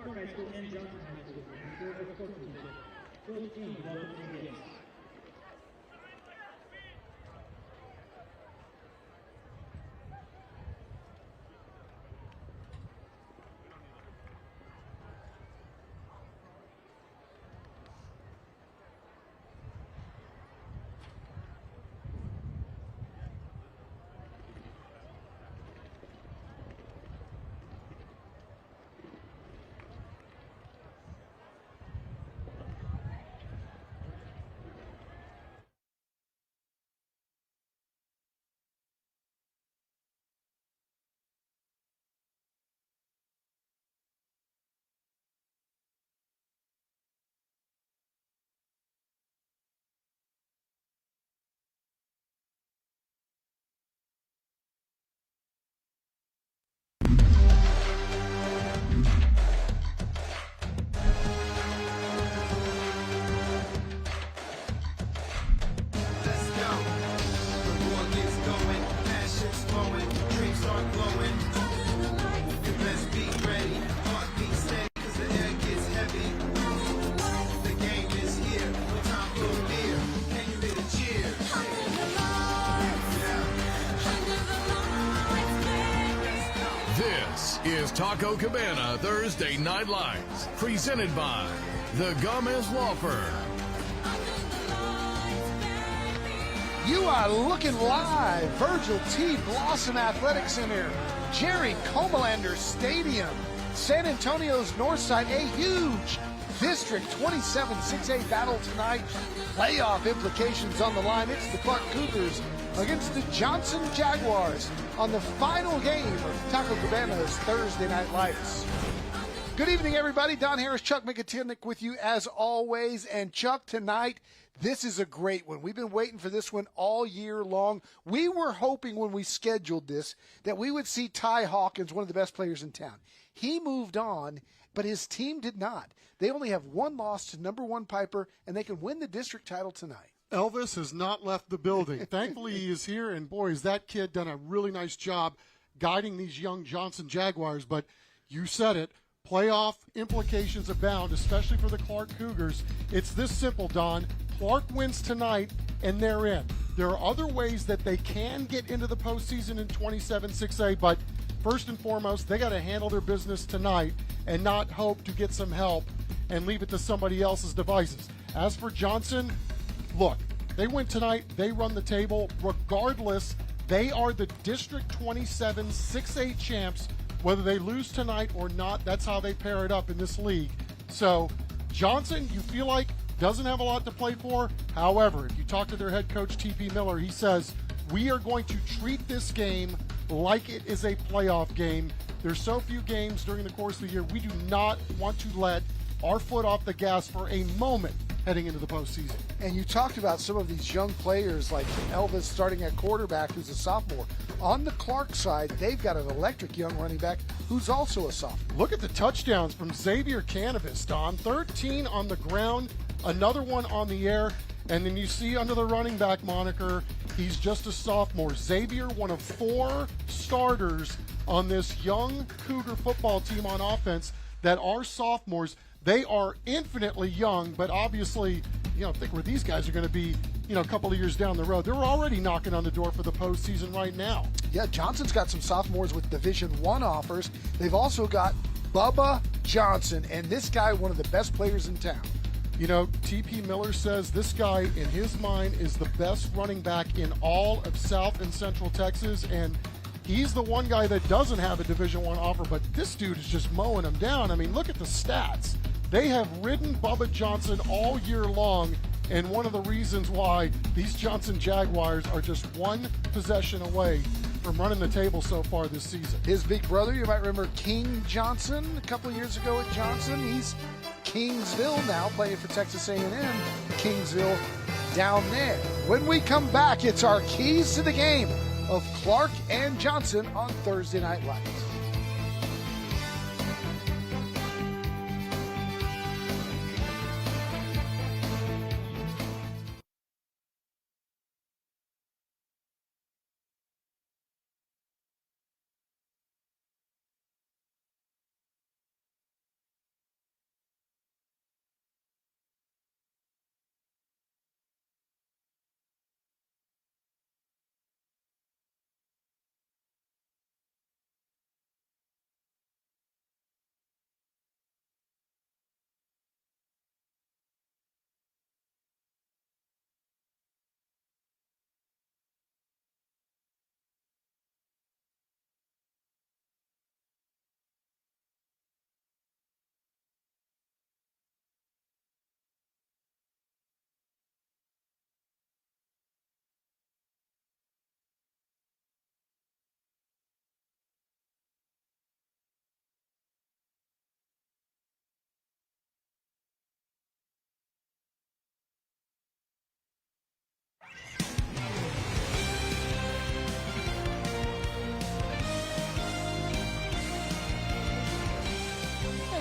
Clark High School and Johnson High School for the sportsmanship. Both teams welcome to the game. This is Taco Cabana Thursday Night Lights, presented by the Gomez Law Firm. You are looking live. Virgil T. Blossom Athletic Center, Jerry Comalander Stadium, San Antonio's Northside, a huge District 27-6A battle tonight. Playoff implications on the line. It's the Clark Cougars against the Johnson Jaguars on the final game of Taco Cabana's Thursday Night Lights. Good evening, everybody. Don Harris, Chuck McAtinnick with you as always. And Chuck, tonight, this is a great one. We've been waiting for this one all year long. We were hoping when we scheduled this that we would see Ty Hawkins, one of the best players in town. He moved on, but his team did not. They only have one loss to number one Piper, and they can win the district title tonight. Elvis has not left the building. Thankfully, he is here, and boy, has that kid done a really nice job guiding these young Johnson Jaguars. But you said it, playoff implications abound, especially for the Clark Cougars. It's this simple, Don. Clark wins tonight, and they're in. There are other ways that they can get into the postseason in 27-6A, but first and foremost, they got to handle their business tonight and not hope to get some help and leave it to somebody else's devices. As for Johnson, look, they win tonight, they run the table. Regardless, they are the District 27 6A champs. Whether they lose tonight or not, that's how they pair it up in this league. So, Johnson, you feel like, doesn't have a lot to play for. However, if you talk to their head coach, T.P. Miller, he says, we are going to treat this game like it is a playoff game. There's so few games during the course of the year. We do not want to let our foot off the gas for a moment heading into the postseason. And you talked about some of these young players like Elvis starting at quarterback, who's a sophomore. On the Clark side, they've got an electric young running back who's also a sophomore. Look at the touchdowns from Xavier Cannabis, Don. 13 on the ground, another one on the air, and then you see under the running back moniker, he's just a sophomore. Xavier, one of 4 starters on this young Cougar football team on offense that are sophomores. They are infinitely young, but obviously, think where these guys are going to be, a couple of years down the road. They're already knocking on the door for the postseason right now. Yeah, Johnson's got some sophomores with Division I offers. They've also got Bubba Johnson, and this guy, one of the best players in town. T.P. Miller says this guy, in his mind, is the best running back in all of South and Central Texas, and he's the one guy that doesn't have a Division I offer, but this dude is just mowing them down. I mean, look at the stats. They have ridden Bubba Johnson all year long, and one of the reasons why these Johnson Jaguars are just one possession away from running the table so far this season. His big brother, you might remember King Johnson a couple of years ago at Johnson. He's Kingsville now, playing for Texas A&M. Kingsville down there. When we come back, it's our keys to the game of Clark and Johnson on Thursday Night Lights.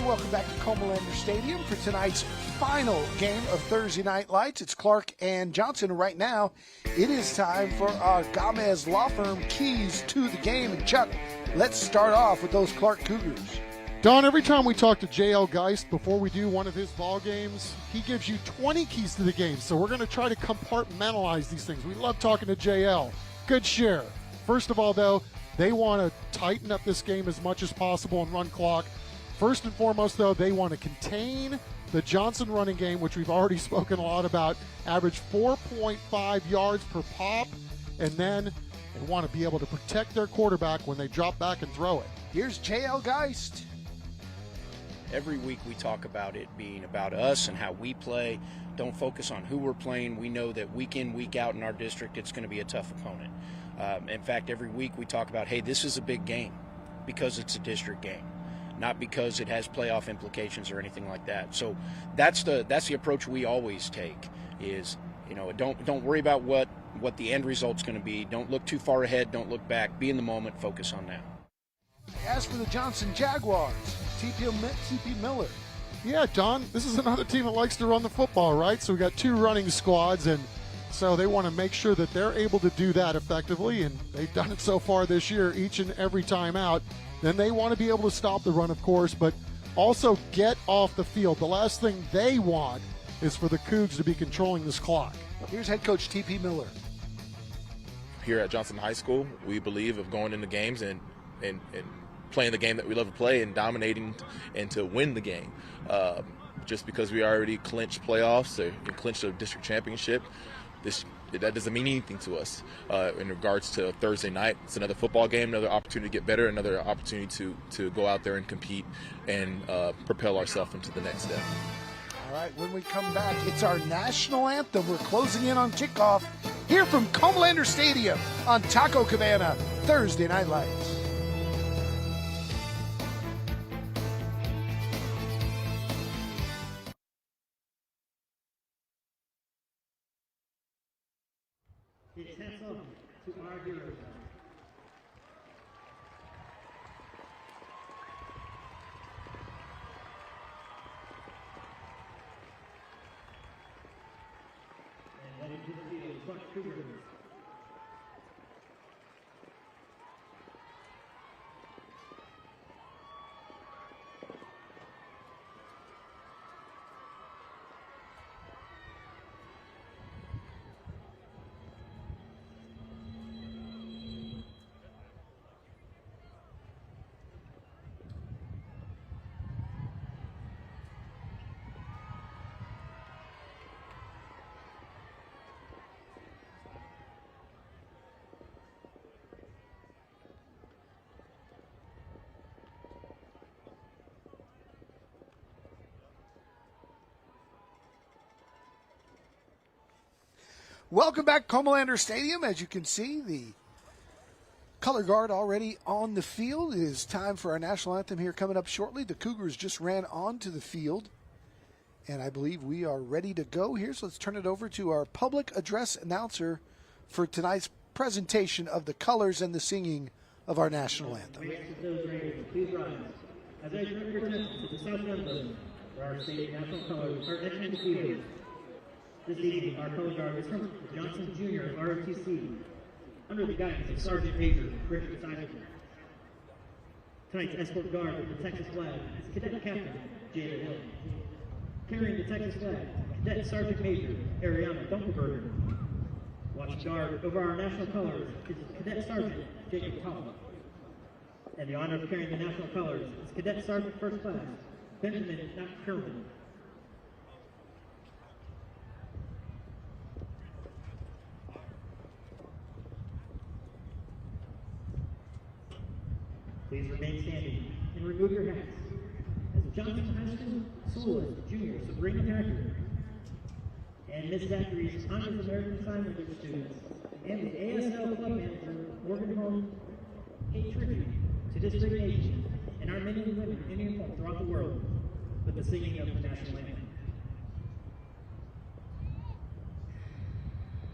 and welcome back to Comalander Stadium for tonight's final game of Thursday Night Lights. It's Clark and Johnson. Right now, it is time for our Gomez Law Firm keys to the game. And Chuck, let's start off with those Clark Cougars. Don, every time we talk to J.L. Geist before we do one of his ball games, he gives you 20 keys to the game. So we're going to try to compartmentalize these things. We love talking to J.L. Good share. First of all, though, they want to tighten up this game as much as possible and run clock. First and foremost, though, they want to contain the Johnson running game, which we've already spoken a lot about, average 4.5 yards per pop, and then they want to be able to protect their quarterback when they drop back and throw it. Here's J.L. Geist. Every week we talk about it being about us and how we play. Don't focus on who we're playing. We know that week in, week out in our district, it's going to be a tough opponent. In fact, every week we talk about, hey, this is a big game because it's a district game, not because it has playoff implications or anything like that. So that's the approach we always take is, don't worry about what the end result's going to be. Don't look too far ahead. Don't look back. Be in the moment. Focus on now. As for the Johnson Jaguars, TP Miller. Yeah, Don, this is another team that likes to run the football, right? So we got two running squads, and so they want to make sure that they're able to do that effectively, and they've done it so far this year each and every time out. Then they want to be able to stop the run, of course, but also get off the field. The last thing they want is for the Cougs to be controlling this clock. Here's head coach TP Miller. Here at Johnson High School, we believe of going into games and playing the game that we love to play and dominating and to win the game. Just because we already clinched playoffs or clinched a district championship, that doesn't mean anything to us in regards to Thursday night. It's another football game, another opportunity to get better, another opportunity to go out there and compete and propel ourselves into the next step. All right, when we come back, it's our national anthem. We're closing in on kickoff here from Comalander Stadium on Taco Cabana, Thursday Night Lights. It's hats off to our heroes. And heading to the field, Clark Cougars. Welcome back, Comalander Stadium. As you can see, the color guard already on the field. It is time for our national anthem here coming up shortly. The Cougars just ran onto the field, and I believe we are ready to go here. So let's turn it over to our public address announcer for tonight's presentation of the colors and the singing of our national anthem. Please rise. As I direct your attention to the south emblem, where our state national colors are etched in the field. This evening, our color guard is from the Johnson Junior ROTC, under the guidance of Sergeant Major Richard Simon. Tonight's escort guard with the Texas flag is Cadet Captain Jada Hill. Carrying the Texas flag, Cadet Sergeant Major Ariana Dunkelberger. Watching guard over our national colors is Cadet Sergeant Jacob Kaufman. And the honor of carrying the national colors is Cadet Sergeant First Class Benjamin Kerman. Please remain standing and remove your hats. As the Johnson High School soloist, Junior Sabrina Packer, and Miss Zachary's Honors American Sign Language students, and the ASL Club Manager, Morgan Home, pay tribute to this great nation and our men and women in uniform throughout the world with the singing of the national anthem.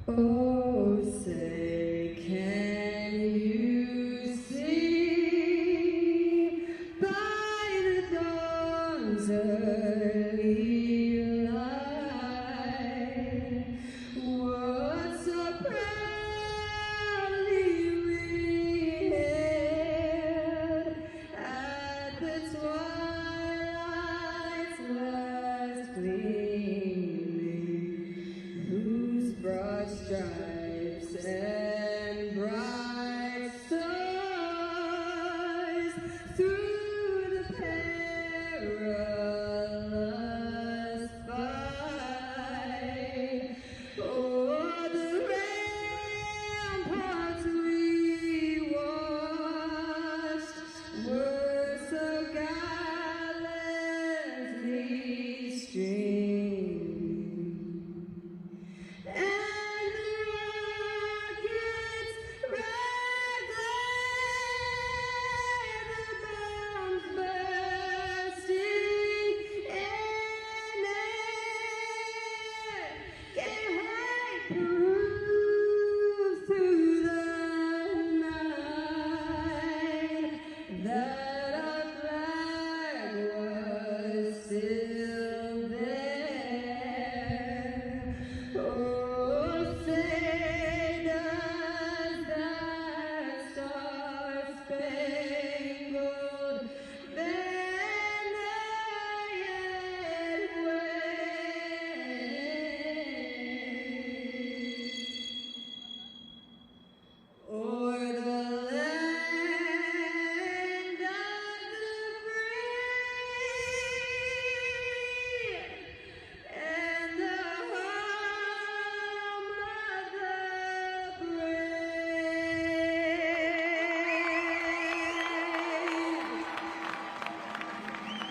Oh, say, can you see by the dawn's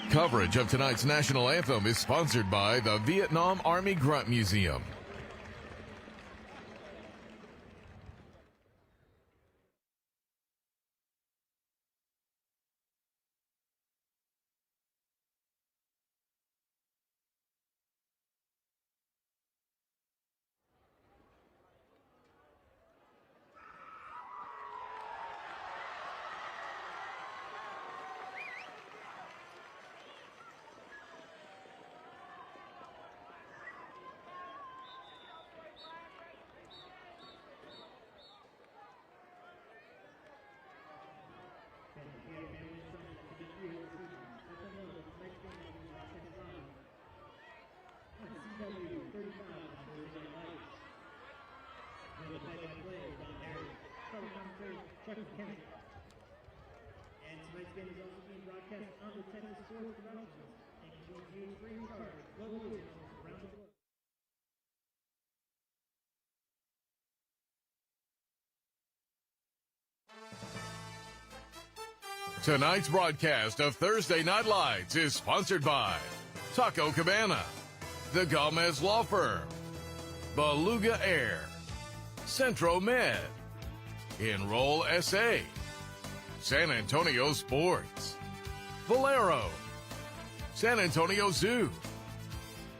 Coverage of tonight's national anthem is sponsored by the Vietnam Army Grunt Museum. And tonight's game is also being broadcast on the Texas Sports Productions and contains views free of charge globally around the globe. Tonight's broadcast of Thursday Night Lights is sponsored by Taco Cabana, The Gomez Law Firm, Beluga Air, Centro Med, Enroll SA, San Antonio Sports, Valero, San Antonio Zoo,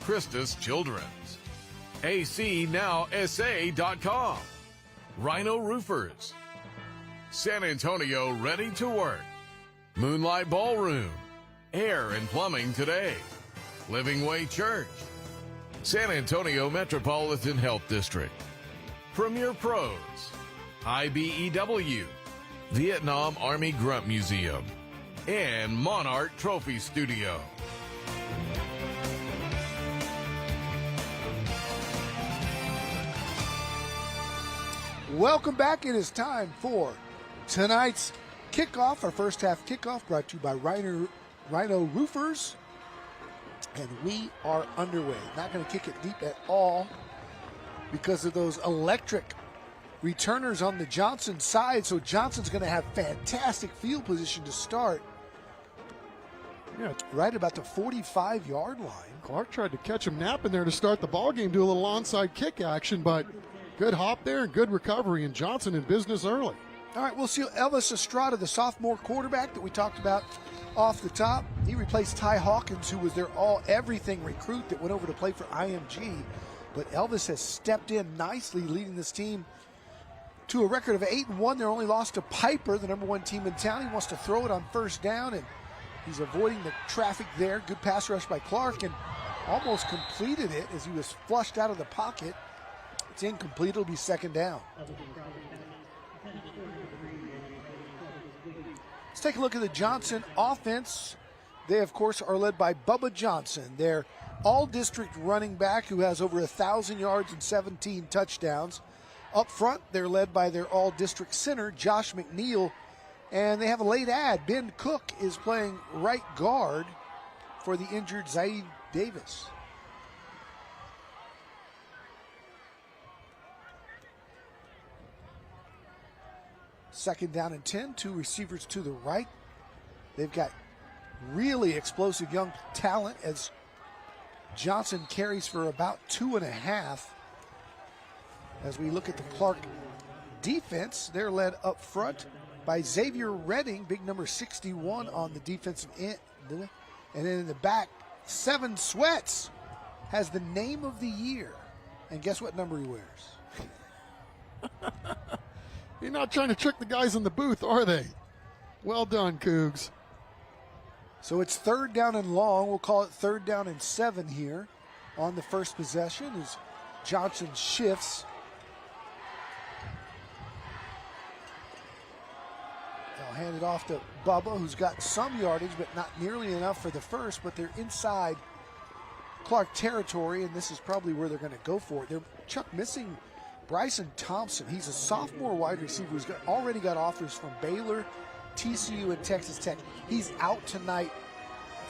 Christus Children's, ACNowSA.com, Rhino Roofers, San Antonio Ready to Work, Moonlight Ballroom, Air and Plumbing Today, Living Way Church, San Antonio Metropolitan Health District, Premier Pros, IBEW, Vietnam Army Grunt Museum, and Monarch Trophy Studio. Welcome back. It is time for tonight's kickoff, our first half kickoff, brought to you by Rhino Roofers. And we are underway. Not going to kick it deep at all because of those electric returners on the Johnson side. So Johnson's going to have fantastic field position to start. Right about the 45-yard line. Clark tried to catch him napping there to start the ball game, do a little onside kick action, but good hop there and good recovery, and Johnson in business early. All right, we'll see Elvis Estrada, the sophomore quarterback that we talked about off the top. He replaced Ty Hawkins, who was their all-everything recruit that went over to play for IMG. But Elvis has stepped in nicely, leading this team to a record of 8-1. They're only lost to Piper, the number one team in town. He wants to throw it on first down, and he's avoiding the traffic there. Good pass rush by Clark, and almost completed it as he was flushed out of the pocket. It's incomplete. It'll be second down. Let's take a look at the Johnson offense. They, of course, are led by Bubba Johnson, their all-district running back who has over 1,000 yards and 17 touchdowns. Up front, they're led by their all-district center, Josh McNeil. And they have a late add. Ben Cook is playing right guard for the injured Zaid Davis. Second down and 10, two receivers to the right. They've got really explosive young talent as Johnson carries for about 2.5. As we look at the Clark defense, they're led up front by Xavier Redding, big number 61 on the defensive end. And then in the back, Seven Sweats has the name of the year. And guess what number he wears? You're not trying to trick the guys in the booth, are they? Well done, Cougs. So it's third down and long. We'll call it third down and 7 here on the first possession as Johnson shifts. They'll hand it off to Bubba, who's got some yardage, but not nearly enough for the first, but they're inside Clark territory, and this is probably where they're going to go for it. They're missing Bryson Thompson. He's a sophomore wide receiver who's already got offers from Baylor, TCU, and Texas Tech. He's out tonight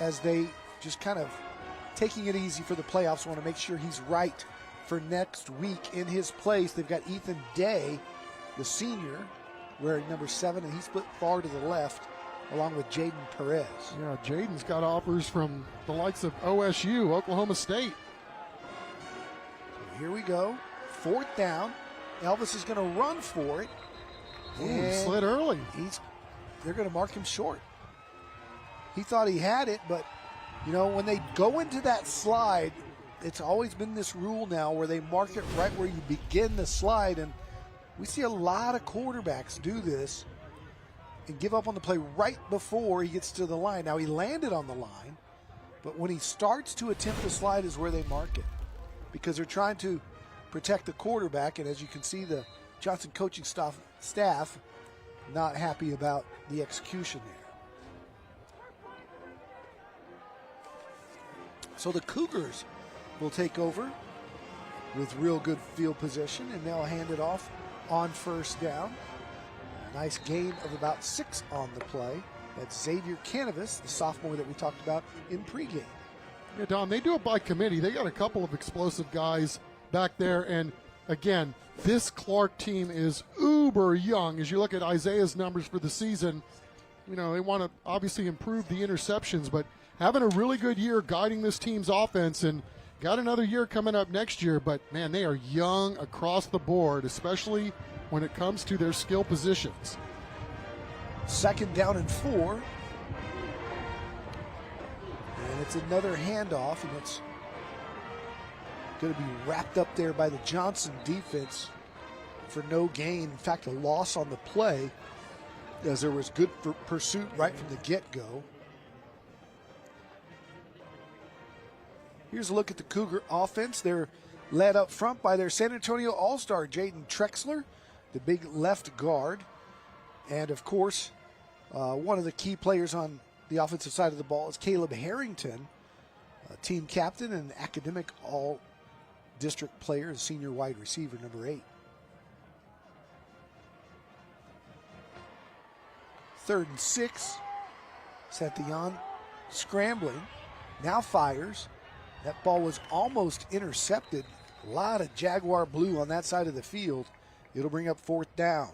as they just kind of taking it easy for the playoffs. Want to make sure he's right for next week. In his place, they've got Ethan Day, the senior, wearing number 7, and he split far to the left. along with Jaden Perez. Yeah, Jaden's got offers from the likes of OSU, Oklahoma State. So here we go. 4th down. Elvis is going to run for it. Ooh, he slid early. They're going to mark him short. He thought he had it, but, you know, when they go into that slide, it's always been this rule now where they mark it right where you begin the slide, and we see a lot of quarterbacks do this and give up on the play right before he gets to the line. Now, he landed on the line, but when he starts to attempt the slide is where they mark it because they're trying to protect the quarterback, and as you can see, the Johnson coaching staff not happy about the execution there. So the Cougars will take over with real good field position, and they'll hand it off on 1st down. A nice gain of about 6 on the play. That's Xavier Canavas, the sophomore that we talked about in pregame. Yeah, Don, they do it by committee. They got a couple of explosive guys back there, and again, this Clark team is uber young. As you look at Isaiah's numbers for the season, you know, they want to obviously improve the interceptions, but having a really good year guiding this team's offense, and got another year coming up next year, but man, they are young across the board, especially when it comes to their skill positions. 2nd down and 4. And it's another handoff, and it's going to be wrapped up there by the Johnson defense for no gain. In fact, a loss on the play, as there was good pursuit right from the get-go. Here's a look at the Cougar offense. They're led up front by their San Antonio All-Star, Jaden Trexler, the big left guard. And, of course, one of the key players on the offensive side of the ball is Caleb Harrington, team captain and academic all-district player, senior wide receiver, number 8. 3rd and 6. Santillon scrambling, now fires. That ball was almost intercepted. A lot of Jaguar blue on that side of the field. It'll bring up 4th down.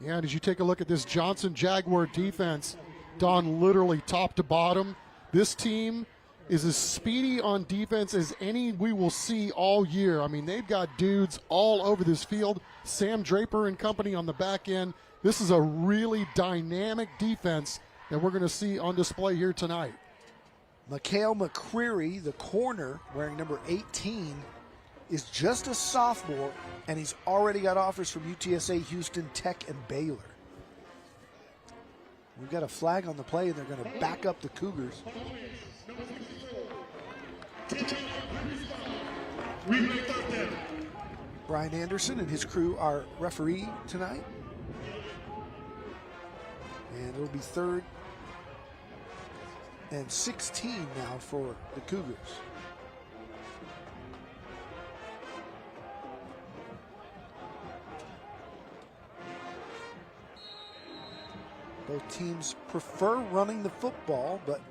Yeah, and as you take a look at this Johnson Jaguar defense, Don, literally top to bottom, this team is as speedy on defense as any we will see all year. I mean, they've got dudes all over this field. Sam Draper and company on the back end. This is a really dynamic defense that we're going to see on display here tonight. Mikhail McCreary, the corner, wearing number 18, is just a sophomore, and he's already got offers from UTSA, Houston, Tech, and Baylor. We've got a flag on the play, and they're going to back up the Cougars. Brian Anderson and his crew are referee tonight. And it'll be 3rd and 16 now for the Cougars. Both teams prefer running the football, but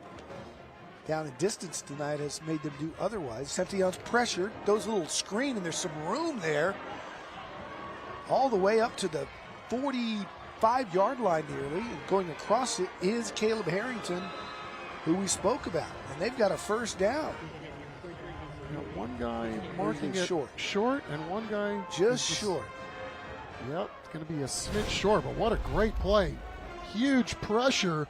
down in distance tonight has made them do otherwise. Santillon's pressured, goes a little screen, and there's some room there. All the way up to the 45-yard line nearly, and going across it is Caleb Harrington, who we spoke about, and they've got a 1st down. You know, one guy marking it short, and one guy just short. Yep, it's going to be a smidge short, but what a great play. Huge pressure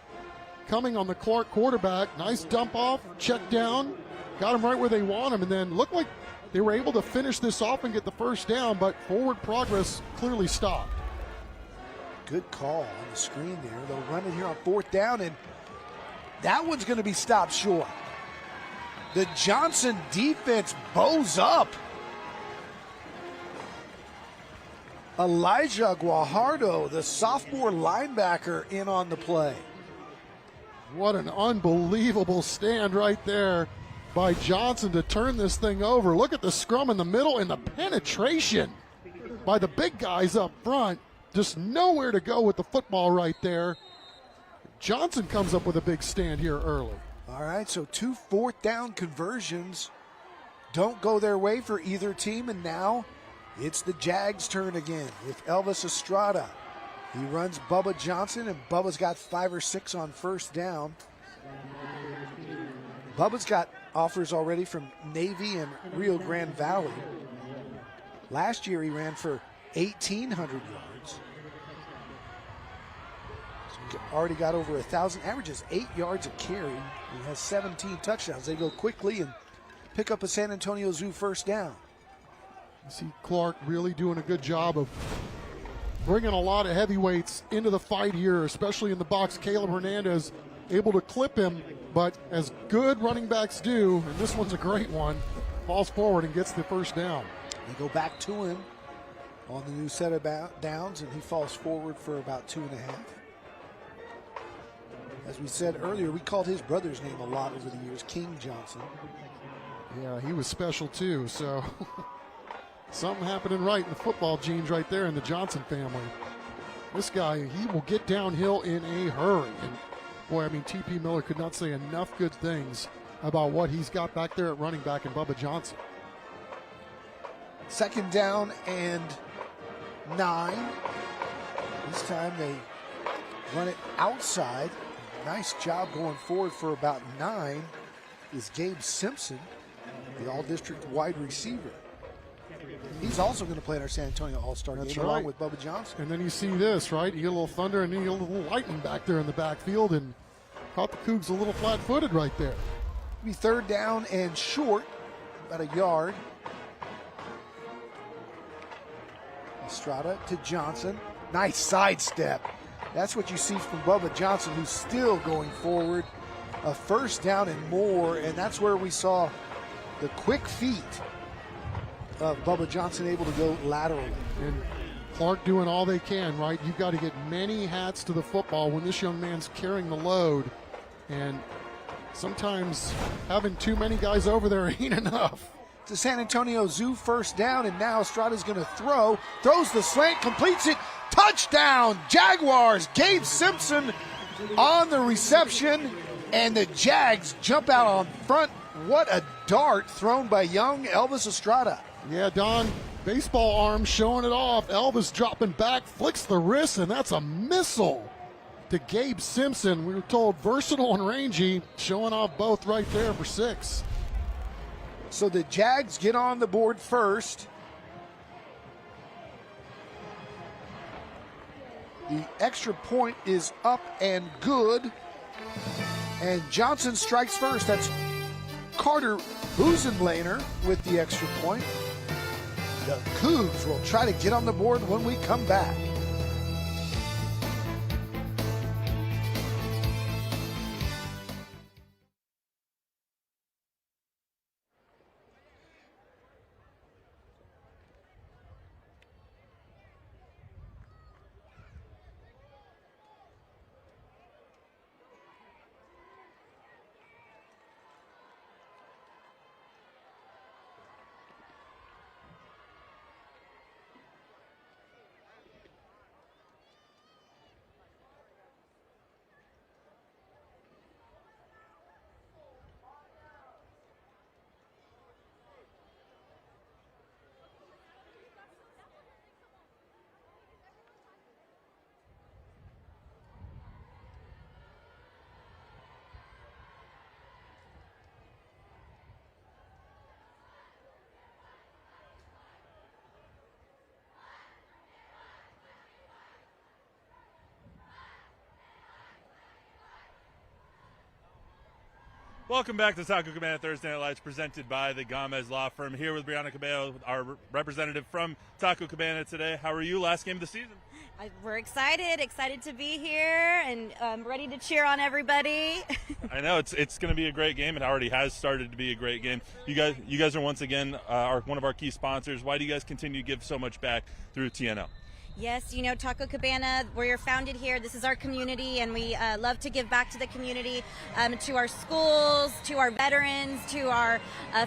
coming on the Clark quarterback. Nice dump off, check down, got him right where they want him, and then looked like they were able to finish this off and get the 1st down, but forward progress clearly stopped. Good call on the screen there. They'll run it here on 4th down, and that one's going to be stopped short. The Johnson defense bows up. Elijah Guajardo, the sophomore linebacker, in on the play. What an unbelievable stand right there by Johnson to turn this thing over. Look at the scrum in the middle and the penetration by the big guys up front. Just nowhere to go with the football right there. Johnson comes up with a big stand here early. All right, so 2 4th down conversions don't go their way for either team, and now it's the Jags' turn again with Elvis Estrada. He runs Bubba Johnson, and Bubba's got 5 or 6 on first down. Bubba's got offers already from Navy and Rio Grande Valley. Last year he ran for 1,800 yards. So already got over 1,000, averages 8 yards a carry. He has 17 touchdowns. They go quickly and pick up a San Antonio Zoo first down. You see Clark really doing a good job of bringing a lot of heavyweights into the fight here, especially in the box. Caleb Hernandez able to clip him, but as good running backs do, and this one's a great one, falls forward and gets the first down. They go back to him on the new set of downs, and he falls forward for about 2.5. As we said earlier, we called his brother's name a lot over the years, King Johnson. Yeah, he was special too, so something happening right in the football genes right there in the Johnson family. This guy, he will get downhill in a hurry. And boy, I mean, T.P. Miller could not say enough good things about what he's got back there at running back in Bubba Johnson. 2nd down and 9. This time they run it outside. Nice job going forward for about 9 is Gabe Simpson, the all-district wide receiver. He's also going to play in our San Antonio All-Star game along with Bubba Johnson. And then you see this, right? You get a little thunder and then you get a little lightning back there in the backfield, and caught the Cougs a little flat-footed right there. Be 3rd down and short, about a yard. Estrada to Johnson. Nice sidestep. That's what you see from Bubba Johnson, who's still going forward. A 1st down and more, and that's where we saw the quick feet of Bubba Johnson able to go laterally. And Clark doing all they can, right? You've got to get many hats to the football when this young man's carrying the load. And sometimes having too many guys over there ain't enough. It's a San Antonio Zoo 1st down, and now Estrada's going to throw. Throws the slant, completes it. Touchdown, Jaguars. Gabe Simpson on the reception, and the Jags jump out on front. What a dart thrown by young Elvis Estrada. Yeah, Don, baseball arm showing it off. Elvis dropping back, flicks the wrist, and that's a missile to Gabe Simpson. We were told versatile and rangy, showing off both right there for 6. So the Jags get on the board first. The extra point is up and good. And Johnson strikes first. That's Carter Busenlaner with the extra point. The Cougs will try to get on the board when we come back. Welcome back to Taco Cabana Thursday Night Lights, presented by the Gomez Law Firm. Here with Brianna Cabello, our representative from Taco Cabana today. How are you? Last game of the season. We're excited to be here and ready to cheer on everybody. I know it's going to be a great game. It already has started to be a great game. You guys are once again one of our key sponsors. Why do you guys continue to give so much back through TNL? Yes, you know, Taco Cabana, we're founded here. This is our community, and we love to give back to the community, to our schools, to our veterans, to our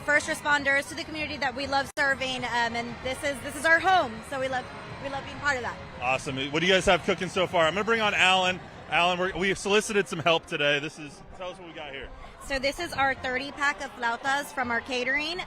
first responders, to the community that we love serving. And this is our home, so we love being part of that. Awesome. What do you guys have cooking so far? I'm going to bring on Alan. Alan, we solicited some help today. Tell us what we got here. So this is our 30-pack of flautas from our catering.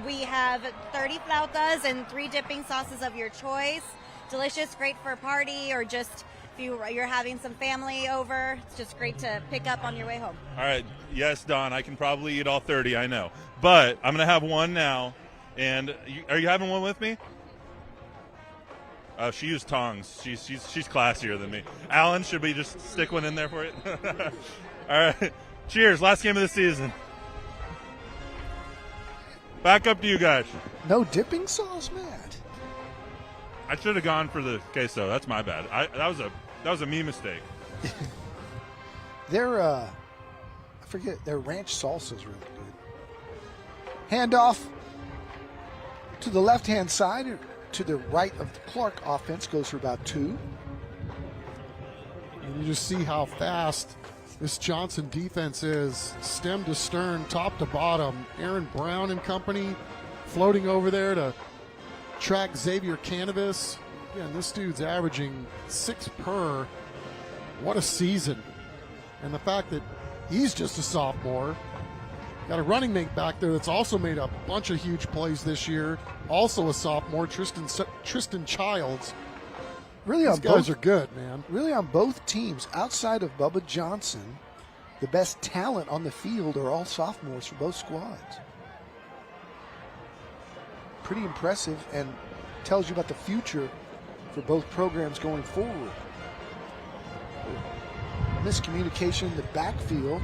We have 30 flautas and 3 dipping sauces of your choice. delicious, great for a party, or just if you're having some family over. It's just great to pick up on your way home. All right. Yes, Dawn, I can probably eat all 30, I know. But I'm going to have one now. And are you having one with me? Oh, she used tongs. She's classier than me. Alan, should we just stick one in there for you? All right. Cheers. Last game of the season. Back up to you guys. No dipping sauce, Matt. I should have gone for the queso. That's my bad. That was a me mistake. I forget, their ranch salsa is really good. Handoff to the left-hand side, to the right of the Clark offense, goes for about 2. And you just see how fast this Johnson defense is, stem to stern, top to bottom. Aaron Brown and company floating over there to track Xavier Canavas. Again, this dude's averaging 6 per. What a season. And the fact that he's just a sophomore. Got a running mate back there that's also made a bunch of huge plays this year. Also a sophomore, Tristan Childs. Really, these guys are good, man. Really, on both teams, outside of Bubba Johnson, the best talent on the field are all sophomores for both squads. Pretty impressive, and tells you about the future for both programs going forward. Miscommunication in the backfield.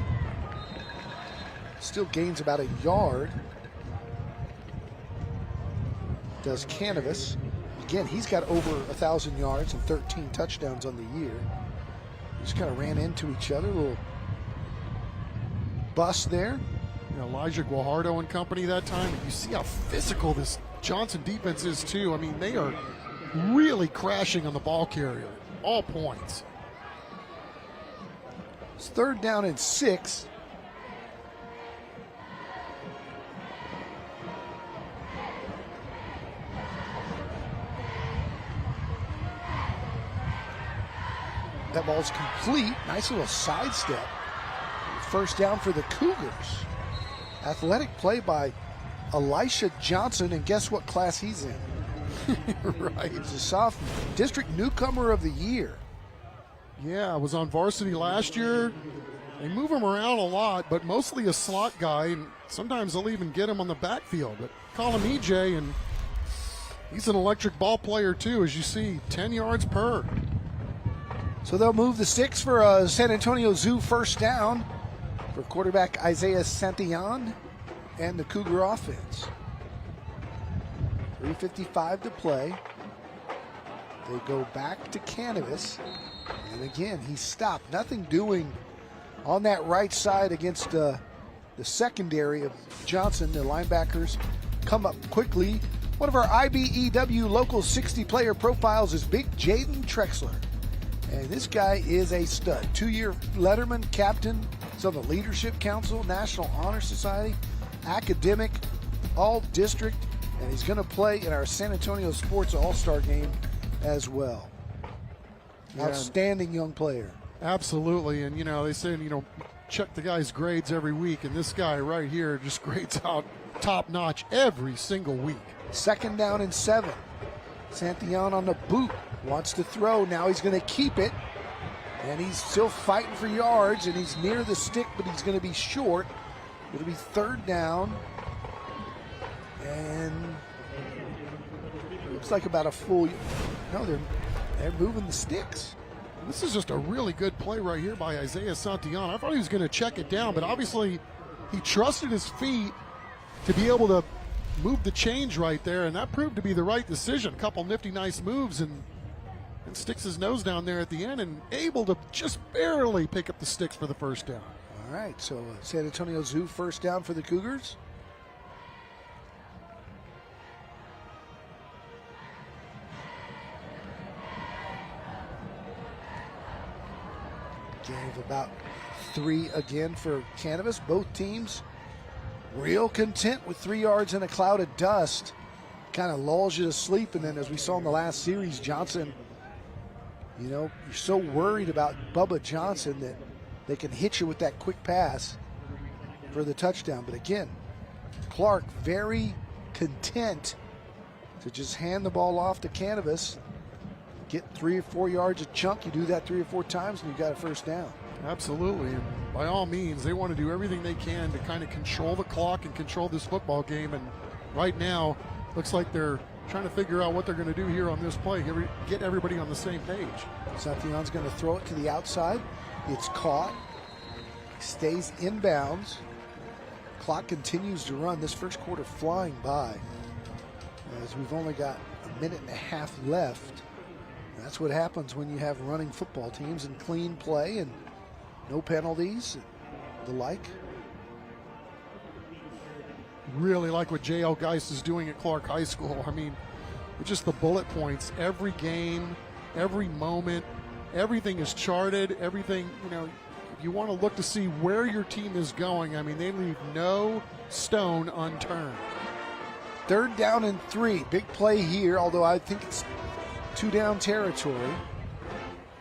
Still gains about a yard. Does Canavas. Again, he's got over 1,000 yards and 13 touchdowns on the year. Just kind of ran into each other. A little bust there. You know, Elijah Guajardo and company that time. You see how physical this Johnson defense is, too. I mean, they are really crashing on the ball carrier. All points. It's 3rd down and 6. That ball's complete. Nice little sidestep. 1st down for the Cougars. Athletic play by Elisha Johnson, and guess what class he's in? Right. He's a sophomore. District Newcomer of the Year. Yeah, was on varsity last year. They move him around a lot, but mostly a slot guy, and sometimes they'll even get him on the backfield. But call him EJ, and he's an electric ball player too, as you see, 10 yards per. So they'll move the sticks for a San Antonio Zoo 1st down for quarterback Isaiah Santillon and the Cougar offense. 3:55 to play. They go back to Canavas. And again, he stopped. Nothing doing on that right side against the secondary of Johnson. The linebackers come up quickly. One of our IBEW local 60 player profiles is Big Jaden Trexler. And this guy is a stud. 2-year Letterman captain. He's on the Leadership Council, National Honor Society, academic, all district, and he's going to play in our San Antonio Sports All-Star game as well. Yeah. Outstanding young player. Absolutely. And, you know, they say, you know, check the guy's grades every week, and this guy right here just grades out top notch every single week. 2nd down and 7. Santillon on the boot. Wants to throw. Now he's going to keep it. And he's still fighting for yards, and he's near the stick, but he's going to be short. It'll be 3rd down. And looks like about a full. No, they're moving the sticks. This is just a really good play right here by Isaiah Santillon. I thought he was going to check it down, but obviously he trusted his feet to be able to move the change right there, and that proved to be the right decision. A couple nifty, nice moves, and sticks his nose down there at the end and able to just barely pick up the sticks for the 1st down. All right, so San Antonio Zoo 1st down for the Cougars. Gain of about 3 again for Canavas. Both teams real content with 3 yards in a cloud of dust. Kind of lulls you to sleep, and then as we saw in the last series, Johnson, you know, you're so worried about Bubba Johnson that they can hit you with that quick pass for the touchdown. But again, Clark very content to just hand the ball off to Canavas. get 3 or 4 yards a chunk. You do that 3 or 4 times and you got a first down. Absolutely. And by all means, they want to do everything they can to kind of control the clock and control this football game. And right now, looks like they're trying to figure out what they're going to do here on this play, get everybody on the same page. Sathion's going to throw it to the outside. It's caught, stays inbounds. Clock continues to run. This first quarter flying by, as we've only got a minute and a half left. That's what happens when you have running football teams and clean play and no penalties and the like. Really like what J.L. Geist is doing at Clark High School. I mean, it's just the bullet points. Every game, every moment, everything is charted. Everything, you know, if you want to look to see where your team is going, I mean, they leave no stone unturned. 3rd down and 3. Big play here, although I think it's 2-down territory.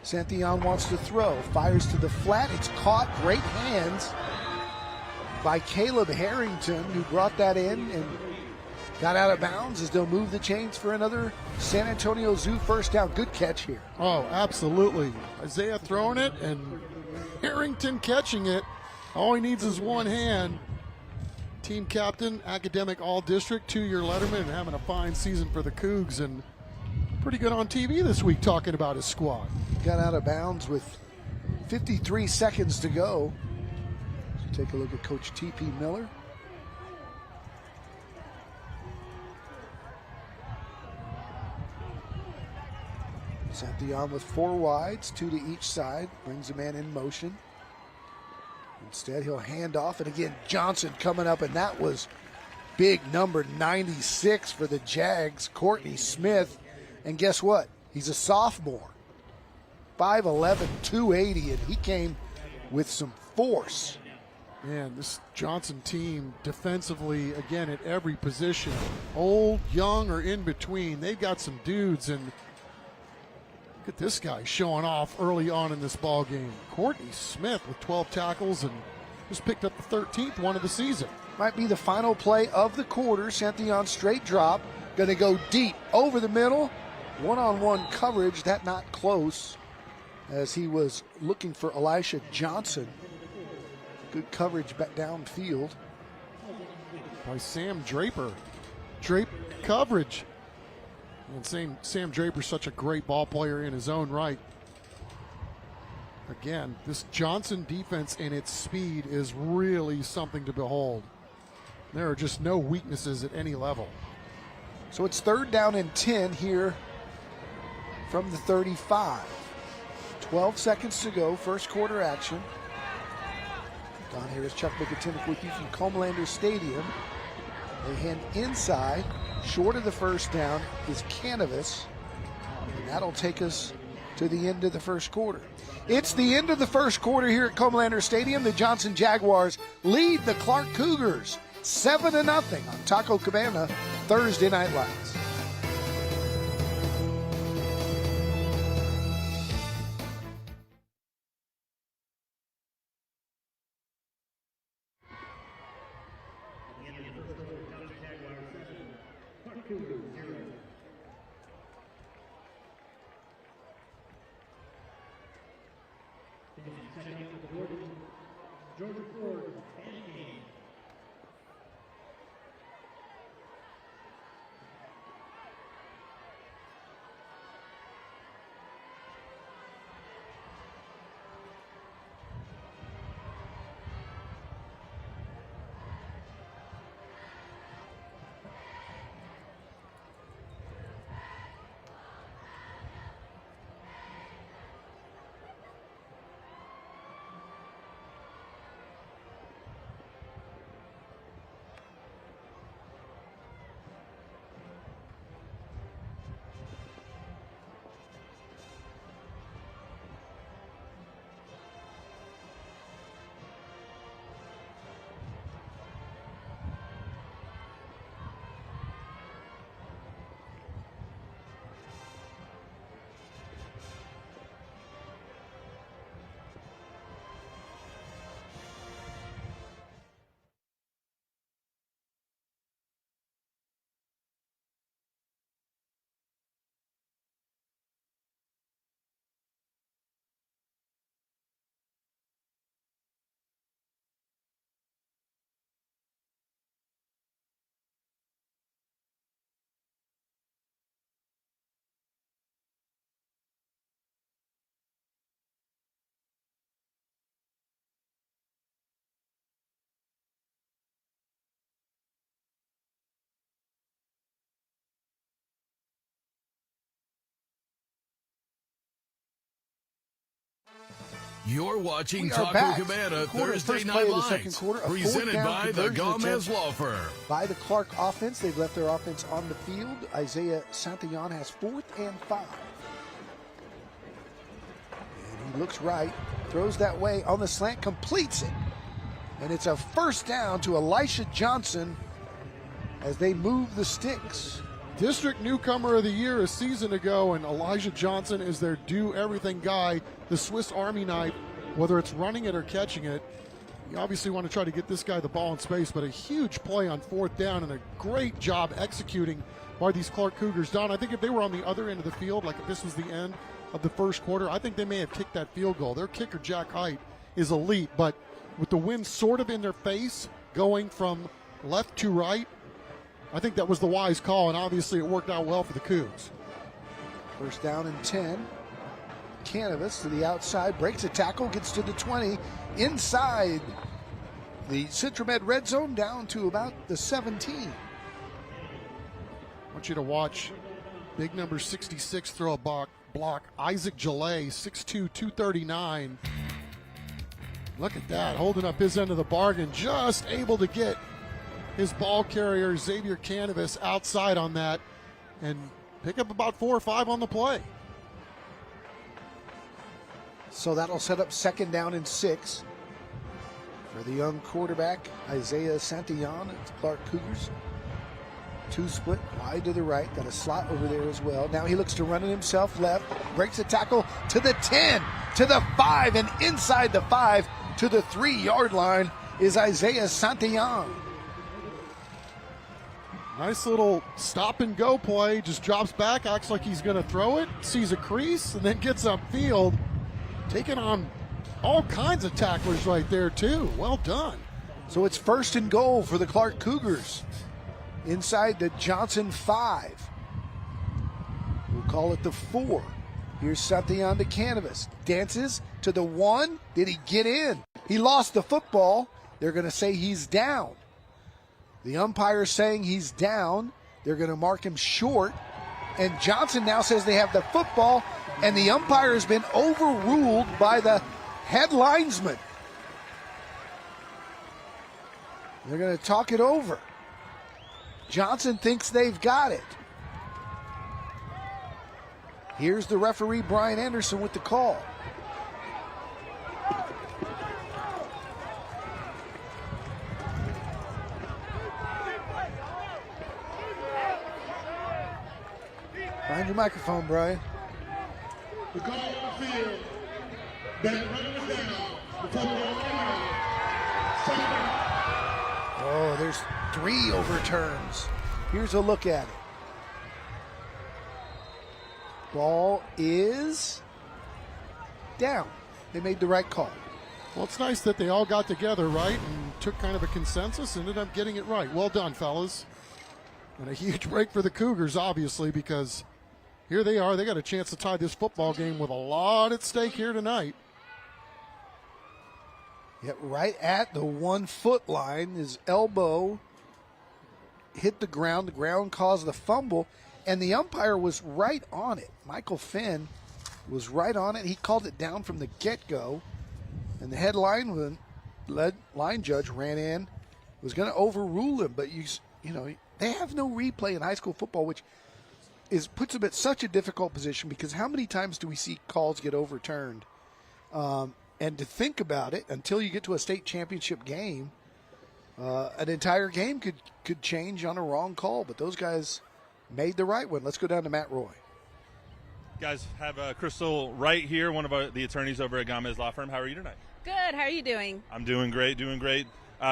Santillon wants to throw. Fires to the flat. It's caught. Great hands by Caleb Harrington, who brought that in and got out of bounds as they'll move the chains for another San Antonio Zoo first down. Good catch here. Oh, absolutely. Isaiah throwing it and Harrington catching it. All he needs is one hand. Team captain, academic all-district, 2-year letterman, and having a fine season for the Cougs, and pretty good on TV this week talking about his squad. Got out of bounds with 53 seconds to go. So take a look at Coach T.P. Miller. Santillon with 4 wides, 2 to each side, brings a man in motion. Instead, he'll hand off, and again, Johnson coming up, and that was big, number 96 for the Jags, Courtney Smith. And guess what? He's a sophomore. 5'11", 280, and he came with some force. Man, this Johnson team defensively, again, at every position, old, young, or in between, they've got some dudes, and look at this guy showing off early on in this ball game. Courtney Smith with 12 tackles and just picked up the 13th one of the season. Might be the final play of the quarter. Santillon straight drop, going to go deep over the middle. One-on-one coverage, that not close, as he was looking for Elisha Johnson. Good coverage back downfield. By Sam Draper. Drape coverage. And Sam Draper's such a great ball player in his own right. Again, this Johnson defense and its speed is really something to behold. There are just no weaknesses at any level. So it's 3rd down and 10 here from the 35. 12 seconds to go, first quarter action. Don here is Chuck McIntyre with you from Comalander Stadium. They hand inside. Short of the first down is Canavas. And that'll take us to the end of the first quarter. It's the end of the first quarter here at Comalander Stadium. The Johnson Jaguars lead the Clark Cougars 7-0 on Taco Cabana Thursday Night Lights. Georgia Ford, Postgame. You're watching We are Taco back. Cabana Quarter, Thursday first play Night of the second Lights, quarter, a fourth presented down by the conversion Gomez attempt Law Firm. by the Clark offense. They've left their offense on the field. Isaiah Santillon has 4th and 5. And he looks right, throws that way on the slant, completes it. And it's a first down to Elisha Johnson as they move the sticks. District Newcomer of the Year a season ago, and Elijah Johnson is their do-everything guy, the Swiss Army knife, whether it's running it or catching it. You obviously want to try to get this guy the ball in space, but a huge play on 4th down and a great job executing by these Clark Cougars. Don, I think if they were on the other end of the field, like if this was the end of the first quarter, I think they may have kicked that field goal. Their kicker, Jack Height, is elite, but with the wind sort of in their face, going from left to right, I think that was the wise call, and obviously it worked out well for the Cougs. First down and 10. Canavas to the outside, breaks a tackle, gets to the 20, inside the Citramed red zone, down to about the 17. I want you to watch big number 66 throw a block. Isaac Gillet, 6'2", 239. Look at that, holding up his end of the bargain, just able to get his ball carrier, Xavier Canavas, outside on that and pick up about 4 or 5 on the play. So that'll set up 2nd down and 6 for the young quarterback, Isaiah Santillon at the Clark Cougars. 2 split wide to the right, got a slot over there as well. Now he looks to run it himself left, breaks a tackle to the 10, to the 5, and inside the 5 to the 3-yard line is Isaiah Santillon. Nice little stop and go play, just drops back, acts like he's going to throw it, sees a crease, and then gets upfield, taking on all kinds of tacklers right there too. Well done. So it's 1st and goal for the Clark Cougars inside the Johnson 5. We'll call it the 4. Here's Santillon to Canavas, dances to the 1. Did he get in? He lost the football. They're going to say he's down. The umpire saying he's down. They're going to mark him short. And Johnson now says they have the football, and the umpire has been overruled by the head linesman. They're going to talk it over. Johnson thinks they've got it. Here's the referee, Brian Anderson, with the call. Find your microphone, Brian. The call on the field that running was down before Oh, there's 3 overturns. Here's a look at it. Ball is down. They made the right call. Well, it's nice that they all got together, right, and took kind of a consensus and ended up getting it right. Well done, fellas. And a huge break for the Cougars, obviously, because here they are. They got a chance to tie this football game with a lot at stake here tonight. Yet right at the 1-foot line, his elbow hit the ground. The ground caused the fumble, and the umpire was right on it. Michael Finn was right on it. He called it down from the get-go, and the head line judge ran in, was going to overrule him, but you know they have no replay in high school football, which puts them at such a difficult position, because how many times do we see calls get overturned? And to think about it, until you get to a state championship game, an entire game could change on a wrong call. But those guys made the right one. Let's go down to Matt Roy. Guys, have Crystal Wright here, one of the attorneys over at Gomez Law Firm. How are you tonight? Good. How are you doing? I'm doing great.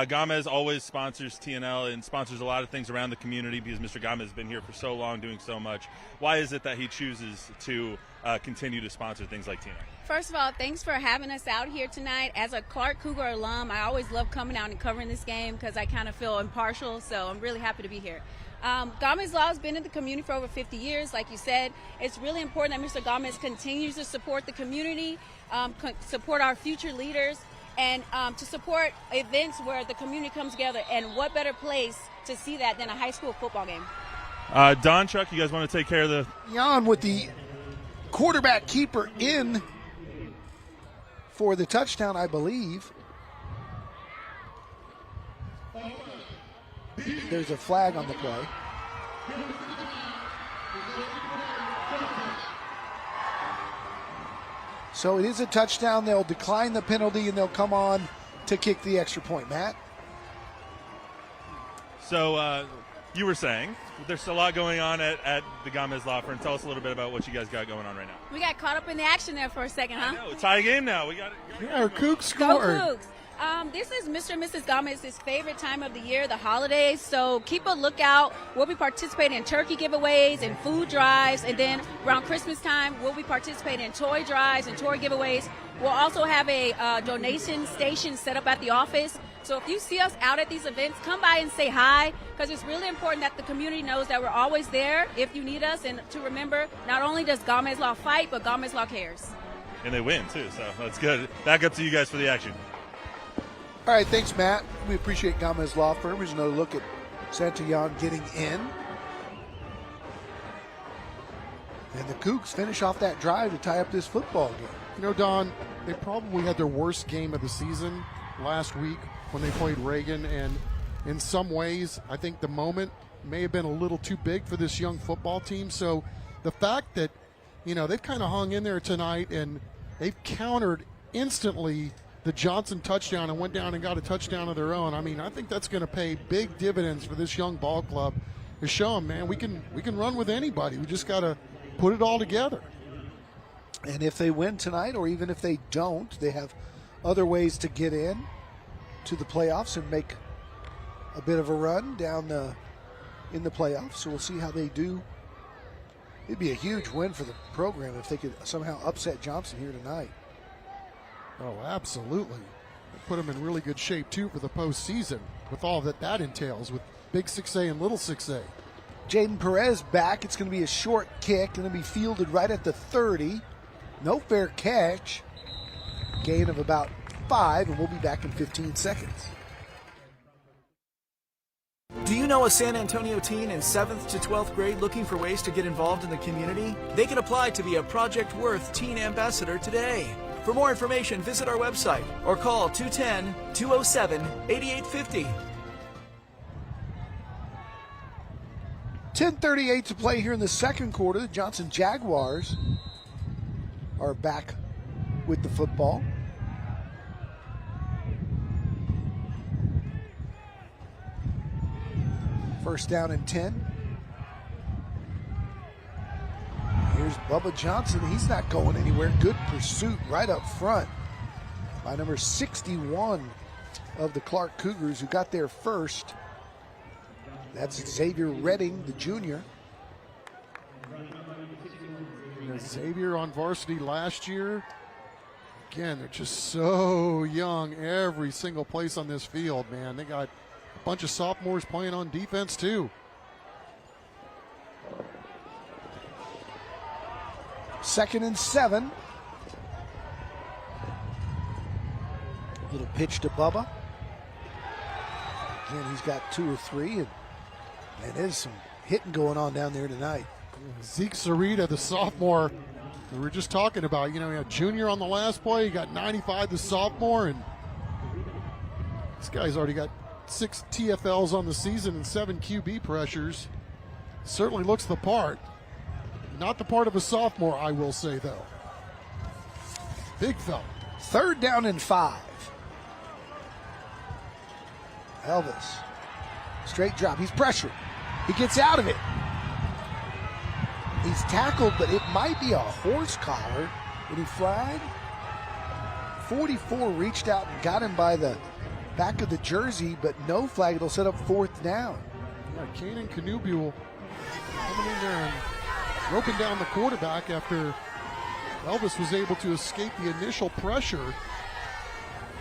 Gomez always sponsors TNL and sponsors a lot of things around the community because Mr. Gomez has been here for so long, doing so much. Why is it that he chooses to continue to sponsor things like TNL? First of all, thanks for having us out here tonight. As a Clark Cougar alum, I always love coming out and covering this game because I kind of feel impartial, so I'm really happy to be here. Gomez Law has been in the community for over 50 years. Like you said, it's really important that Mr. Gomez continues to support the community, support our future leaders, and to support events where the community comes together. And what better place to see that than a high school football game? Don, Chuck, you guys want to take care of the... Jan with the quarterback keeper in for the touchdown, I believe. There's a flag on the play. So it is a touchdown. They'll decline the penalty, and they'll come on to kick the extra point. Matt? So you were saying there's a lot going on at the Gomez Law Firm. Tell us a little bit about what you guys got going on right now. We got caught up in the action there for a second, huh? No, tie game now. We got it. Yeah, our Cougs Go scored. Cougs. This is Mr. and Mrs. Gomez's favorite time of the year, the holidays. So keep a lookout. We'll be participating in turkey giveaways and food drives. And then around Christmas time, we'll be participating in toy drives and toy giveaways. We'll also have a donation station set up at the office. So if you see us out at these events, come by and say hi, because it's really important that the community knows that we're always there if you need us. And to remember, not only does Gomez Law fight, but Gomez Law cares. And they win, too, so that's good. Back up to you guys for the action. All right, thanks, Matt. We appreciate Gomez Law Firm. Here's another look at Santillon getting in. And the Cougs finish off that drive to tie up this football game. You know, Don, they probably had their worst game of the season last week when they played Reagan, and in some ways, I think the moment may have been a little too big for this young football team. So the fact that, you know, they've kind of hung in there tonight and they've countered instantly the Johnson touchdown and went down and got a touchdown of their own. I mean, I think that's going to pay big dividends for this young ball club to show them, man, we can run with anybody. We just got to put it all together. And if they win tonight, or even if they don't, they have other ways to get in to the playoffs and make a bit of a run down in the playoffs. So we'll see how they do. It'd be a huge win for the program if they could somehow upset Johnson here tonight. Oh, absolutely. Put them in really good shape, too, for the postseason with all that entails with big 6A and little 6A. Jaden Perez back. It's going to be a short kick. Going to be fielded right at the 30. No fair catch. Gain of about 5, and we'll be back in 15 seconds. Do you know a San Antonio teen in 7th to 12th grade looking for ways to get involved in the community? They can apply to be a Project Worth Teen Ambassador today. For more information, visit our website or call 210-207-8850. 10:38 to play here in the second quarter. The Johnson Jaguars are back with the football. First down and 10. Here's Bubba Johnson. He's not going anywhere. Good pursuit right up front by number 61 of the Clark Cougars, who got there first. That's Xavier Redding, the junior. Xavier on varsity last year. Again, they're just so young. Every single place on this field, man. They got a bunch of sophomores playing on defense, too. Second and 7. Little pitch to Bubba. Again, he's got 2 or 3, and there's some hitting going on down there tonight. Zeke Sarita, the sophomore, we were just talking about, you know, he had junior on the last play, he got 95 the sophomore, and this guy's already got 6 TFLs on the season and 7 QB pressures. Certainly looks the part. Not the part of a sophomore, I will say, though. Big fella. Third down and 5. Elvis. Straight drop. He's pressured. He gets out of it. He's tackled, but it might be a horse collar. Did he flag? 44 reached out and got him by the back of the jersey, but no flag. It'll set up 4th down. Yeah, Kanan Canubule coming in there and roping down the quarterback after Elvis was able to escape the initial pressure.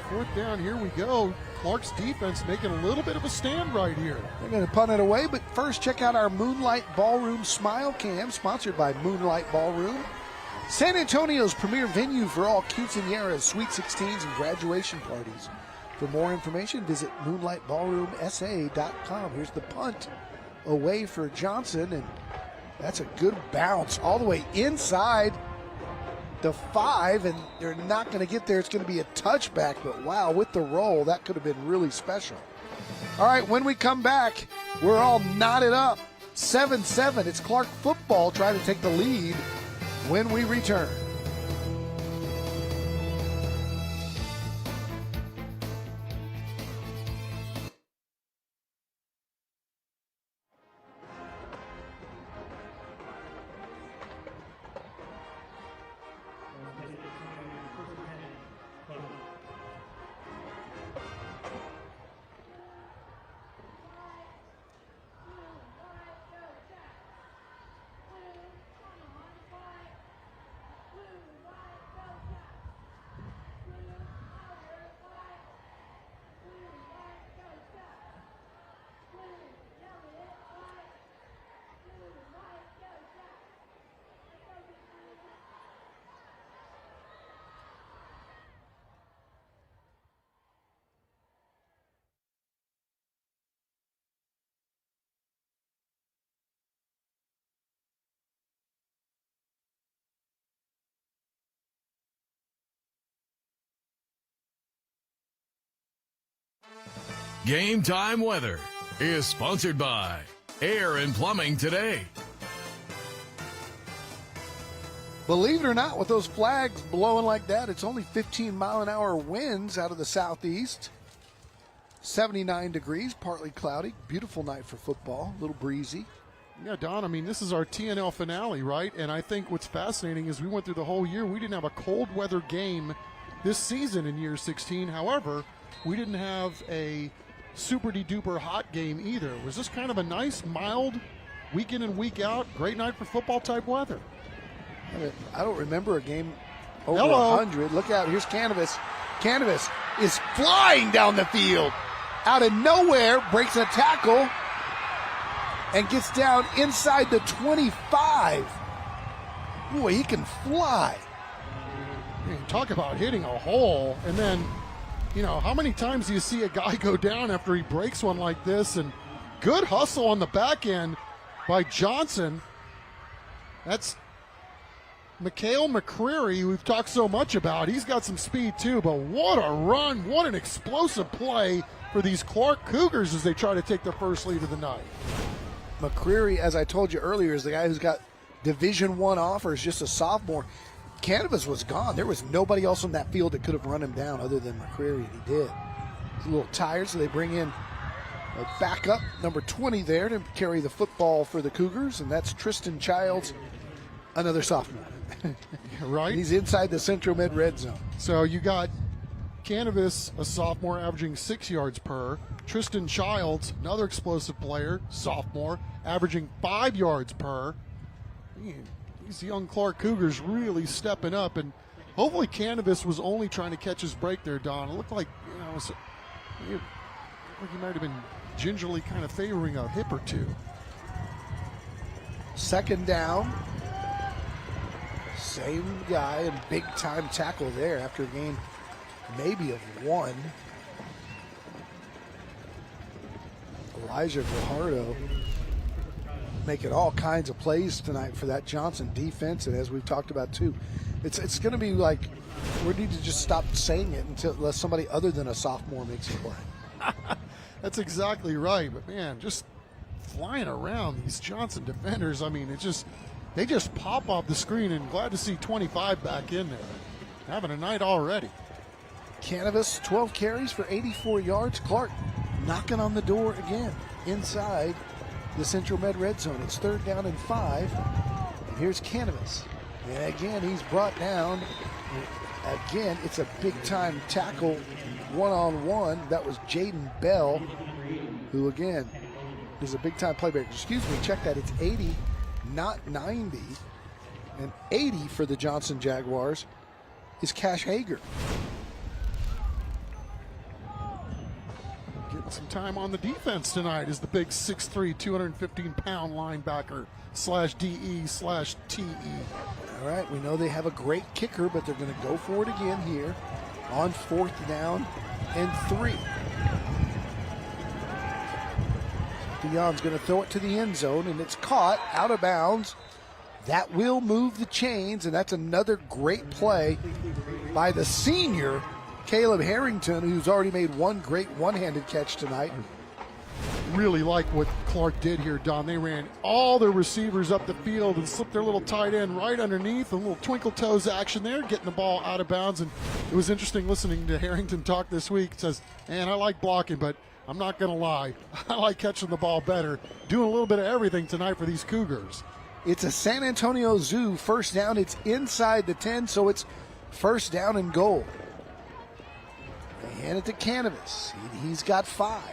4th down, here we go. Clark's defense making a little bit of a stand right here. They're going to punt it away, but first check out our Moonlight Ballroom Smile Cam, sponsored by Moonlight Ballroom. San Antonio's premier venue for all quinceañeras, sweet 16s, and graduation parties. For more information, visit moonlightballroomsa.com. Here's the punt away for Johnson, and that's a good bounce all the way inside the 5, and they're not going to get there. It's going to be a touchback, but wow, with the roll, that could have been really special. All right, when we come back, we're all knotted up. 7-7. It's Clark football trying to take the lead when we return. Game Time Weather is sponsored by Air and Plumbing Today. Believe it or not, with those flags blowing like that, it's only 15-mile-an-hour winds out of the southeast. 79 degrees, partly cloudy. Beautiful night for football, a little breezy. Yeah, Don, I mean, this is our TNL finale, right? And I think what's fascinating is we went through the whole year. We didn't have a cold weather game this season in year 16. However, we didn't have a super-de-duper hot game either. It was just kind of a nice, mild, week in and week out, great night for football type weather. I don't remember a game over Hello. 100. Look out, here's Canavas. Canavas is flying down the field. Out of nowhere, breaks a tackle and gets down inside the 25. Boy, he can fly. Talk about hitting a hole. And then, you know, how many times do you see a guy go down after he breaks one like this? And good hustle on the back end by Johnson. That's Mikhail McCreary, who we've talked so much about. He's got some speed too, but what a run, what an explosive play for these Clark Cougars as they try to take their first lead of the night. McCreary, as I told you earlier, is the guy who's got Division I offers, just a sophomore. Canavas was gone. There was nobody else on that field that could have run him down other than McCreary, and he did. He's a little tired, so they bring in a backup, number 20 there, to carry the football for the Cougars, and that's Tristan Childs, another sophomore. Right? He's inside the Central Mid red zone. So you got Canavas, a sophomore, averaging 6 yards per. Tristan Childs, another explosive player, sophomore, averaging 5 yards per. These young Clark Cougars really stepping up, and hopefully Canavas was only trying to catch his break there, Don. It looked like, he might have been gingerly kind of favoring a hip or two. Second down. Same guy, and big time tackle there after a game maybe of 1. Elijah Guajardo making all kinds of plays tonight for that Johnson defense, and as we've talked about too, it's going to be like we need to just stop saying it unless somebody other than a sophomore makes a play. That's exactly right, but man, just flying around these Johnson defenders. I mean, they just pop off the screen, and glad to see 25 back in there. Having a night already. Canavas, 12 carries for 84 yards. Clark knocking on the door again inside the Central Med red zone. It's 3rd down and 5. And here's Canavas. And again, he's brought down. Again, it's a big-time tackle, one-on-one. That was Jaden Bell, who, again, is a big-time playmaker. Excuse me, check that. It's 80, not 90. And 80 for the Johnson Jaguars is Cash Hager. Getting some time on the defense tonight is the big 6'3", 215-pound linebacker /DE/TE. All right, we know they have a great kicker, but they're going to go for it again here on 4th down and 3. Dion's going to throw it to the end zone, and it's caught out of bounds. That will move the chains, and that's another great play by the senior, Caleb Harrington, who's already made one great one-handed catch tonight. Really like what Clark did here, Don. They ran all their receivers up the field and slipped their little tight end right underneath. A little twinkle toes action there, getting the ball out of bounds. And it was interesting listening to Harrington talk this week. It says, man, I like blocking, but I'm not going to lie. I like catching the ball better. Doing a little bit of everything tonight for these Cougars. It's a San Antonio Zoo first down. It's inside the 10, so it's first down and goal. They hand it to Canvas. He's got 5.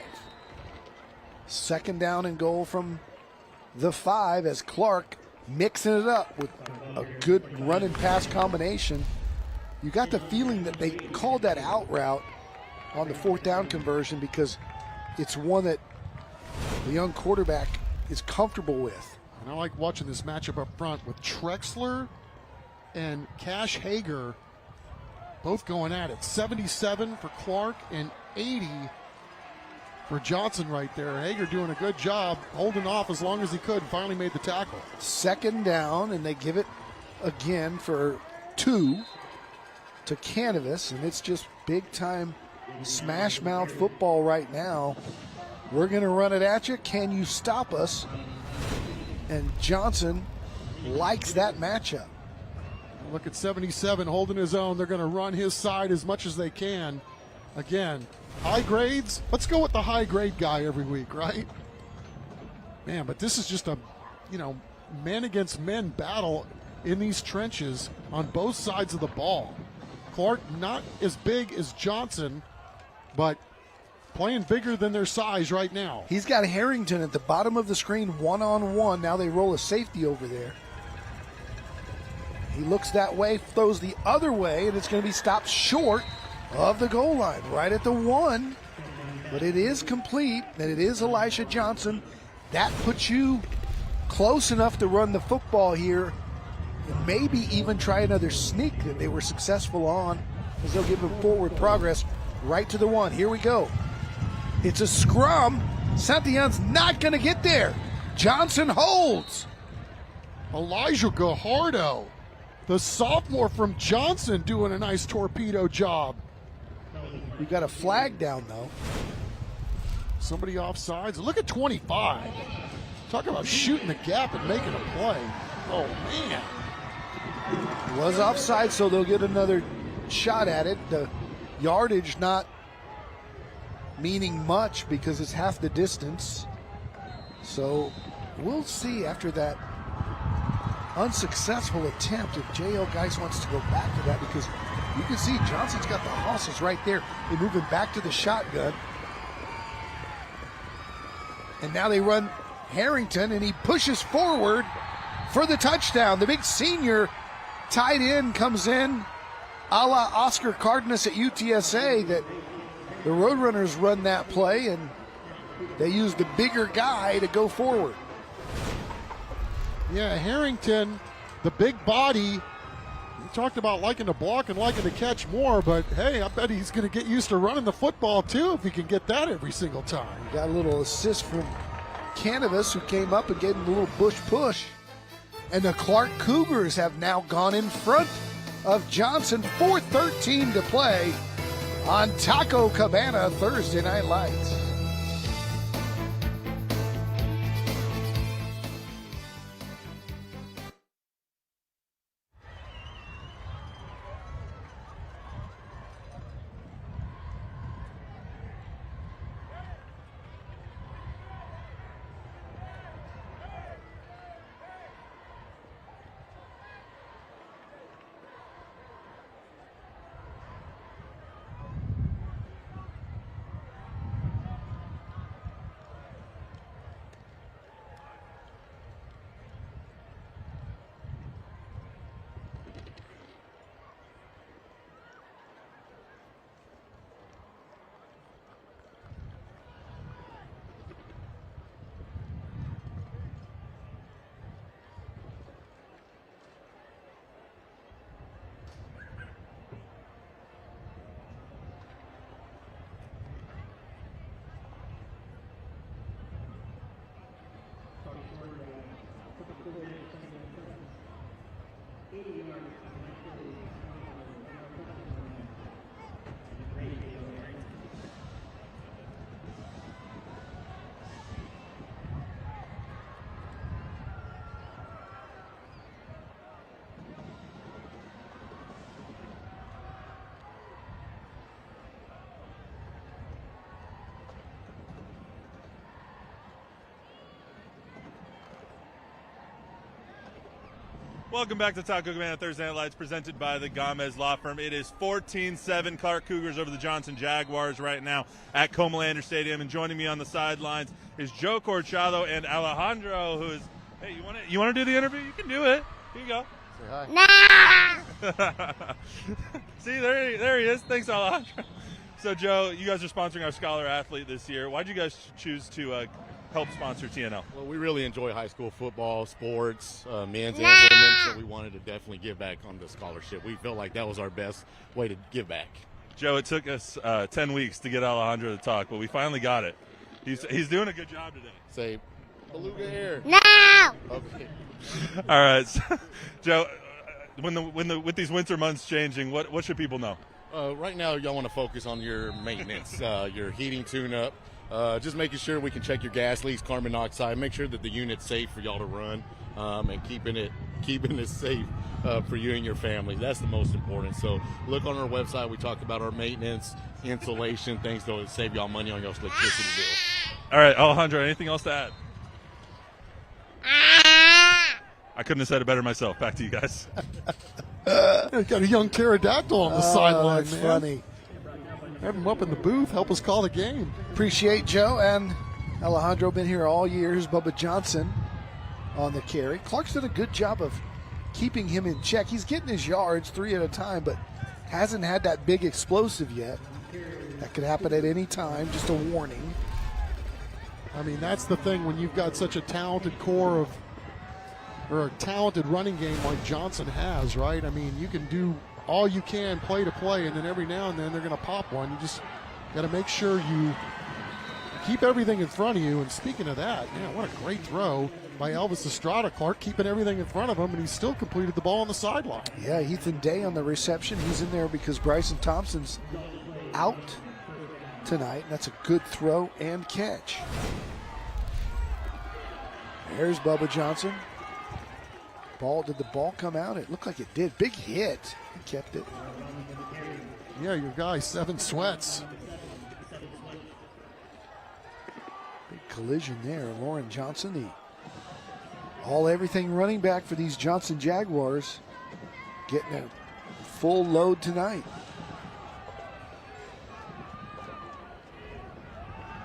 Second down and goal from the 5 as Clark mixing it up with a good run and pass combination. You got the feeling that they called that out route on the 4th down conversion because it's one that the young quarterback is comfortable with. And I like watching this matchup up front with Trexler and Cash Hager both going at it. 77 for Clark and 80 for Johnson right there. Hager doing a good job holding off as long as he could and finally made the tackle. Second down, and they give it again for 2 to Canvas, and it's just big-time smash-mouth football right now. We're going to run it at you. Can you stop us? And Johnson likes that matchup. Look at 77 holding his own. They're going to run his side as much as they can. Again, high grades. Let's go with the high grade guy every week, right? Man, but this is just a, men against men battle in these trenches on both sides of the ball. Clark not as big as Johnson, but playing bigger than their size right now. He's got Harrington at the bottom of the screen, one-on-one. Now they roll a safety over there. He looks that way, throws the other way, and it's going to be stopped short of the goal line, right at the 1. But it is complete, and it is Elisha Johnson. That puts you close enough to run the football here and maybe even try another sneak that they were successful on, as they'll give them forward progress right to the 1. Here we go. It's a scrum. Santillon's not going to get there. Johnson holds. Elijah Gajardo, the sophomore from Johnson, doing a nice torpedo job. We got a flag down, though. Somebody offsides. Look at 25. Talk about shooting the gap and making a play. Oh, man. Was offside, so they'll get another shot at it. The yardage not meaning much because it's half the distance. So we'll see after that unsuccessful attempt if J.L. Geis wants to go back to that, because you can see Johnson's got the hustles right there. They're moving back to the shotgun. And now they run Harrington, and he pushes forward for the touchdown. The big senior tight end comes in, a la Oscar Cardenas at UTSA, that the Roadrunners run that play, and they use the bigger guy to go forward. Yeah, Harrington, the big body. We talked about liking to block and liking to catch more, but hey, I bet he's going to get used to running the football too if he can get that every single time. Got a little assist from Canvas, who came up and gave him a little bush push. And the Clark Cougars have now gone in front of Johnson. 4:13 to play on Taco Cabana Thursday Night Lights. Welcome back to Taco Cabana Thursday Night Lights, presented by the Gomez Law Firm. It is 14-7 Clark Cougars over the Johnson Jaguars right now at Comalander Stadium. And joining me on the sidelines is Joe Corchado and Alejandro, who is, hey, you want to do the interview? You can do it. Here you go. Say hi. Nah! See, there he is. Thanks, Alejandro. So, Joe, you guys are sponsoring our Scholar Athlete this year. Why did you guys choose to help sponsor TNL? Well, we really enjoy high school football, sports, men's and women's, so we wanted to definitely give back on the scholarship. We felt like that was our best way to give back. Joe, it took us 10 weeks to get Alejandro to talk, but we finally got it. He's doing a good job today. Say, beluga air. No! Okay. All right, so, Joe. With these winter months changing, what should people know? Right now, y'all want to focus on your maintenance, your heating tune-up, just making sure we can check your gas leaks, carbon monoxide, make sure that the unit's safe for y'all to run, and keeping it safe for you and your family. That's the most important. So look on our website. We talk about our maintenance, insulation, things that will save y'all money on your electricity bill. All right, Alejandro, anything else to add? I couldn't have said it better myself. Back to you guys. Got a young pterodactyl on the sideline, that's man. funny. Have him up in the booth. Help us call the game. Appreciate Joe and Alejandro. Been here all year. Here's Bubba Johnson on the carry. Clark's done a good job of keeping him in check. He's getting his yards 3 at a time, but hasn't had that big explosive yet. That could happen at any time. Just a warning. I mean, that's the thing when you've got such a talented core of, or a talented running game like Johnson has, right? I mean, you can do all you can play to play, and then every now and then they're going to pop one. You just got to make sure you keep everything in front of you. And speaking of that, man, what a great throw by Elvis Estrada. Clark keeping everything in front of him, and he still completed the ball on the sideline. Yeah, Ethan Day on the reception. He's in there because Bryson Thompson's out tonight. That's a good throw and catch. There's Bubba Johnson. Did the ball come out? It looked like it did. Big hit. He kept it. Yeah, your guy, 7 Sweats. Big collision there. Lauren Johnson, the all-everything running back for these Johnson Jaguars, getting a full load tonight.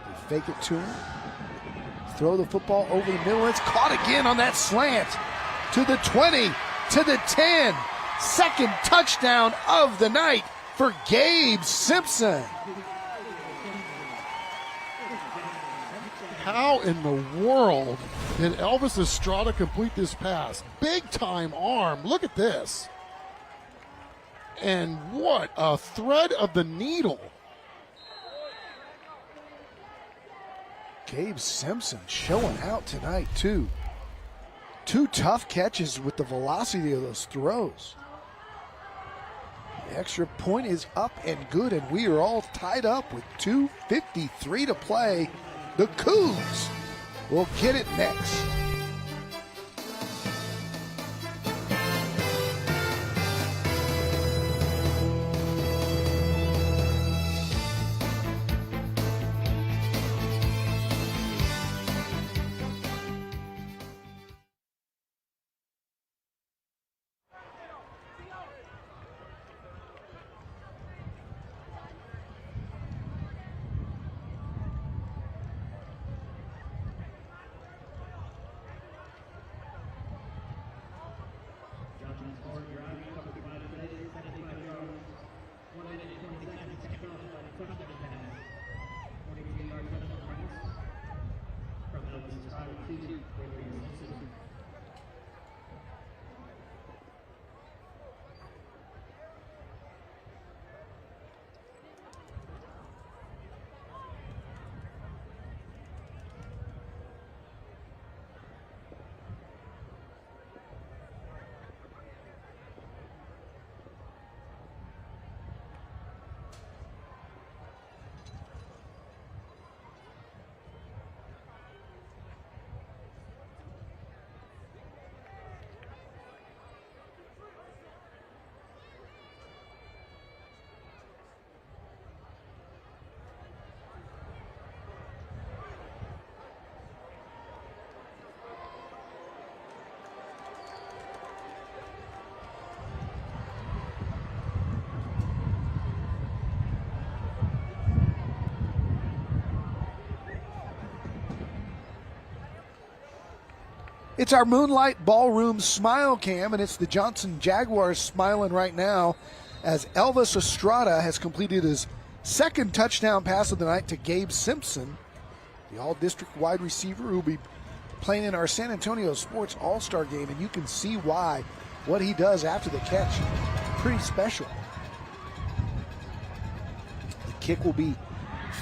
They fake it to him. Throw the football over the middle. It's caught again on that slant. To the 20, to the 10. Second touchdown of the night for Gabe Simpson. How in the world did Elvis Estrada complete this pass? Big time arm. Look at this. And what a thread of the needle. Gabe Simpson showing out tonight, too. 2 tough catches with the velocity of those throws. The extra point is up and good, and we are all tied up with 2:53 to play. The Cougs will get it next. It's our Moonlight Ballroom Smile Cam, and it's the Johnson Jaguars smiling right now as Elvis Estrada has completed his second touchdown pass of the night to Gabe Simpson, the all-district wide receiver who will be playing in our San Antonio Sports All-Star game, and you can see why. What he does after the catch, pretty special. The kick will be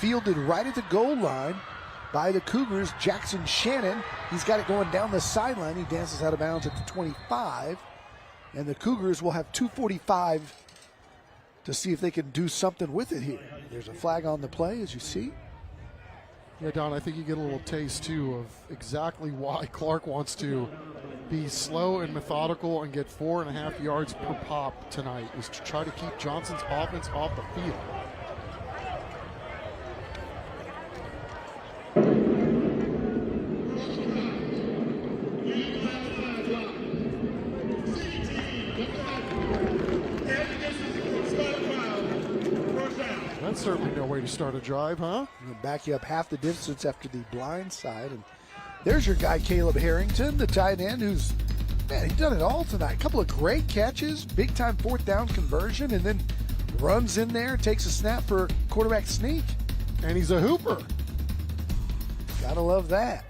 fielded right at the goal line by the Cougars, Jackson Shannon. He's got it going down the sideline. He dances out of bounds at the 25. And the Cougars will have 2:45 to see if they can do something with it here. There's a flag on the play, as you see. Yeah, Don, I think you get a little taste, too, of exactly why Clark wants to be slow and methodical and get 4.5 yards per pop tonight, is to try to keep Johnson's offense off the field. That's certainly no way to start a drive, huh? We'll back you up half the distance after the blind side. And there's your guy, Caleb Harrington, the tight end, who's, man, he's done it all tonight. A couple of great catches, big-time fourth down conversion, and then runs in there, takes a snap for quarterback sneak. And he's a hooper. Gotta love that.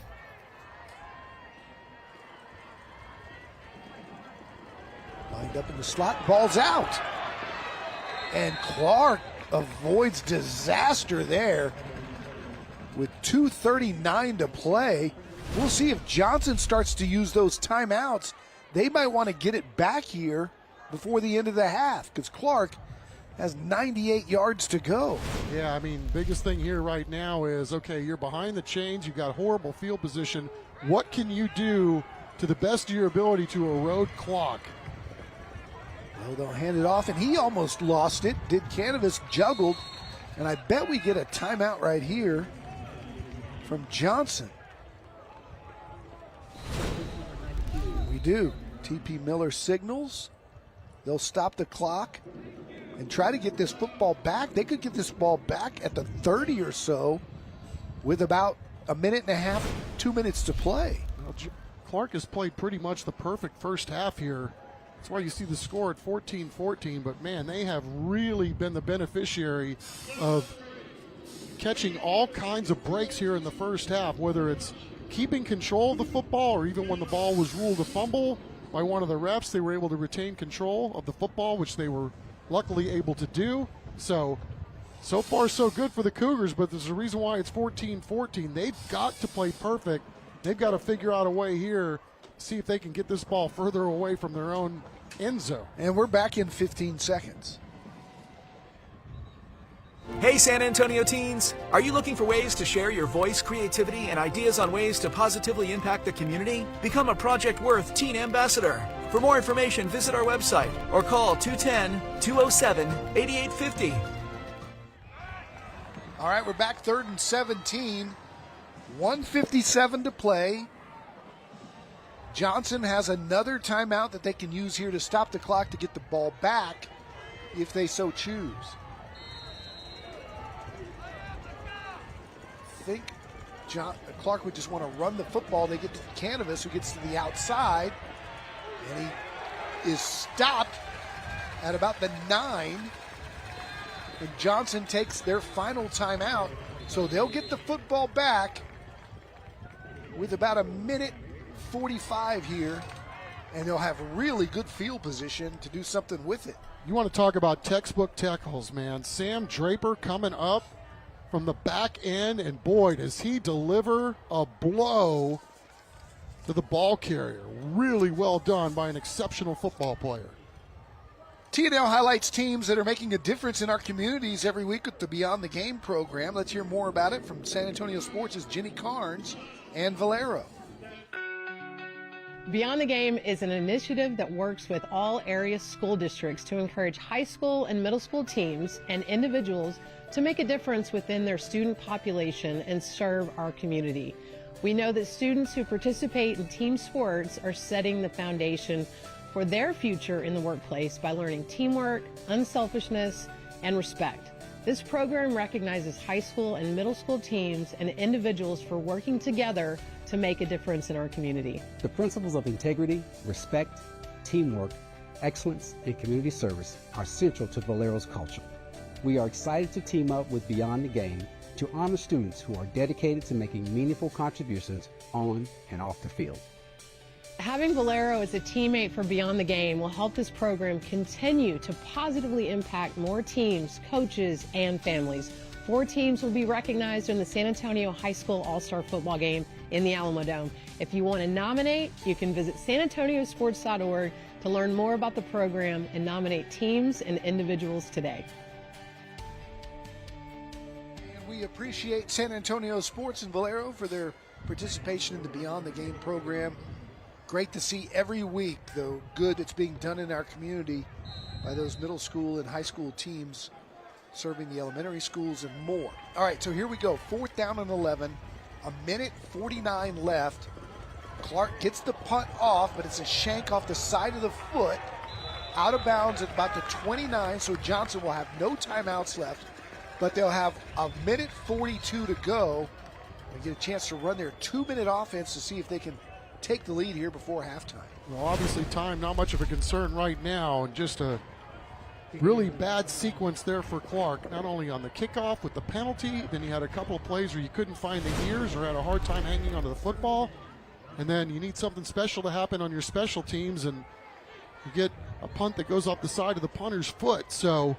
Lined up in the slot, ball's out. And Clark avoids disaster there with 2:39 to play. We'll see if Johnson starts to use those timeouts. They might want to get it back here before the end of the half because Clark has 98 yards to go. Yeah, I mean, biggest thing here right now is, okay, you're behind the chains, you've got horrible field position. What can you do to the best of your ability to erode clock? Well, they'll hand it off, and he almost lost it. Did Canavas juggled, and I bet we get a timeout right here from Johnson. We do. TP Miller signals. They'll stop the clock and try to get this football back. They could get this ball back at the 30 or so with about a minute and a half, 2 minutes to play. Well, Clark has played pretty much the perfect first half here. That's why you see the score at 14-14, but man, they have really been the beneficiary of catching all kinds of breaks here in the first half, whether it's keeping control of the football or even when the ball was ruled a fumble by one of the refs, they were able to retain control of the football, which they were luckily able to do. So far so good for the Cougars, but there's a reason why it's 14-14. They've got to play perfect. They've got to figure out a way here, see if they can get this ball further away from their own end zone. And we're back in 15 seconds. Hey San Antonio teens, are you looking for ways to share your voice, creativity, and ideas on ways to positively impact the community? Become a Project Worth Teen Ambassador. For more information, visit our website or call 210-207-8850. All right, we're back 3rd and 17. 1:57 to play. Johnson has another timeout that they can use here to stop the clock to get the ball back if they so choose. I think Clark would just want to run the football. They get to Canavas, who gets to the outside, and he is stopped at about the 9. And Johnson takes their final timeout, so they'll get the football back with about a minute 45 here, and they'll have really good field position to do something with it. You want to talk about textbook tackles, man. Sam Draper coming up from the back end, and boy, does he deliver a blow to the ball carrier. Really well done by an exceptional football player. TNL highlights teams that are making a difference in our communities every week with the Beyond the Game program. Let's hear more about it from San Antonio Sports' Jenny Carnes and Valero. Beyond the Game is an initiative that works with all area school districts to encourage high school and middle school teams and individuals to make a difference within their student population and serve our community. We know that students who participate in team sports are setting the foundation for their future in the workplace by learning teamwork, unselfishness, and respect. This program recognizes high school and middle school teams and individuals for working together to make a difference in our community. The principles of integrity, respect, teamwork, excellence, and community service are central to Valero's culture. We are excited to team up with Beyond the Game to honor students who are dedicated to making meaningful contributions on and off the field. Having Valero as a teammate for Beyond the Game will help this program continue to positively impact more teams, coaches, and families. 4 teams will be recognized in the San Antonio High School All-Star Football Game in the Alamo Dome. If you want to nominate, you can visit sanantoniosports.org to learn more about the program and nominate teams and individuals today. And we appreciate San Antonio Sports and Valero for their participation in the Beyond the Game program. Great to see every week the good that's being done in our community by those middle school and high school teams serving the elementary schools and more. All right, so here we go. 4th down and 11. 1:49 left. Clark gets the punt off, but it's a shank off the side of the foot. Out of bounds at about the 29, so Johnson will have no timeouts left. But they'll have 1:42 to go. They get a chance to run their 2-minute offense to see if they can take the lead here before halftime. Well, obviously time not much of a concern right now, and just a really bad sequence there for Clark, not only on the kickoff with the penalty, then he had a couple of plays where you couldn't find the ears or had a hard time hanging onto the football, and then you need something special to happen on your special teams, and you get a punt that goes off the side of the punter's foot. So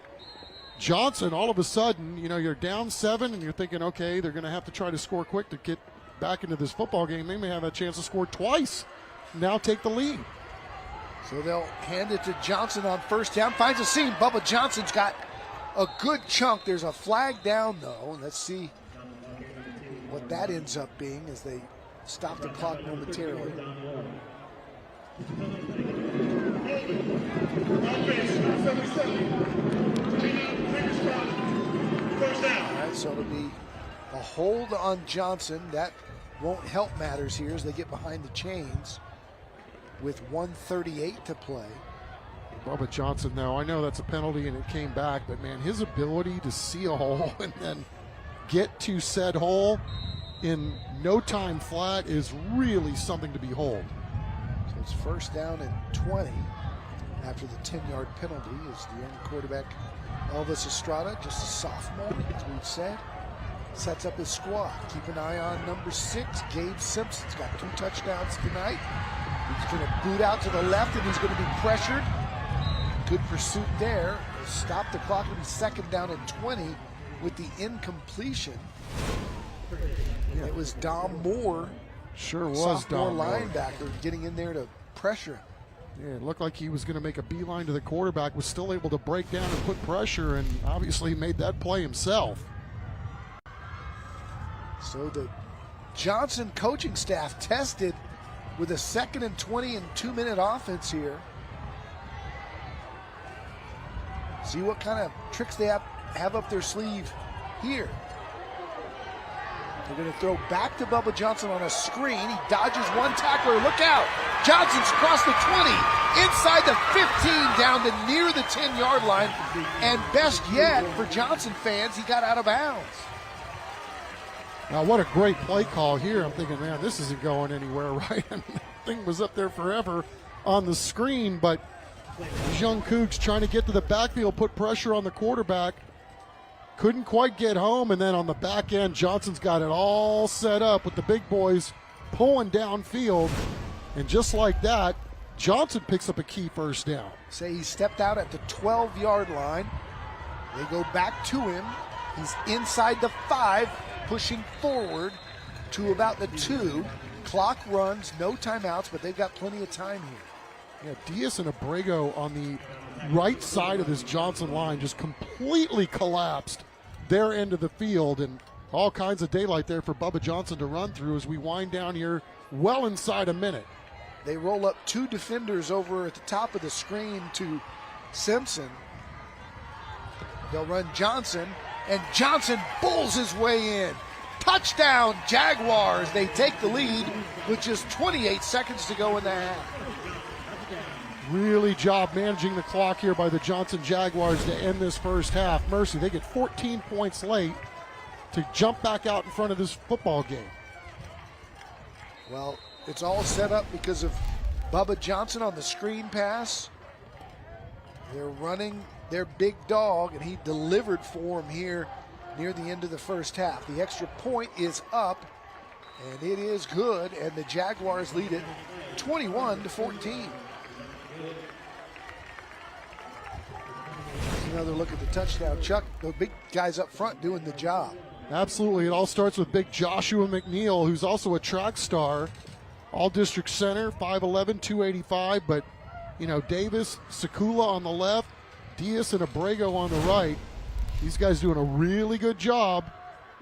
Johnson, all of a sudden, you know, you're down 7 and you're thinking, okay, they're going to have to try to score quick to get back into this football game. They may have a chance to score twice, now take the lead. So they'll hand it to Johnson on 1st down. Finds a seam. Bubba Johnson's got a good chunk. There's a flag down, though. Let's see what that ends up being as they stop the clock momentarily. All right, so it'll be a hold on Johnson. That won't help matters here as they get behind the chains with 1:38 to play. Bubba Johnson, though, I know that's a penalty and it came back, but man, his ability to see a hole and then get to said hole in no time flat is really something to behold. So it's 1st down and 20 after the 10-yard penalty as the young quarterback Elvis Estrada, just a sophomore, as we've said, sets up his squad. Keep an eye on number 6, Gabe Simpson's got 2 touchdowns tonight. He's going to boot out to the left, and he's going to be pressured. Good pursuit there. Stop the clock. It'll be 2nd down and 20 with the incompletion. Yeah. It was Dom Moore. Sure was sophomore Dom Moore. Linebacker getting in there to pressure him. Yeah, it looked like he was going to make a beeline to the quarterback, was still able to break down and put pressure, and obviously made that play himself. So the Johnson coaching staff tested with a 2nd and 20 and 2-minute offense here. See what kind of tricks they have up their sleeve here. They're going to throw back to Bubba Johnson on a screen. He dodges one tackler. Look out. Johnson's across the 20, inside the 15, down to near the 10-yard line. And best yet for Johnson fans, he got out of bounds. Now, what a great play call here. I'm thinking, man, this isn't going anywhere, right? I mean, the thing was up there forever on the screen, but these young Cougs trying to get to the backfield, put pressure on the quarterback. Couldn't quite get home, and then on the back end, Johnson's got it all set up with the big boys pulling downfield. And just like that, Johnson picks up a key 1st down. Say he stepped out at the 12-yard line. They go back to him. He's inside the 5, pushing forward to about the 2. Clock runs, no timeouts, but they've got plenty of time here. Yeah, Diaz and Abrego on the right side of this Johnson line just completely collapsed their end of the field, and all kinds of daylight there for Bubba Johnson to run through as we wind down here well inside a minute. They roll up 2 defenders over at the top of the screen to Simpson. They'll run Johnson, and Johnson bulls his way in. Touchdown, Jaguars. They take the lead with just 28 seconds to go in the half. Really job managing the clock here by the Johnson Jaguars to end this first half. Mercy, they get 14 points late to jump back out in front of this football game. Well, it's all set up because of Bubba Johnson on the screen pass. They're running their big dog, and he delivered for him here near the end of the first half. The extra point is up, and it is good, and the Jaguars lead it 21-14. Another look at the touchdown. Chuck, the big guys up front doing the job. Absolutely. It all starts with big Joshua McNeil, who's also a track star. All-district center, 5'11", 285. But, you know, Davis, Sekula on the left, Diaz and Abrego on the right. These guys doing a really good job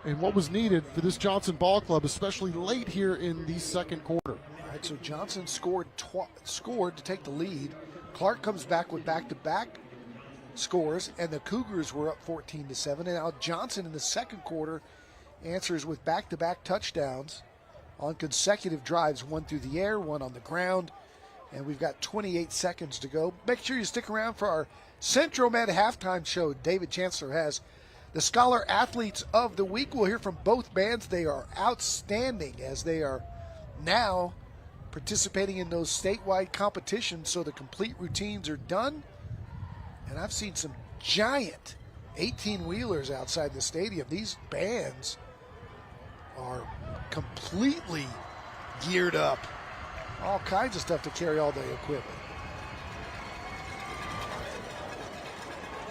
and what was needed for this Johnson ball club, especially late here in the second quarter. All right, so Johnson scored to take the lead. Clark comes back with back-to-back scores, and the Cougars were up 14-7. And now Johnson in the second quarter answers with back-to-back touchdowns on consecutive drives, one through the air, one on the ground. And we've got 28 seconds to go. Make sure you stick around for our Central Med halftime show. David Chancellor has the Scholar Athletes of the Week. We'll hear from both bands. They are outstanding as they are now participating in those statewide competitions, so the complete routines are done. And I've seen some giant 18-wheelers outside the stadium. These bands are completely geared up. All kinds of stuff to carry all the equipment.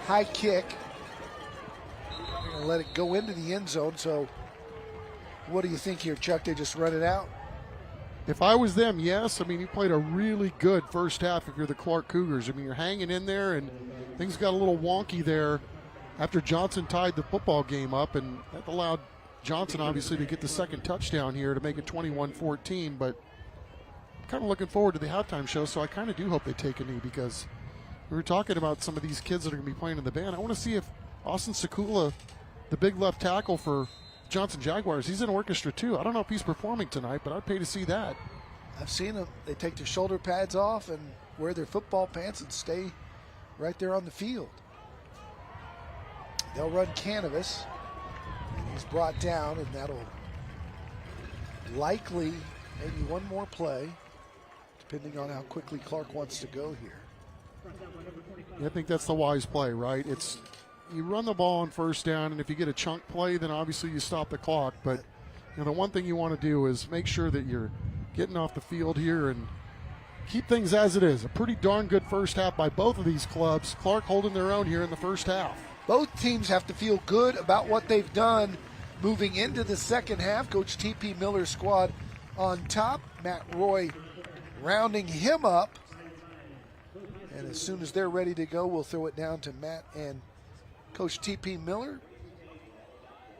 High kick. They're going to let it go into the end zone. So what do you think here, Chuck? They just run it out? If I was them, yes. I mean, you played a really good first half if you're the Clark Cougars. I mean, you're hanging in there, and things got a little wonky there after Johnson tied the football game up, and that allowed Johnson, obviously, to get the second touchdown here to make it 21-14. But I'm kind of looking forward to the halftime show, so I kind of do hope they take a knee, because we were talking about some of these kids that are going to be playing in the band. I want to see if Austin Sekula, the big left tackle for Johnson Jaguars, he's in orchestra too. I don't know if he's performing tonight, but I'd pay to see that. I've seen them. They take their shoulder pads off and wear their football pants and stay right there on the field. They'll run canvas, and he's brought down, and that'll likely maybe one more play, depending on how quickly Clark wants to go here. I think that's the wise play, right? It's you run the ball on first down, and if you get a chunk play, then obviously you stop the clock. But you know, the one thing you want to do is make sure that you're getting off the field here and keep things as it is. A pretty darn good first half by both of these clubs. Clark holding their own here in the first half. Both teams have to feel good about what they've done moving into the second half. Coach T.P. Miller's squad on top. Matt Roy rounding him up. And as soon as they're ready to go, we'll throw it down to Matt and Coach T.P. Miller,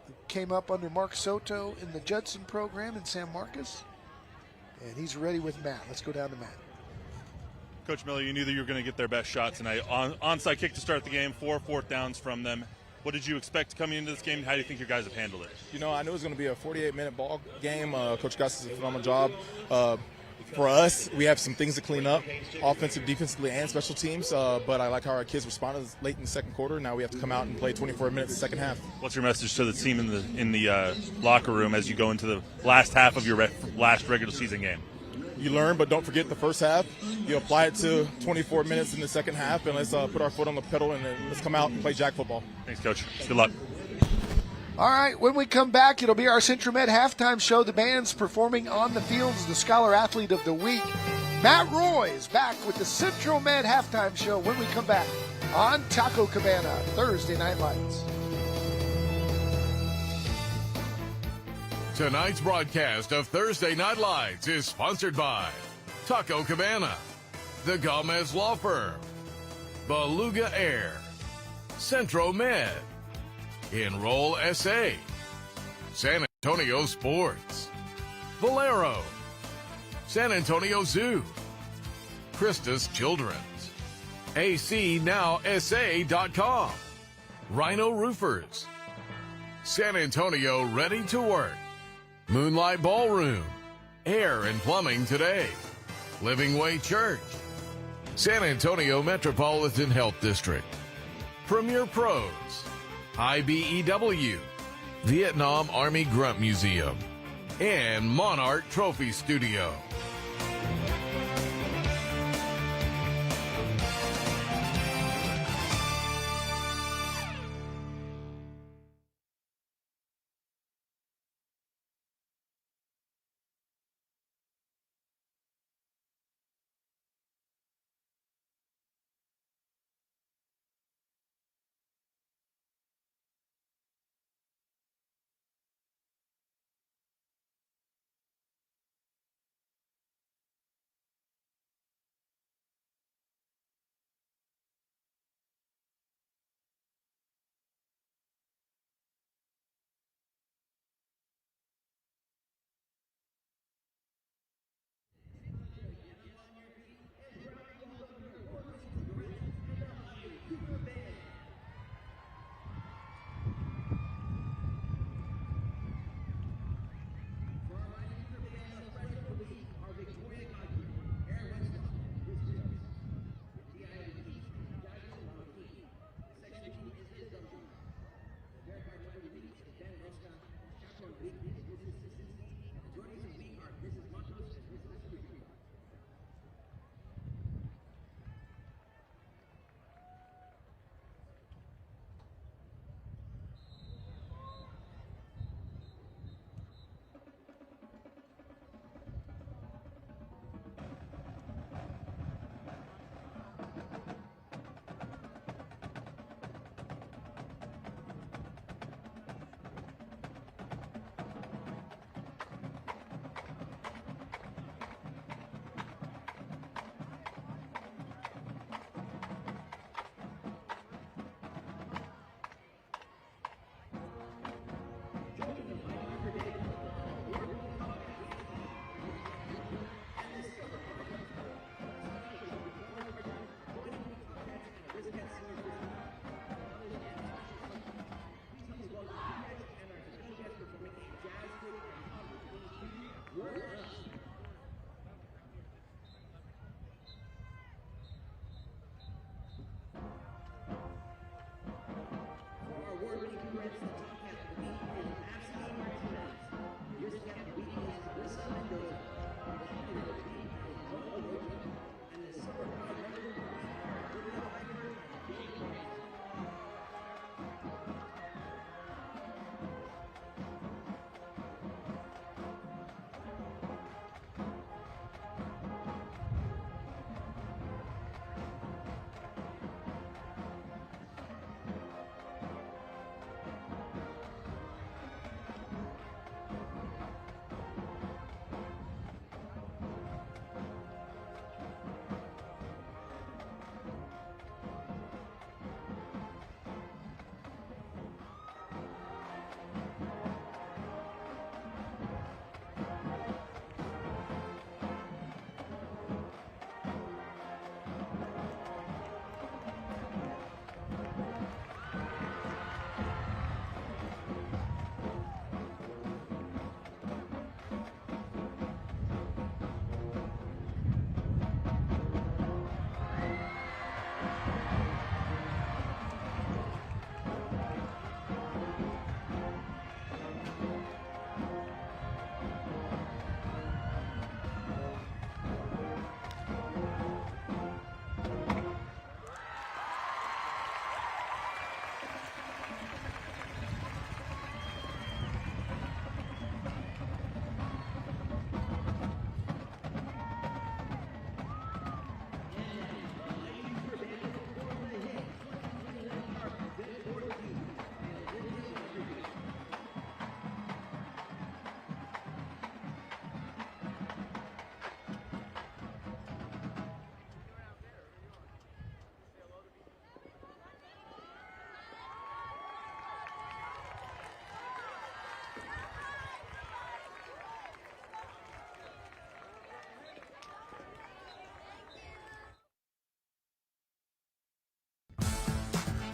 who came up under Mark Soto in the Judson program in San Marcos. And he's ready with Matt. Let's go down to Matt. Coach Miller, you knew that you were going to get their best shot tonight. Onside kick to start the game, 4 fourth downs from them. What did you expect coming into this game? How do you think your guys have handled it? You know, I knew it was going to be a 48-minute ball game. Coach Gus does a phenomenal job. For us, we have some things to clean up, offensive, defensively, and special teams. But I like how our kids responded late in the second quarter. Now we have to come out and play 24 minutes in the second half. What's your message to the team in the locker room as you go into the last half of your last regular season game? You learn, but don't forget the first half. You apply it to 24 minutes in the second half, and let's put our foot on the pedal and let's come out and play Jack football. Thanks, Coach. Good luck. All right, when we come back, it'll be our Central Med halftime show. The band's performing on the fields, the Scholar Athlete of the Week. Matt Roy is back with the Central Med halftime show when we come back on Taco Cabana, Thursday Night Lights. Tonight's broadcast of Thursday Night Lights is sponsored by Taco Cabana, the Gomez Law Firm, Beluga Air, Centro Med, Enroll SA, San Antonio Sports, Valero, San Antonio Zoo, Christus Children's, ACNowSA.com, Rhino Roofers, San Antonio Ready to Work, Moonlight Ballroom, Air and Plumbing Today, Living Way Church, San Antonio Metropolitan Health District, Premier Pros, IBEW, Vietnam Army Grunt Museum, and Monarch Trophy Studio.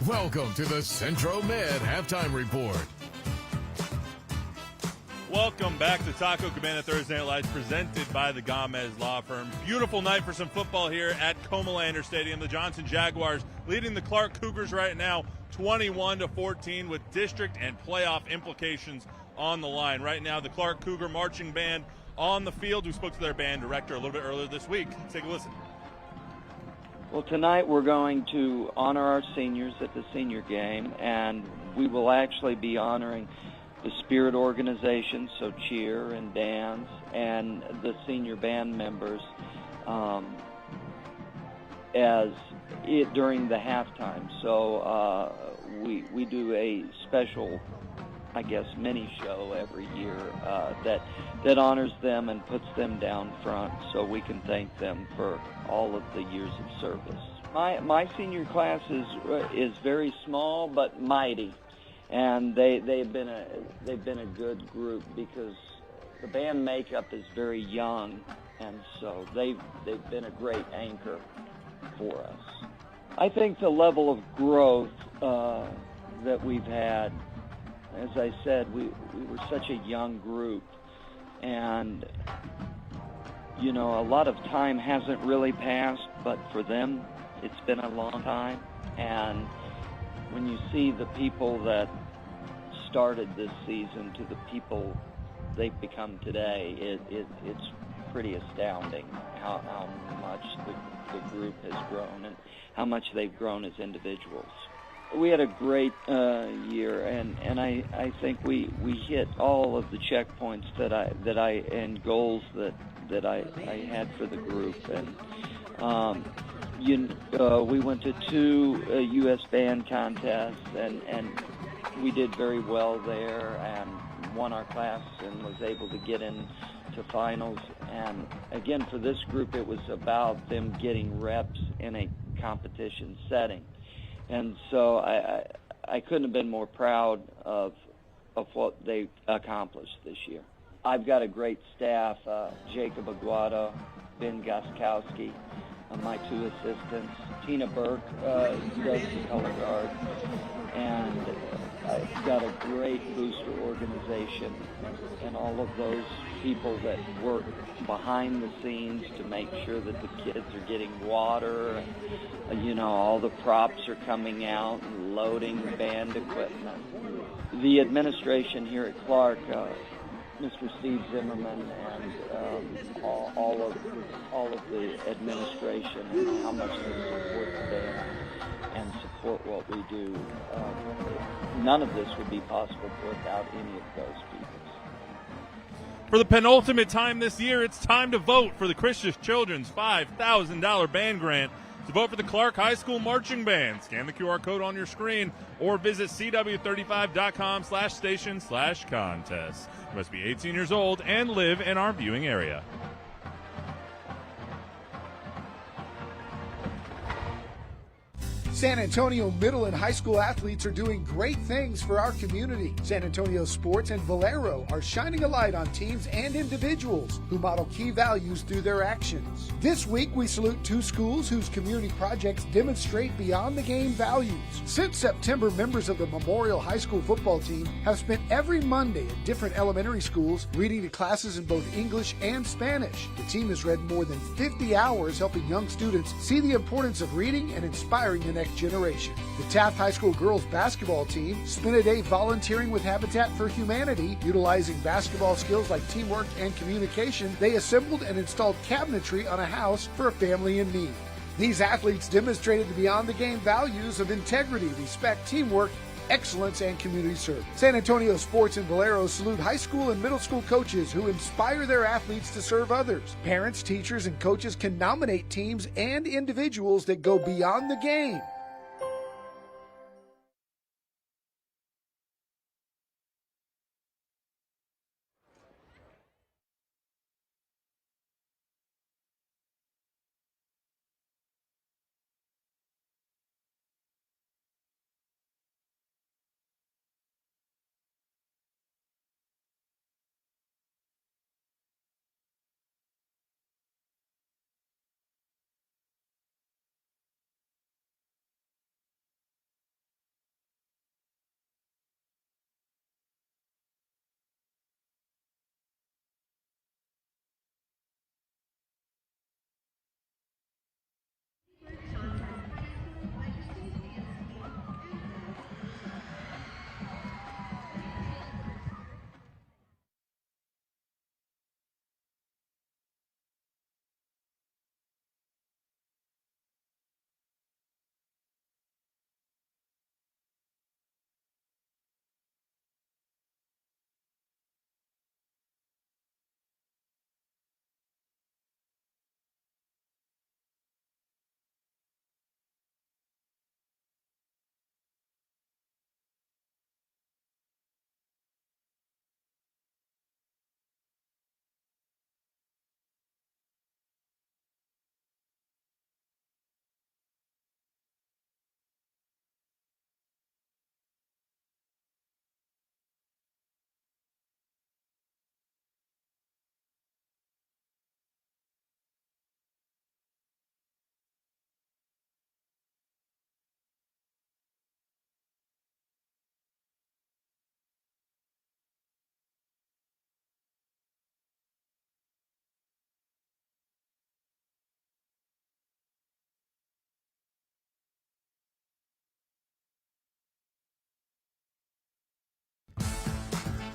Welcome to the Centro Med Halftime Report. Welcome back to Taco Cabana Thursday Night Lights, presented by the Gomez Law Firm. Beautiful night for some football here at Comalander Stadium. The Johnson Jaguars leading the Clark Cougars right now 21-14 with district and playoff implications on the line. Right now, the Clark Cougar Marching Band on the field. We spoke to their band director a little bit earlier this week. Let's take a listen. Well, tonight we're going to honor our seniors at the senior game, and we will actually be honoring the spirit organizations, so cheer and dance, and the senior band members during the halftime. So we do a special, I guess, mini show every year that honors them and puts them down front so we can thank them for all of the years of service. My senior class is very small but mighty, and they've been a good group because the band makeup is very young, and so they've been a great anchor for us. I think the level of growth that we've had, as I said, we were such a young group, and you know, a lot of time hasn't really passed, but for them it's been a long time. And when you see the people that started this season to the people they've become today, it's pretty astounding how much the group has grown and how much they've grown as individuals. We had a great year, and I think we hit all of the checkpoints and goals that I had for the group. And we went to 2 U.S. band contests, and we did very well there and won our class and was able to get into finals. And again, for this group, it was about them getting reps in a competition setting. And so I couldn't have been more proud of what they accomplished this year. I've got a great staff, Jacob Aguado, Ben Goskowski, my 2 assistants. Tina Burke does the color guard. And I've got a great booster organization and all of those people that work behind the scenes to make sure that the kids are getting water and, you know, all the props are coming out and loading band equipment. The administration here at Clark, Mr. Steve Zimmerman and all of the administration and how much they support the band and support what we do. None of this would be possible without any of those people. For the penultimate time this year, it's time to vote for the Christian Children's $5,000 band grant. To vote for the Clark High School Marching Band, scan the QR code on your screen or visit cw35.com/station/contest. You must be 18 years old and live in our viewing area. San Antonio middle and high school athletes are doing great things for our community. San Antonio Sports and Valero are shining a light on teams and individuals who model key values through their actions. This week, we salute 2 schools whose community projects demonstrate beyond the game values. Since September, members of the Memorial High School football team have spent every Monday at different elementary schools reading to classes in both English and Spanish. The team has read more than 50 hours helping young students see the importance of reading and inspiring the next generation. The Taft High School girls basketball team spent a day volunteering with Habitat for Humanity, utilizing basketball skills like teamwork and communication. They assembled and installed cabinetry on a house for a family in need. These athletes demonstrated the beyond the game values of integrity, respect, teamwork, excellence, and community service. San Antonio Sports and Valero salute high school and middle school coaches who inspire their athletes to serve others. Parents, teachers, and coaches can nominate teams and individuals that go beyond the game.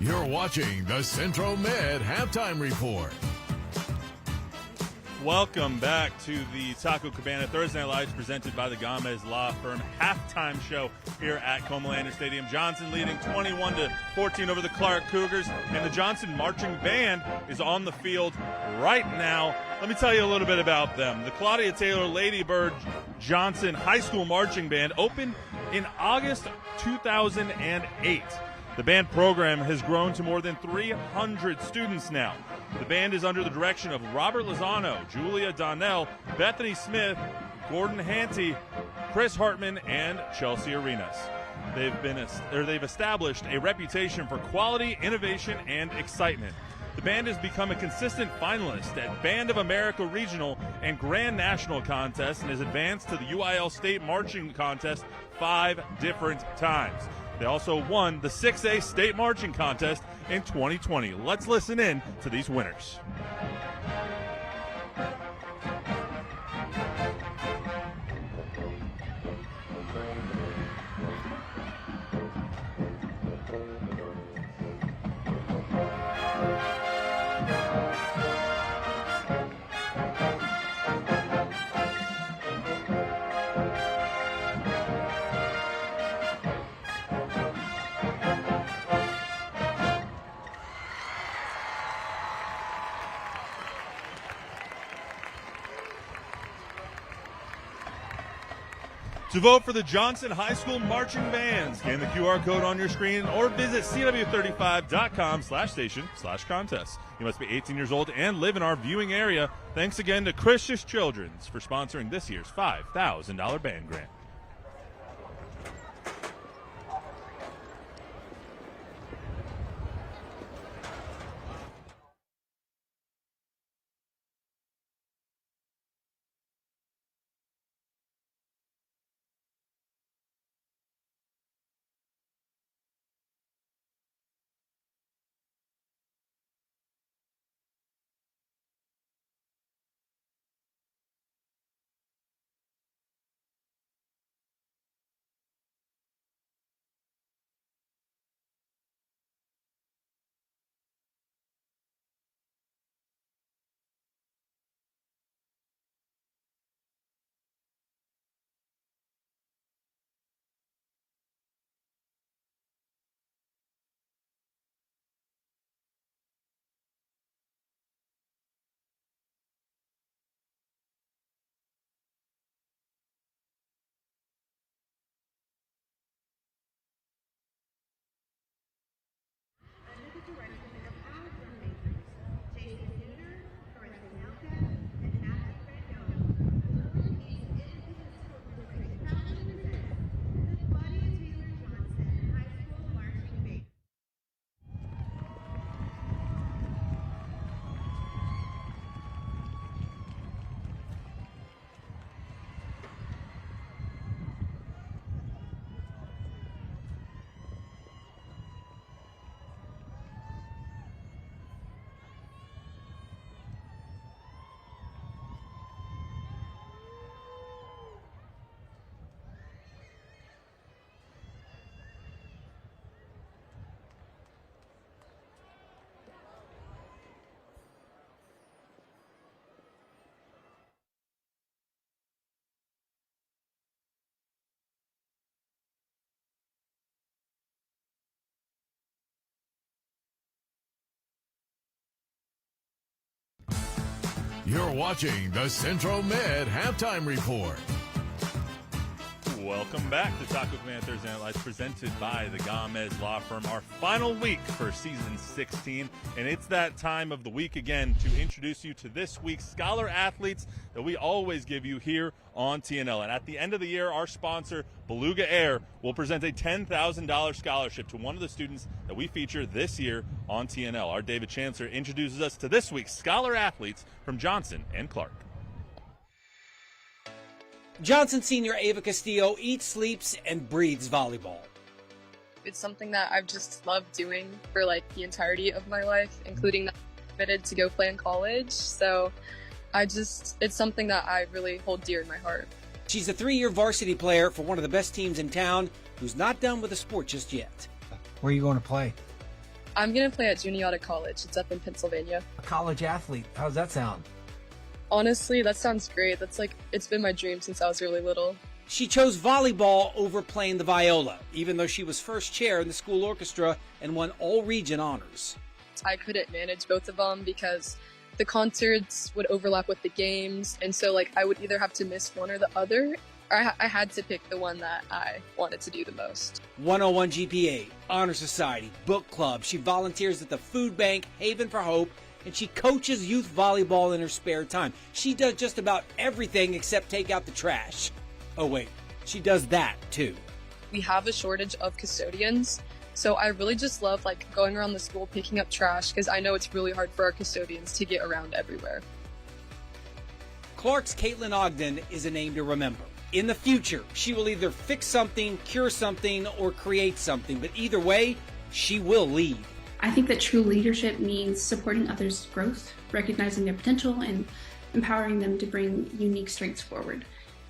You're watching the Central Med Halftime Report. Welcome back to the Taco Cabana Thursday Night Lights presented by the Gomez Law Firm halftime show here at Comalander Stadium. Johnson leading 21-14 over the Clark Cougars, and the Johnson Marching Band is on the field right now. Let me tell you a little bit about them. The Claudia Taylor Lady Bird Johnson High School Marching Band opened in August 2008. The band program has grown to more than 300 students now. The band is under the direction of Robert Lozano, Julia Donnell, Bethany Smith, Gordon Hanty, Chris Hartman, and Chelsea Arenas. They've established a reputation for quality, innovation, and excitement. The band has become a consistent finalist at Band of America Regional and Grand National contests and has advanced to the UIL State Marching Contest 5 different times. They also won the 6A State Marching Contest in 2020. Let's listen in to these winners. To vote for the Johnson High School Marching Band, scan the QR code on your screen or visit cw35.com/station/contest. You must be 18 years old and live in our viewing area. Thanks again to Christian Children's for sponsoring this year's $5,000 band grant. You're watching the Central Med Halftime Report. Welcome back to Taco Cabana Thursday Night Lights, presented by the Gomez Law Firm. Our final week for season 16, and it's that time of the week again to introduce you to this week's Scholar Athletes that we always give you here on TNL. And at the end of the year, our sponsor, Beluga Air, will present a $10,000 scholarship to one of the students that we feature this year on TNL. Our David Chancellor introduces us to this week's Scholar Athletes from Johnson and Clark. Johnson senior Ava Castillo eats, sleeps, and breathes volleyball. It's something that I've just loved doing for like the entirety of my life, including that I'm committed to go play in college. So it's something that I really hold dear in my heart. She's a 3-year varsity player for one of the best teams in town who's not done with the sport just yet. Where are you going to play? I'm going to play at Juniata College. It's up in Pennsylvania. A college athlete. How does that sound? Honestly, that sounds great. It's been my dream since I was really little. She chose volleyball over playing the viola, even though she was first chair in the school orchestra and won all region honors. I couldn't manage both of them because the concerts would overlap with the games, and so I would either have to miss one or the other, or I had to pick the one that I wanted to do the most. 101 GPA, Honor Society, book club. She volunteers at the food bank, Haven for Hope, and she coaches youth volleyball in her spare time. She does just about everything except take out the trash. Oh wait, she does that too. We have a shortage of custodians, so I really just love going around the school picking up trash because I know it's really hard for our custodians to get around everywhere. Clark's Caitlin Ogden is a name to remember. In the future, she will either fix something, cure something, or create something, but either way, she will lead. I think that true leadership means supporting others' growth, recognizing their potential, and empowering them to bring unique strengths forward.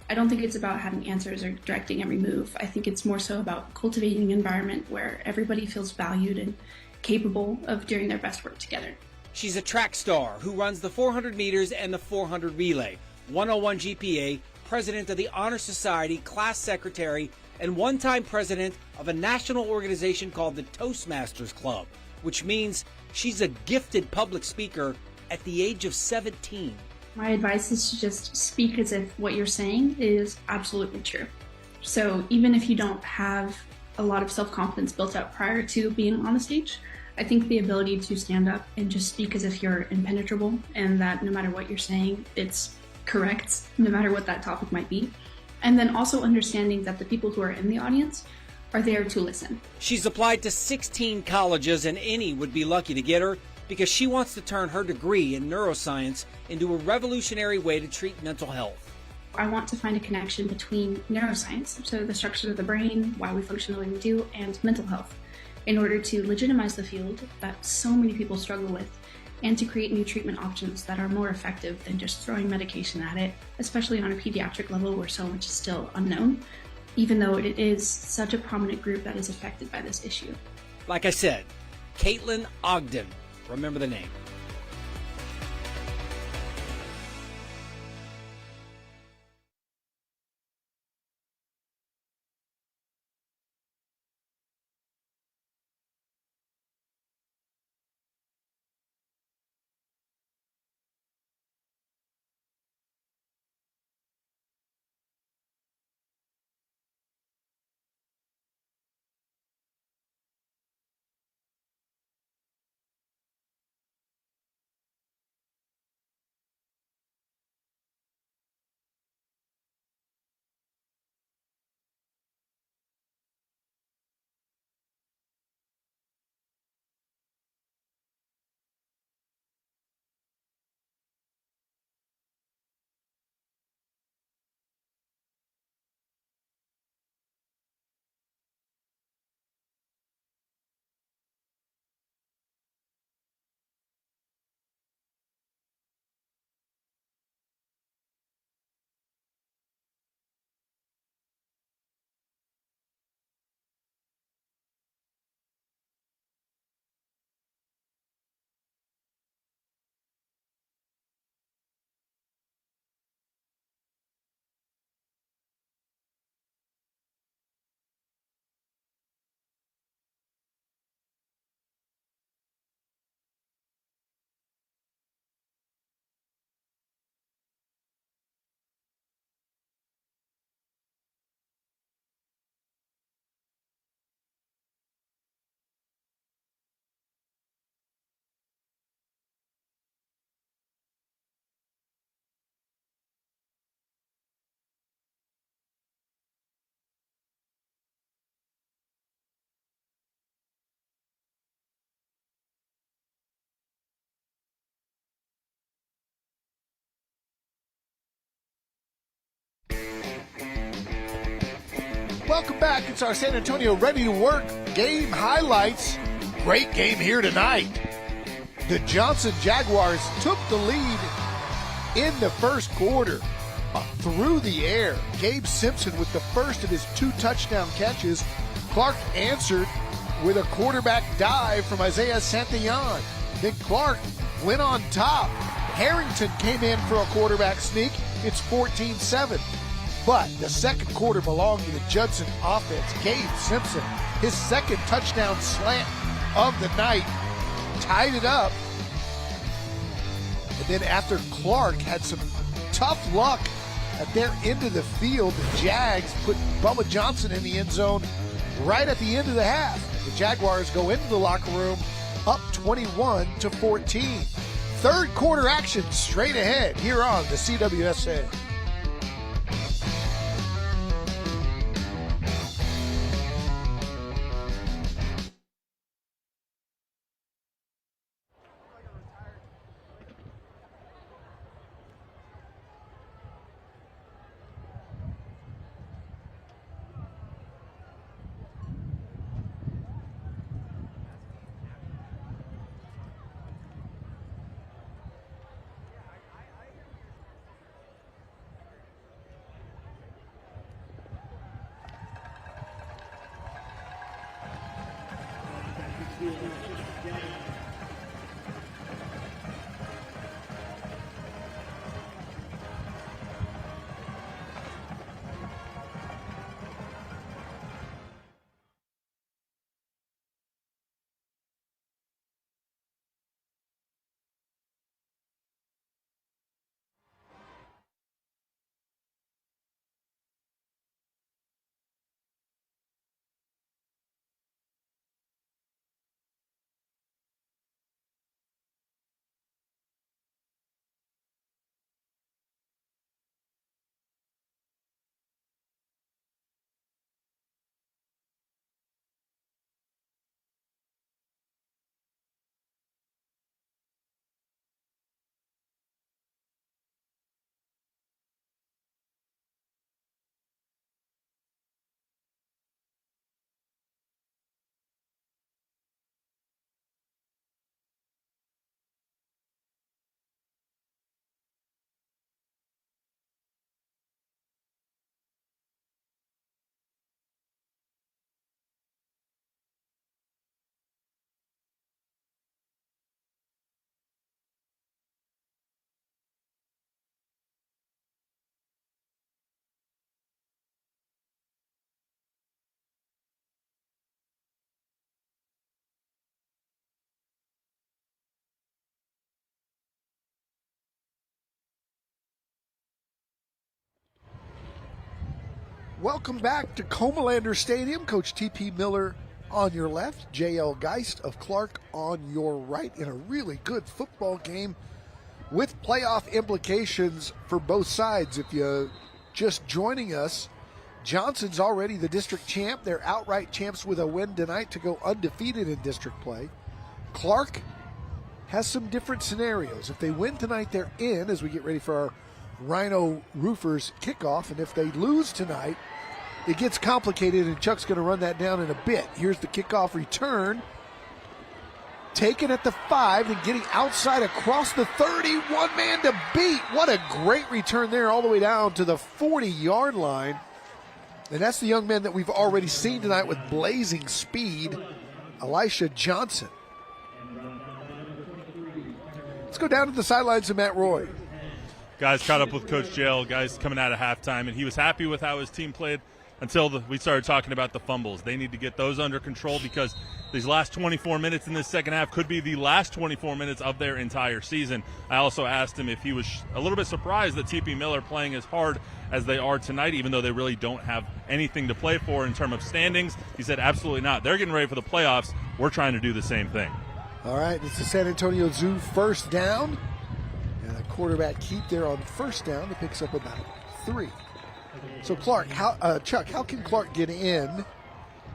I don't think it's about having answers or directing every move. I think it's more so about cultivating an environment where everybody feels valued and capable of doing their best work together. She's a track star who runs the 400 meters and the 400 relay, 101 GPA, president of the Honor Society, class secretary, and one-time president of a national organization called the Toastmasters Club, which means she's a gifted public speaker at the age of 17. My advice is to just speak as if what you're saying is absolutely true. So even if you don't have a lot of self-confidence built up prior to being on the stage, I think the ability to stand up and just speak as if you're impenetrable and that no matter what you're saying, it's correct, no matter what that topic might be. And then also understanding that the people who are in the audience are there to listen. She's applied to 16 colleges, and any would be lucky to get her because she wants to turn her degree in neuroscience into a revolutionary way to treat mental health. I want to find a connection between neuroscience, so the structure of the brain, why we function the way we do, and mental health, in order to legitimize the field that so many people struggle with, and to create new treatment options that are more effective than just throwing medication at it, especially on a pediatric level where so much is still unknown, even though it is such a prominent group that is affected by this issue. Like I said, Caitlin Ogden. Remember the name. Welcome back. It's our San Antonio Ready to Work game highlights. Great game here tonight. The Johnson Jaguars took the lead in the first quarter through the air. Gabe Simpson with the first of his 2 touchdown catches. Clark answered with a quarterback dive from Isaiah Santillon. Then Clark went on top. Harrington came in for a quarterback sneak. It's 14-7. But the second quarter belonged to the Judson offense. Gabe Simpson, his second touchdown slant of the night, tied it up. And then after Clark had some tough luck at their end of the field, the Jags put Bubba Johnson in the end zone right at the end of the half. The Jaguars go into the locker room up 21-14. Third quarter action straight ahead here on the CWSN. Welcome back to Comalander Stadium. Coach T.P. Miller on your left, J.L. Geist of Clark on your right, in a really good football game with playoff implications for both sides. If you're just joining us, Johnson's already the district champ. They're outright champs with a win tonight to go undefeated in district play. Clark has some different scenarios. If they win tonight, they're in as we get ready for our Rhino Roofers kickoff. And if they lose tonight, it gets complicated, and Chuck's going to run that down in a bit. Here's the kickoff return. Taken at the 5 and getting outside across the 30. One man to beat. What a great return there all the way down to the 40-yard line. And that's the young man that we've already seen tonight with blazing speed, Elisha Johnson. Let's go down to the sidelines of Matt Roy. Guys caught up with Coach Jail, guys coming out of halftime, and he was happy with how his team played until we started talking about the fumbles. They need to get those under control because these last 24 minutes in this second half could be the last 24 minutes of their entire season. I also asked him if he was a little bit surprised that T.P. Miller playing as hard as they are tonight, even though they really don't have anything to play for in terms of standings. He said absolutely not. They're getting ready for the playoffs. We're trying to do the same thing. All right, it's the San Antonio Zoo first down. And a quarterback keep there on first down. It picks up about 3. So, Clark, Chuck, how can Clark get in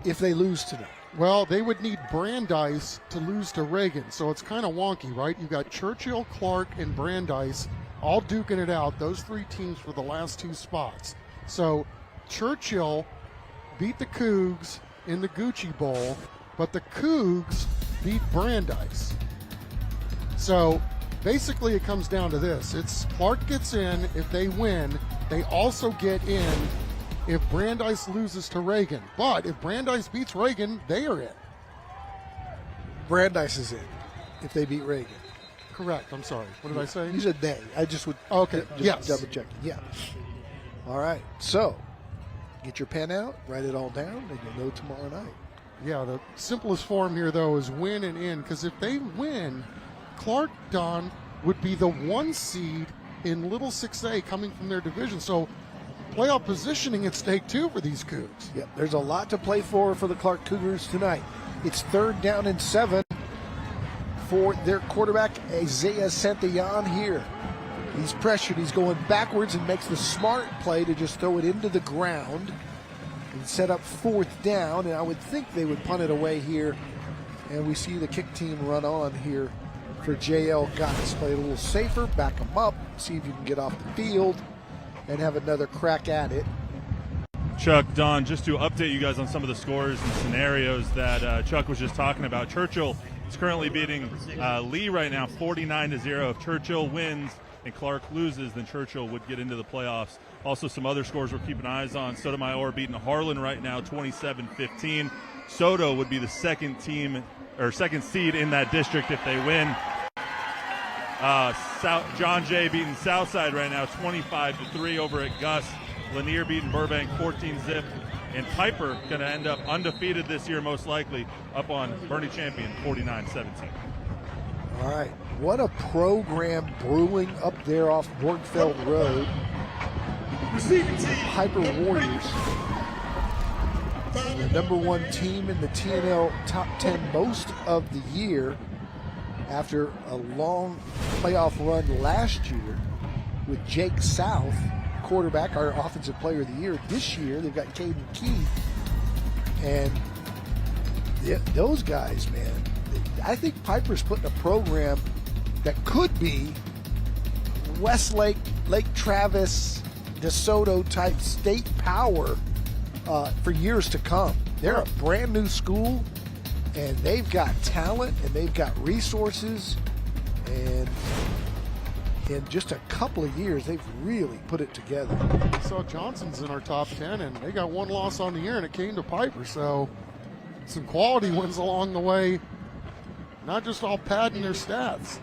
if they lose tonight? Well, they would need Brandeis to lose to Reagan, so it's kind of wonky, right? You've got Churchill, Clark, and Brandeis all duking it out, those 3 teams for the last 2 spots. So, Churchill beat the Cougs in the Gucci Bowl, but the Cougs beat Brandeis. So, basically it comes down to this. It's Clark gets in if they win. They also get in if Brandeis loses to Reagan. But if Brandeis beats Reagan, they are in. Brandeis is in if they beat Reagan. Correct. I'm sorry. What did I say? You said they. I just would. Okay. Just Yes. double checking. Yeah. All right. So, get your pen out, write it all down, and you'll know tomorrow night. Yeah, the simplest form here, though, is win and in. Because if they win, Clark, Don, would be the 1 seed in Little 6A coming from their division. So playoff positioning at stake, too, for these Cougs. Yep, there's a lot to play for the Clark Cougars tonight. It's 3rd down and 7 for their quarterback, Isaiah Santillon here. He's pressured. He's going backwards and makes the smart play to just throw it into the ground and set up 4th down. And I would think they would punt it away here. And we see the kick team run on here for JL Gotts. Play it a little safer, back them up, see if you can get off the field and have another crack at it. Chuck, Don, just to update you guys on some of the scores and scenarios that Chuck was just talking about. Churchill is currently beating Lee right now 49-0. If Churchill wins and Clark loses, then Churchill would get into the playoffs. Also, some other scores we're keeping eyes on. Sotomayor beating Harlan right now 27-15. Soto would be the second seed in that district if they win. John Jay beating Southside right now 25-3 over at Gus. Lanier beating Burbank 14-zip. And Piper going to end up undefeated this year, most likely, up on Bernie Champion 49-17. All right. What a program brewing up there off Borgfeld Road. Piper Warriors. The #1 team in the TNL top 10 most of the year after a long playoff run last year with Jake South, quarterback, our offensive player of the year. This year they've got Caden Keith, and those guys, man, I think Piper's putting a program that could be Westlake, Lake Travis, DeSoto type state power for years to come. They're a brand new school, and they've got talent and they've got resources, and in just a couple of years they've really put it together. We saw Johnson's in our top 10, and they got 1 loss on the year, and it came to Piper. So some quality wins along the way, not just all padding their stats.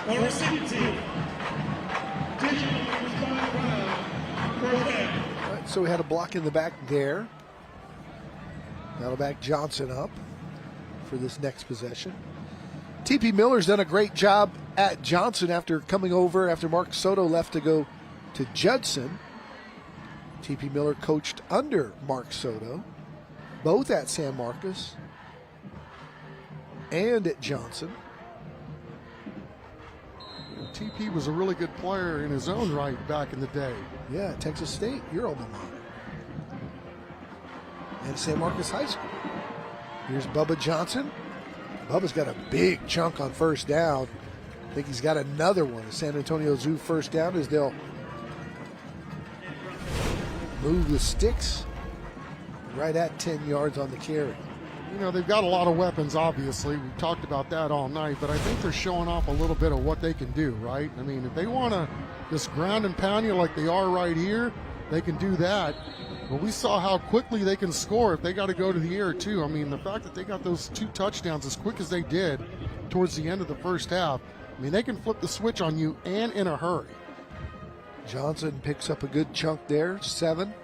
On receiving team. Right, so we had a block in the back there. That'll back Johnson up for this next possession. TP Miller's done a great job at Johnson after coming over after Mark Soto left to go to Judson. TP Miller coached under Mark Soto, both at San Marcos and at Johnson. TP was a really good player in his own right back in the day. Yeah, Texas State, your alma mater. And San Marcos High School. Here's Bubba Johnson. Bubba's got a big chunk on 1st down. I think he's got another one. The San Antonio Zoo 1st down as they'll move the sticks right at 10 yards on the carry. You know, they've got a lot of weapons, obviously. We've talked about that all night, but I think they're showing off a little bit of what they can do, right? I mean, if they want to just ground and pound you like they are right here, they can do that. But we saw how quickly they can score if they got to go to the air, too. I mean, the fact that they got those 2 touchdowns as quick as they did towards the end of the first half, I mean, they can flip the switch on you and in a hurry. Johnson picks up a good chunk there, 7.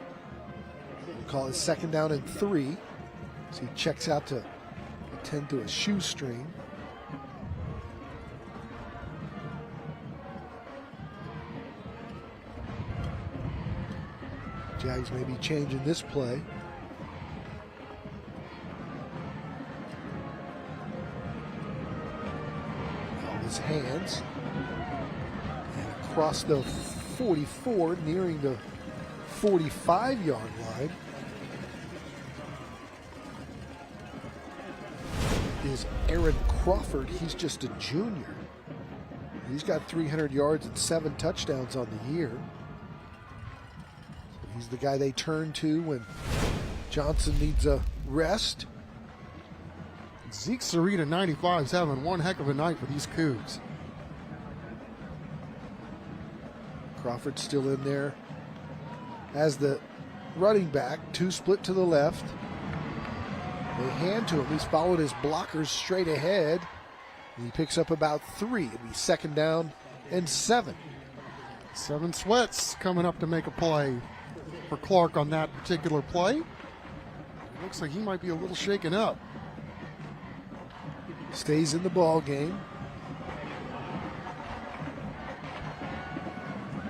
We'll call it 2nd down and 3. So he checks out to attend to a shoestring. Jags may be changing this play. Out his hands. And across the 44, nearing the 45-yard line, is Aaron Crawford. He's just a junior. He's got 300 yards and 7 touchdowns on the year. So he's the guy they turn to when Johnson needs a rest. Zeke Sarita, 95, is having one heck of a night for these Cougs. Crawford's still in there as the running back, 2 split to the left. They hand to him. He's followed his blockers straight ahead. He picks up about 3. It'll be 2nd down and 7. 7 Sweats coming up to make a play for Clark on that particular play. Looks like he might be a little shaken up. Stays in the ball game.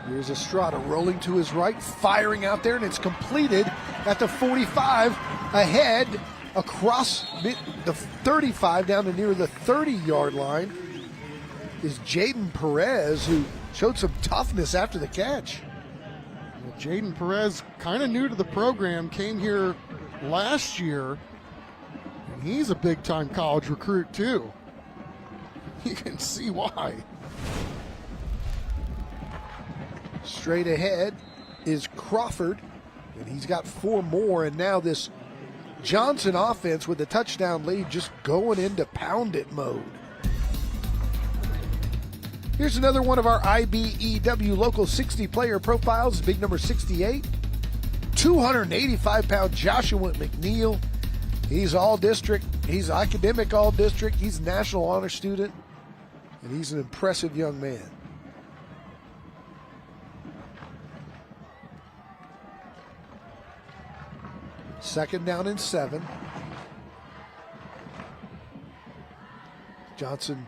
Here's Estrada rolling to his right, firing out there, and it's completed at the 45, ahead across the 35 down to near the 30-yard line is Jaden Perez, who showed some toughness after the catch. Well, Jaden Perez, kind of new to the program, came here last year, and he's a big-time college recruit too. You can see why. Straight ahead is Crawford, and he's got 4 more, and now this Johnson offense with the touchdown lead just going into pound it mode. Here's another one of our IBEW local 60 player profiles, big number 68, 285-pound Joshua McNeil. He's all district, he's academic all district, he's a national honor student, and he's an impressive young man. Second down and 7. Johnson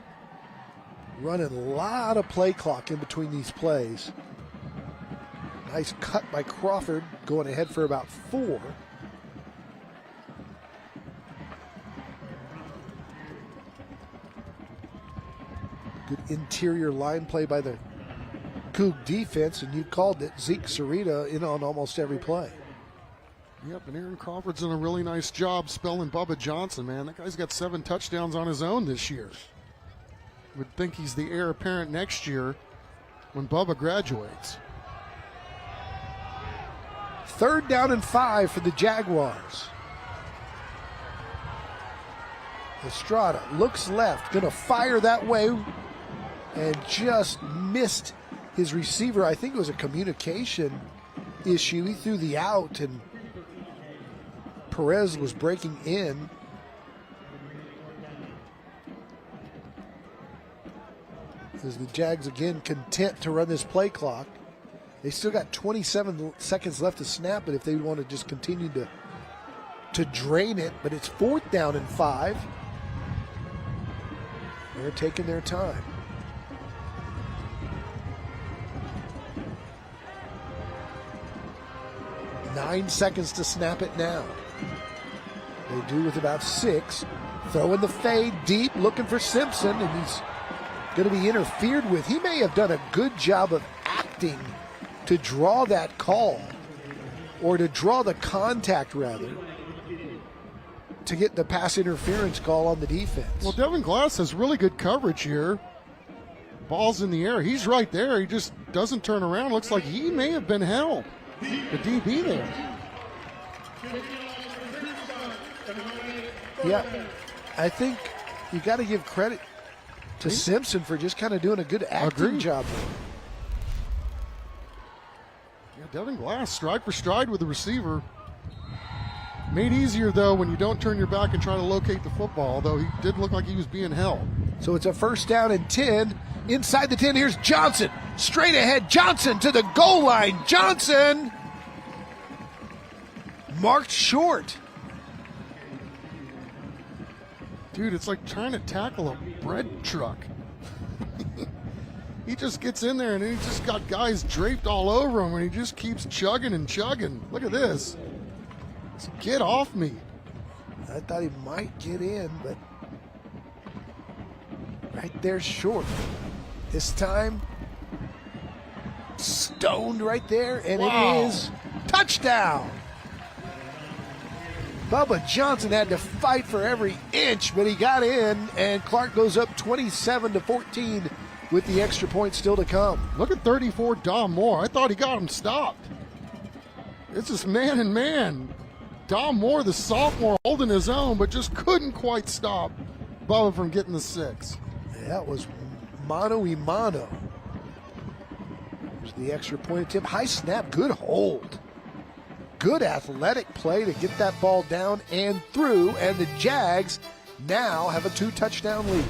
running a lot of play clock in between these plays. Nice cut by Crawford, going ahead for about 4. Good interior line play by the Coug defense, and you called it. Zeke Sarita in on almost every play. Yep, and Aaron Crawford's done a really nice job spelling Bubba Johnson, man. That guy's got 7 touchdowns on his own this year. Would think he's the heir apparent next year when Bubba graduates. 3rd down and 5 for the Jaguars. Estrada looks left, gonna fire that way, and just missed his receiver. I think it was a communication issue. He threw the out, and Perez was breaking in. As the Jags again content to run this play clock. They still got 27 seconds left to snap it if they want to just continue to drain it, but it's 4th down and 5. They're taking their time. Nine seconds to snap it now. They do with about 6. Throwing the fade deep, looking for Simpson, and he's going to be interfered with. He may have done a good job of acting to draw that call, or to draw the contact rather, to get the pass interference call on the defense. Well, Devin Glass has really good coverage here. Ball's in the air. He's right there. He just doesn't turn around. Looks like he may have been held. The DB there. Yeah, I think you got to give credit to Simpson for just kind of doing a good acting job there. Yeah, Devin Glass, stride for stride with the receiver. Made easier, though, when you don't turn your back and try to locate the football, though he did look like he was being held. So it's a 1st down and 10. Inside the 10, here's Johnson. Straight ahead, Johnson to the goal line. Johnson marked short. Dude, it's like trying to tackle a bread truck. He just gets in there, and he just got guys draped all over him, and he just keeps chugging and chugging. Look at this. Just get off me. I thought he might get in, but right there short. This time, stoned right there, and It is touchdown. Bubba Johnson had to fight for every inch, but he got in, and Clark goes up 27-14 with the extra point still to come. Look at 34, Dom Moore. I thought he got him stopped. It's just man and man. Dom Moore, the sophomore, holding his own, but just couldn't quite stop Bubba from getting the 6. That was mano-y-mano. There's the extra point attempt. High snap, good hold. good athletic play to get that ball down and through, and the Jags now have a 2-touchdown lead.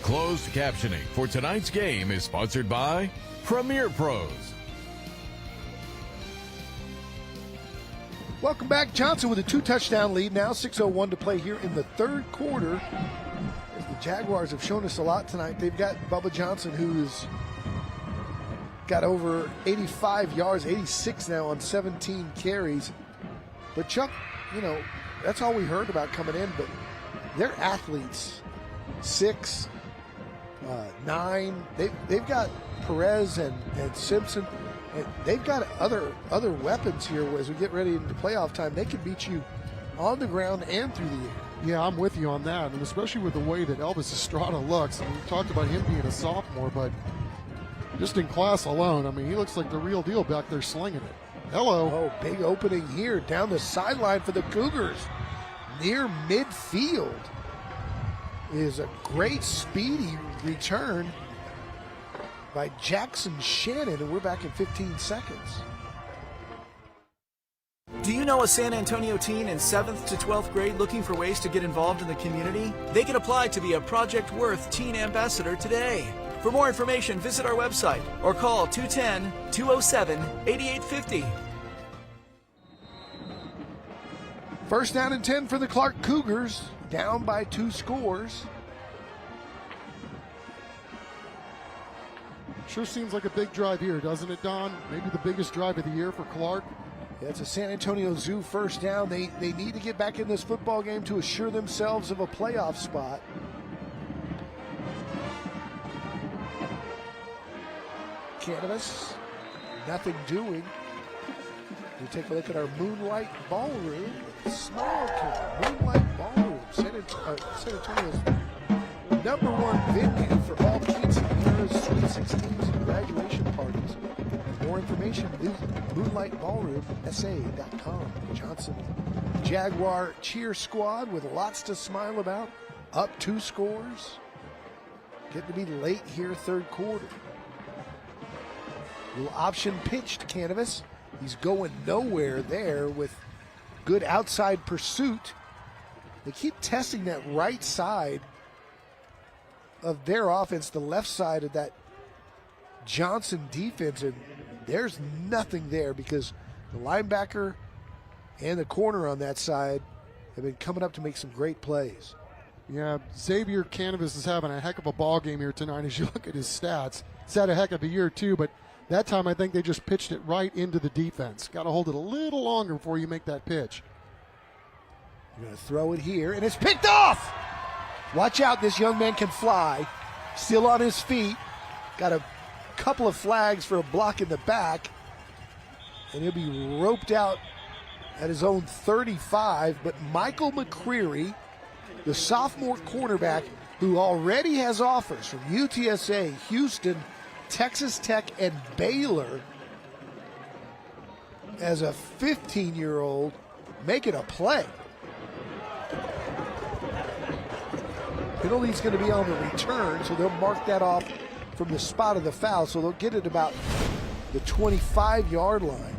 Closed captioning for tonight's game is sponsored by Premier Pros. Welcome back. Johnson with a 2-touchdown lead. Now 6:01 to play here in the third quarter. As the Jaguars have shown us a lot tonight. They've got Bubba Johnson, who's got over 85 yards, 86 now on 17 carries. But Chuck, you know, that's all we heard about coming in, but they're athletes. 6, 9. They've got Perez and Simpson. And they've got other weapons here as we get ready into playoff time. They can beat you on the ground and through the air. Yeah, I'm with you on that, and especially with the way that Elvis Estrada looks. I mean, we talked about him being a sophomore, but just in class alone, I mean, he looks like the real deal back there slinging it. Hello. Oh, big opening here down the sideline for the Cougars. Near midfield is a great speedy return by Jackson Shannon, and we're back in 15 seconds. Do you know a San Antonio teen in 7th to 12th grade looking for ways to get involved in the community? They can apply to be a Project Worth Teen Ambassador today. For more information, visit our website or call 210-207-8850. First down and 10 for the Clark Cougars, down by 2 scores. Sure seems like a big drive here, doesn't it, Don? Maybe the biggest drive of the year for Clark. Yeah, it's a San Antonio Zoo first down. They need to get back in this football game to assure themselves of a playoff spot. Canvas, nothing doing. We take a look at our Moonlight Ballroom. Small camp, Moonlight Ballroom. San Antonio's #1 venue for all quinceañeras, sweet 16s, and graduation parties. For more information, visit moonlightballroomsa.com. Johnson Jaguar cheer squad with lots to smile about. Up 2 scores. Getting to be late here, third quarter. Little option pitch to Canvas. He's going nowhere there with good outside pursuit. They keep testing that right side of their offense, the left side of that Johnson defense, and there's nothing there because the linebacker and the corner on that side have been coming up to make some great plays. Yeah, Xavier Canvas is having a heck of a ball game here tonight as you look at his stats. He's had a heck of a year too, but that time I think they just pitched it right into the defense. Got to hold it a little longer before you make that pitch. You're going to throw it here, and it's picked off! Watch out, this young man can fly. Still on his feet. Got a couple of flags for a block in the back. And he'll be roped out at his own 35. But Michael McCreary the sophomore cornerback who already has offers from UTSA, Houston, Texas Tech, and Baylor, as a 15-year-old making a play. Penalty's going to be on the return, so they'll mark that off from the spot of the foul, so they'll get it about the 25-yard line.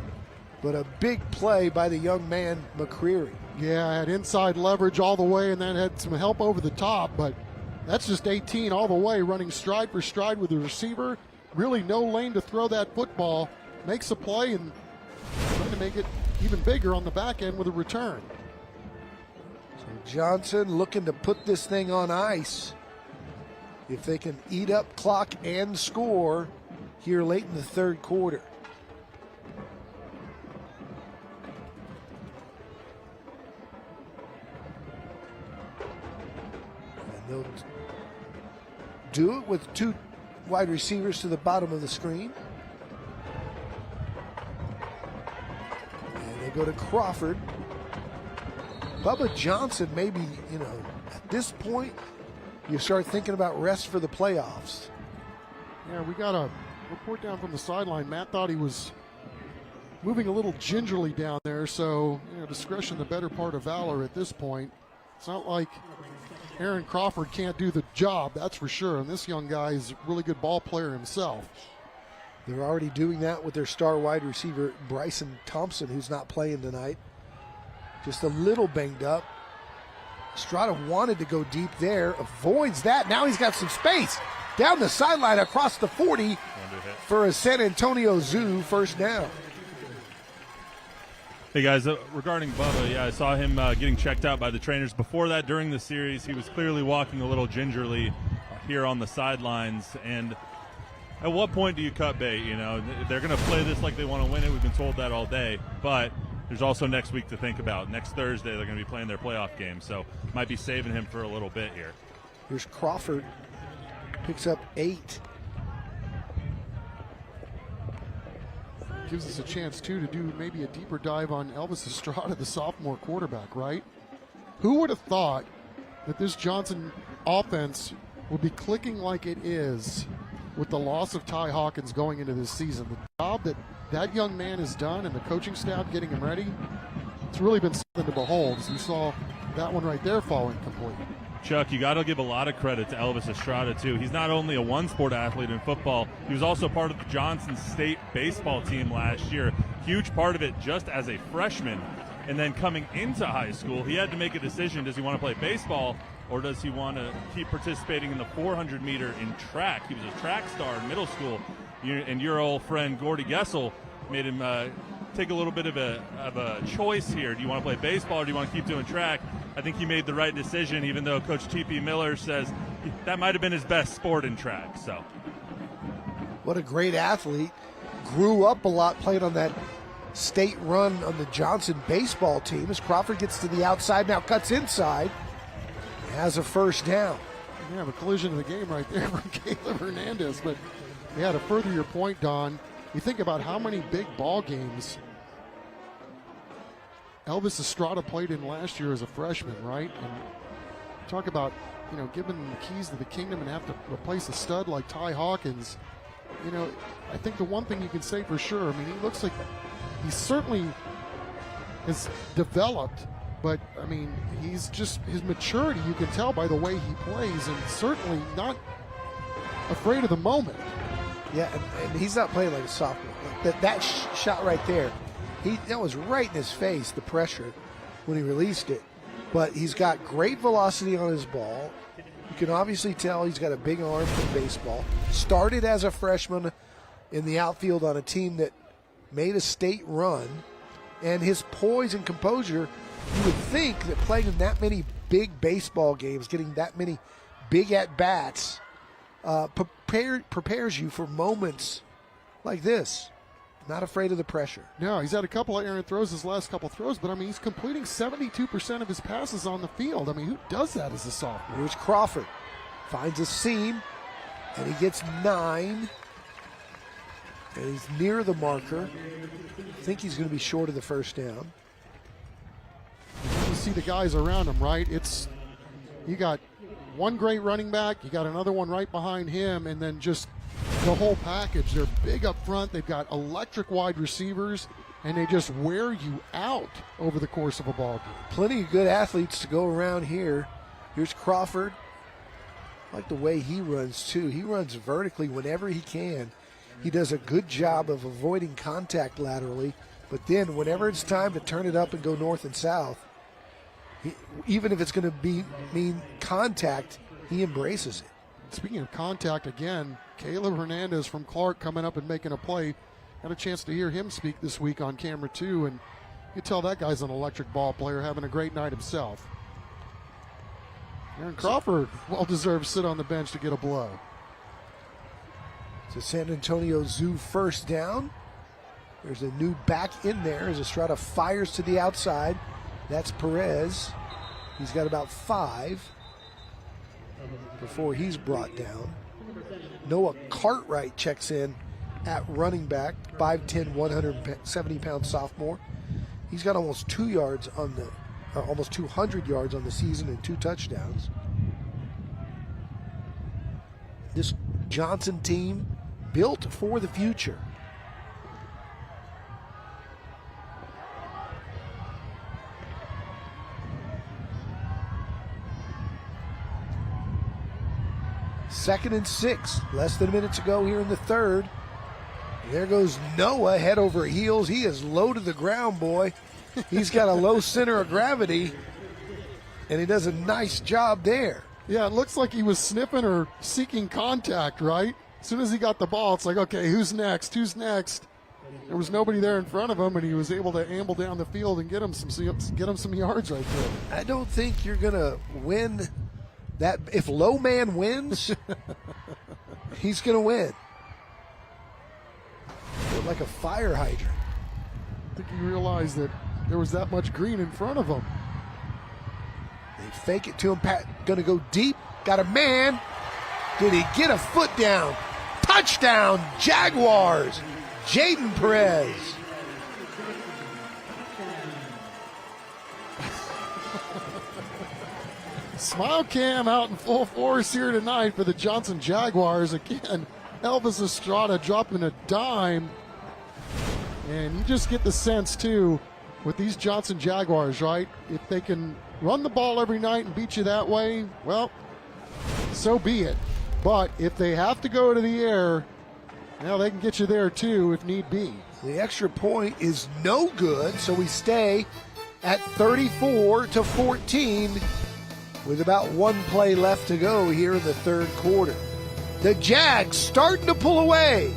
But a big play by the young man, McCreary. Yeah, had inside leverage all the way and then had some help over the top, but that's just 18 all the way, running stride for stride with the receiver. Really no lane to throw that football. Makes a play and trying to make it even bigger on the back end with a return. So Johnson looking to put this thing on ice. If they can eat up clock and score here late in the third quarter. And they'll do it with two wide receivers to the bottom of the screen. And they go to Crawford. Bubba Johnson, maybe, at this point, you start thinking about rest for the playoffs. Yeah, we got a report down from the sideline. Matt thought he was moving a little gingerly down there, so discretion the better part of valor at this point. It's not like Aaron Crawford can't do the job, that's for sure, and this young guy is a really good ball player himself. They're already doing that with their star wide receiver, Bryson Thompson, who's not playing tonight. Just a little banged up. Estrada wanted to go deep there, avoids that. Now he's got some space. Down the sideline across the 40 for a San Antonio Zoo first down. Hey guys, regarding Bubba, I saw him getting checked out by the trainers. Before that, during the series, he was clearly walking a little gingerly here on the sidelines. And at what point do you cut bait? They're going to play this like they want to win it. We've been told that all day. But there's also next week to think about. Next Thursday, they're going to be playing their playoff game. So might be saving him for a little bit here. Here's Crawford. Picks up 8. Gives us a chance, too, to do maybe a deeper dive on Elvis Estrada, the sophomore quarterback, right? Who would have thought that this Johnson offense would be clicking like it is with the loss of Ty Hawkins going into this season? The job that young man has done and the coaching staff getting him ready, it's really been something to behold, as we saw that one right there fall incomplete. Chuck, you got to give a lot of credit to Elvis Estrada, too. He's not only a one-sport athlete in football, he was also part of the Johnson State baseball team last year. Huge part of it just as a freshman. And then coming into high school, he had to make a decision. Does he want to play baseball or does he want to keep participating in the 400-meter in track? He was a track star in middle school. And your old friend Gordy Gessel made him take a little bit of a choice here. Do you want to play baseball or do you want to keep doing track? I think he made the right decision, even though Coach T.P. Miller says that might have been his best sport in track. So, what a great athlete. Grew up a lot, played on that state run on the Johnson baseball team. As Crawford gets to the outside, now cuts inside, has a first down. We have a collision in the game right there from Caleb Hernandez. But to further your point, Don, you think about how many big ball games Elvis Estrada played in last year as a freshman, right? And talk about, giving the keys to the kingdom and have to replace a stud like Ty Hawkins. I think the one thing you can say for sure, he looks like he certainly has developed, but, he's just, his maturity, you can tell by the way he plays, and certainly not afraid of the moment. Yeah, and he's not playing like a sophomore. That shot right there, that was right in his face, the pressure, when he released it. But he's got great velocity on his ball. You can obviously tell he's got a big arm for baseball. Started as a freshman in the outfield on a team that made a state run. And his poise and composure, you would think that playing in that many big baseball games, getting that many big at-bats, prepares you for moments like this. Not afraid of the pressure. No, he's had a couple of errant throws his last couple throws, but he's completing 72% of his passes on the field. Who does that as a sophomore? Here's Crawford. Finds a seam, and he gets 9. And he's near the marker. I think he's going to be short of the first down. You see the guys around him, right? It's You got one great running back, you got another one right behind him, and then just the whole package. They're big up front. They've got electric wide receivers, and they just wear you out over the course of a ball game. Plenty of good athletes to go around here. Here's Crawford. I like the way he runs, too. He runs vertically whenever he can. He does a good job of avoiding contact laterally, but then whenever it's time to turn it up and go north and south, even if it's going to mean contact, he embraces it. Speaking of contact, again, Caleb Hernandez from Clark coming up and making a play. Had a chance to hear him speak this week on camera, too, and you tell that guy's an electric ball player having a great night himself. Aaron Crawford, well-deserved sit on the bench to get a blow. So San Antonio Zoo first down. There's a new back in there as Estrada fires to the outside. That's Perez. He's got about 5 before he's brought down. Noah Cartwright checks in at running back, 5'10", 170-pound sophomore. He's got almost 200 yards on the season and 2 touchdowns. This Johnson team built for the future. Second and 6, less than a minute to go here in the third. There goes Noah, head over heels. He is low to the ground, boy. He's got a low center of gravity, and he does a nice job there. Yeah, it looks like he was sniffing or seeking contact, right? As soon as he got the ball, it's like, okay, who's next? Who's next? There was nobody there in front of him, and he was able to amble down the field and get him some yards right there. I don't think you're going to win that. If low man wins, he's going to win. Like a fire hydrant. I think he realized that there was that much green in front of him. They fake it to him. Pat going to go deep. Got a man. Did he get a foot down? Touchdown, Jaguars. Jaden Perez. Smile cam out in full force here tonight for the Johnson Jaguars. Again, Elvis Estrada dropping a dime. And you just get the sense, too, with these Johnson Jaguars, right? If they can run the ball every night and beat you that way, well, so be it. But if they have to go to the air, now they can get you there, too, if need be. The extra point is no good, so we stay at 34-14 with about 1 play left to go here in the third quarter. The Jags starting to pull away.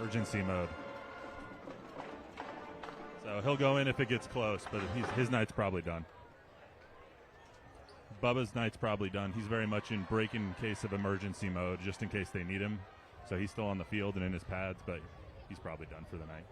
Urgency mode. So he'll go in if it gets close, but his night's probably done. Bubba's night's probably done. He's very much in break in case of emergency mode, just in case they need him. So he's still on the field and in his pads, but he's probably done for the night.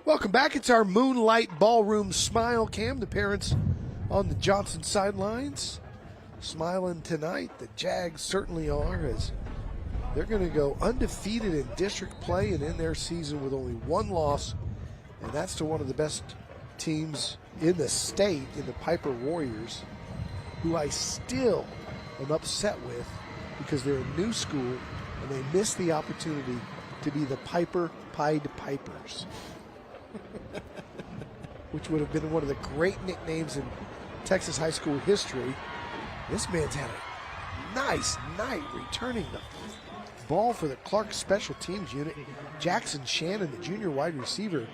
Welcome back. It's our Moonlight Ballroom Smile Cam. The parents on the Johnson sidelines smiling tonight. The Jags certainly are, as they're going to go undefeated in district play and end their season with only 1 loss, and that's to one of the best teams in the state, in the Piper Warriors, who I still am upset with because they're a new school and they missed the opportunity to be the Piper Pied Pipers, which would have been one of the great nicknames in Texas high school history. This man's had a nice night returning the ball for the Clark special teams unit. Jackson Shannon, the junior wide receiver,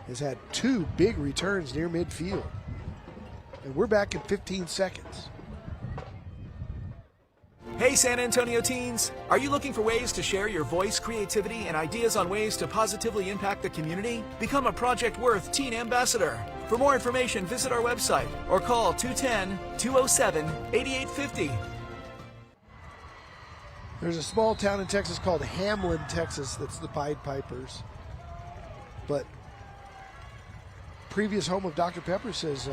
has had 2 big returns near midfield. And we're back in 15 seconds. Hey San Antonio teens! Are you looking for ways to share your voice, creativity, and ideas on ways to positively impact the community? Become a Project Worth Teen Ambassador. For more information, visit our website or call 210-207-8850. There's a small town in Texas called Hamlin, Texas, that's the Pied Pipers. But previous home of Dr. Pepper, says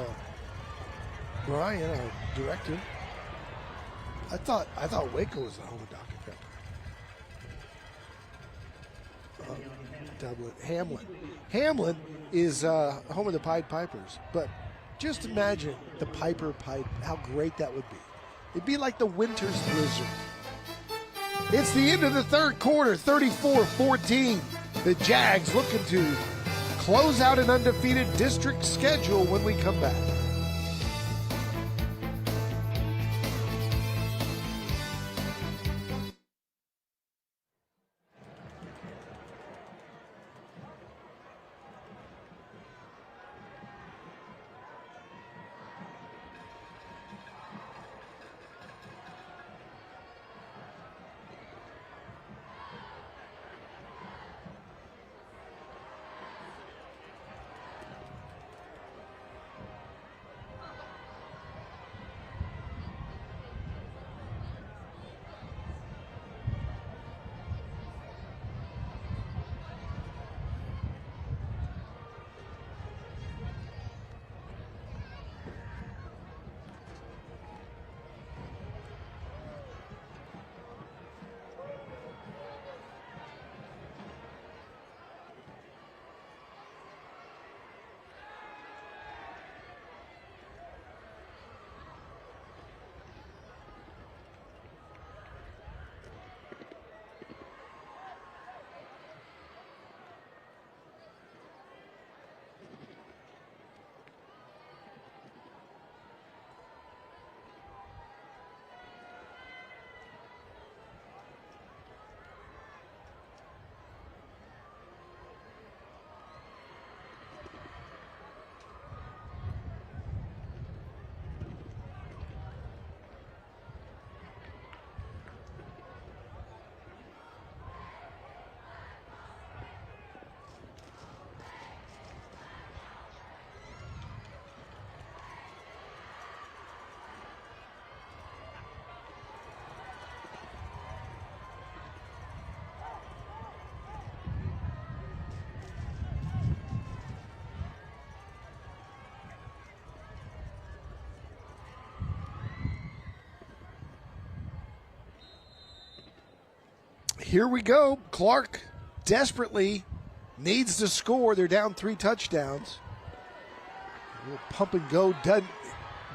Brian, our director. I thought Waco was the home of Dr. Pepper. Dublin, Hamlin is home of the Pied Pipers. But just imagine the Piper Pipe, how great that would be. It'd be like the winter's blizzard. It's the end of the third quarter, 34-14. The Jags looking to close out an undefeated district schedule when we come back. Here we go. Clark desperately needs to score. They're down 3 touchdowns. A little pump and go doesn't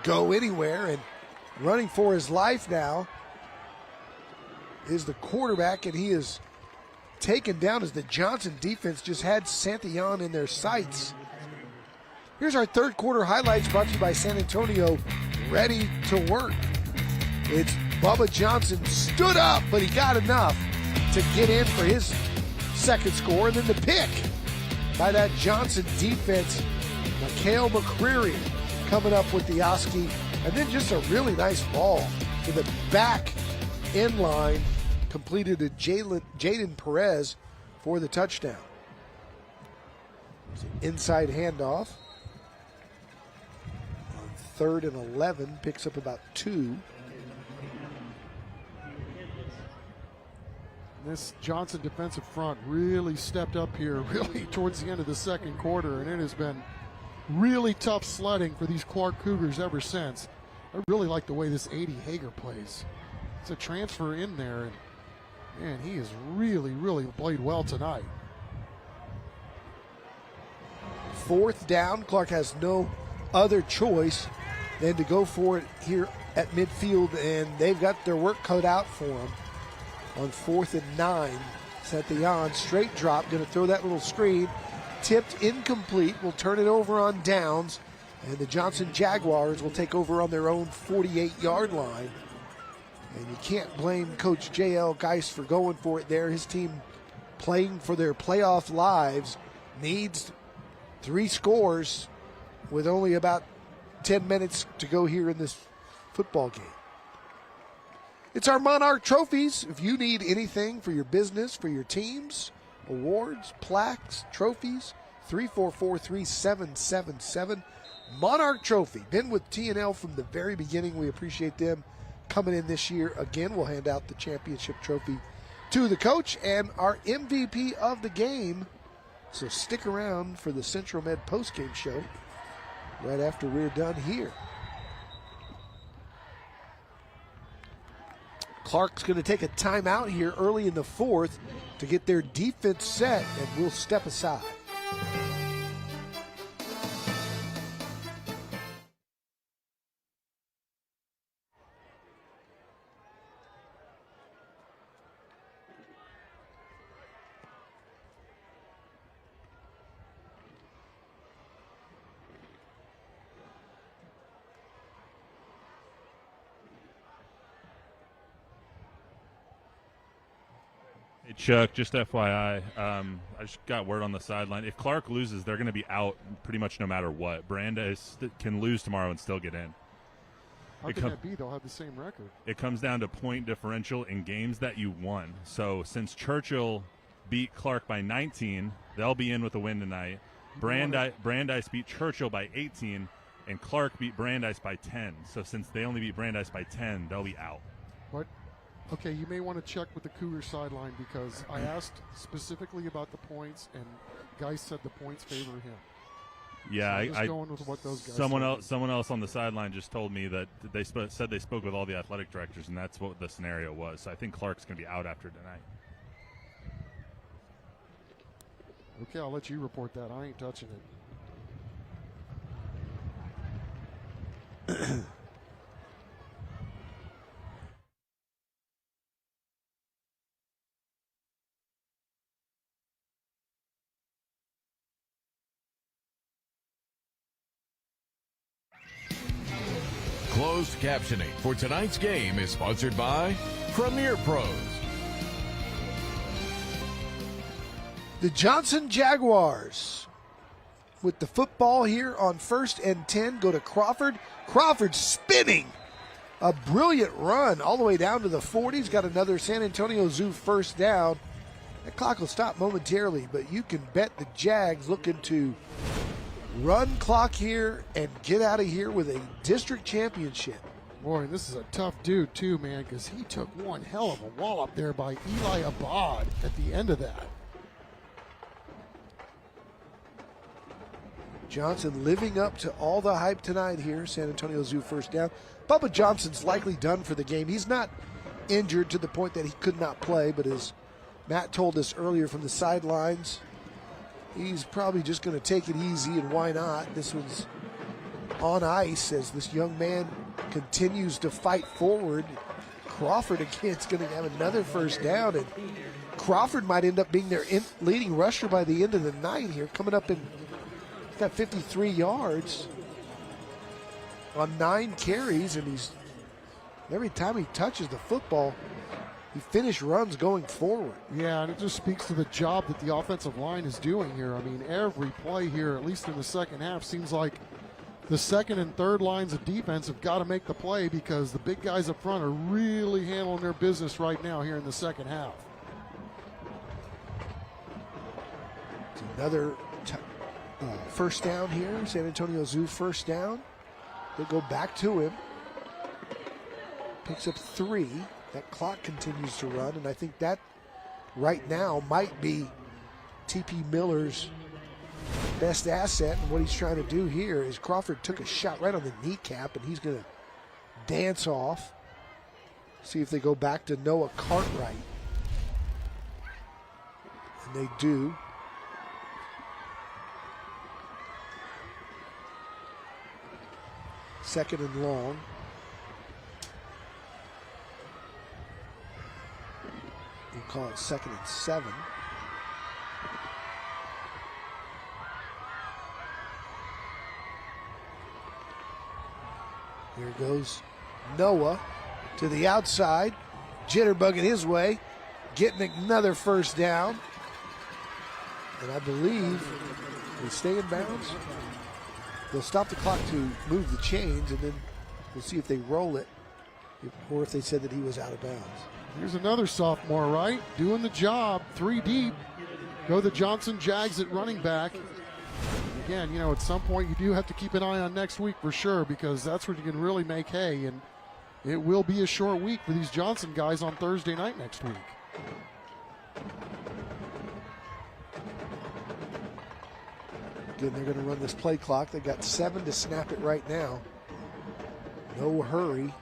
go anywhere, and running for his life now is the quarterback, and he is taken down as the Johnson defense just had Santillon in their sights. Here's our third quarter highlights brought to you by San Antonio Ready to Work. It's Bubba Johnson stood up, but he got enough to get in for his second score, and then the pick by that Johnson defense. Mikhail McCreary coming up with the Oski, and then just a really nice ball to the back end line, completed to Jaden Perez for the touchdown. It's an inside handoff. On 3rd and 11, picks up about 2. This Johnson defensive front really stepped up here really towards the end of the second quarter, and it has been really tough sledding for these Clark Cougars ever since. I really like the way this 80 Hager plays. It's a transfer in there, and man, he has really played well tonight. 4th down. Clark has no other choice than to go for it here at midfield, and they've got their work cut out for them on 4th and 9. Santillan, straight drop, going to throw that little screen. Tipped incomplete, will turn it over on downs, and the Johnson Jaguars will take over on their own 48-yard line. And you can't blame Coach J.L. Geist for going for it there. His team, playing for their playoff lives, needs 3 scores with only about 10 minutes to go here in this football game. It's our Monarch Trophies. If you need anything for your business, for your teams, awards, plaques, trophies, 344-3777. Monarch Trophy. Been with TNL from the very beginning. We appreciate them coming in this year. Again, we'll hand out the championship trophy to the coach and our MVP of the game. So stick around for the Central Med postgame show right after we're done here. Clark's going to take a timeout here early in the 4th to get their defense set, and we'll step aside. Hey, Chuck, just FYI, I just got word on the sideline. If Clark loses, they're going to be out pretty much no matter what. Brandeis can lose tomorrow and still get in. How can that be? They'll have the same record. It comes down to point differential in games that you won. So since Churchill beat Clark by 19, they'll be in with a win tonight. Brandeis beat Churchill by 18, and Clark beat Brandeis by 10. So since they only beat Brandeis by 10, they'll be out. What? Okay, you may want to check with the Cougars sideline because I asked specifically about the points, and guys said the points favor him. Yeah, so I'm just going with what those guys someone else on the sideline just told me that they said they spoke with all the athletic directors, and that's what the scenario was. So I think Clark's going to be out after tonight. Okay, I'll let you report that. I ain't touching it. Closed captioning for tonight's game is sponsored by Premier Pros. The Johnson Jaguars with the football here on 1st and 10 go to Crawford. Crawford spinning a brilliant run all the way down to the 40s. Got another San Antonio Zoo first down. That clock will stop momentarily, but you can bet the Jags looking to run clock here and get out of here with a district championship. Boy, this is a tough dude too, man, because he took one hell of a wallop there by Eli Abad at the end of that. Johnson living up to all the hype tonight here. San Antonio Zoo first down. Bubba Johnson's likely done for the game. He's not injured to the point that he could not play, but as Matt told us earlier from the sidelines, he's probably just going to take it easy, and why not? This one's on ice as this young man continues to fight forward. Crawford again is going to have another first down, and Crawford might end up being their leading rusher by the end of the night here, coming up in, he's got 53 yards on 9 carries, and he's every time he touches the football, he finished runs going forward. Yeah, and it just speaks to the job that the offensive line is doing here. I mean, every play here, at least in the second half, seems like the second and third lines of defense have got to make the play because the big guys up front are really handling their business right now here in the second half. It's another first down here. San Antonio Zoo first down. They go back to him. Picks up 3. That clock continues to run, and I think that right now might be T.P. Miller's best asset. And what he's trying to do here is Crawford took a shot right on the kneecap, and he's going to dance off. See if they go back to Noah Cartwright. And they do. Second and long. We'll call it 2nd and 7. Here goes Noah to the outside. Jitterbugging his way. Getting another first down. And I believe they stay in bounds. They'll stop the clock to move the chains, and then we'll see if they roll it or if they said that he was out of bounds. Here's another sophomore, right? Doing the job, 3 deep. Go the Johnson Jags at running back. Again, you know, at some point you do have to keep an eye on next week for sure, because that's when you can really make hay, and it will be a short week for these Johnson guys on Thursday night next week. Again, they're going to run this play clock. They got 7 to snap it right now. No hurry.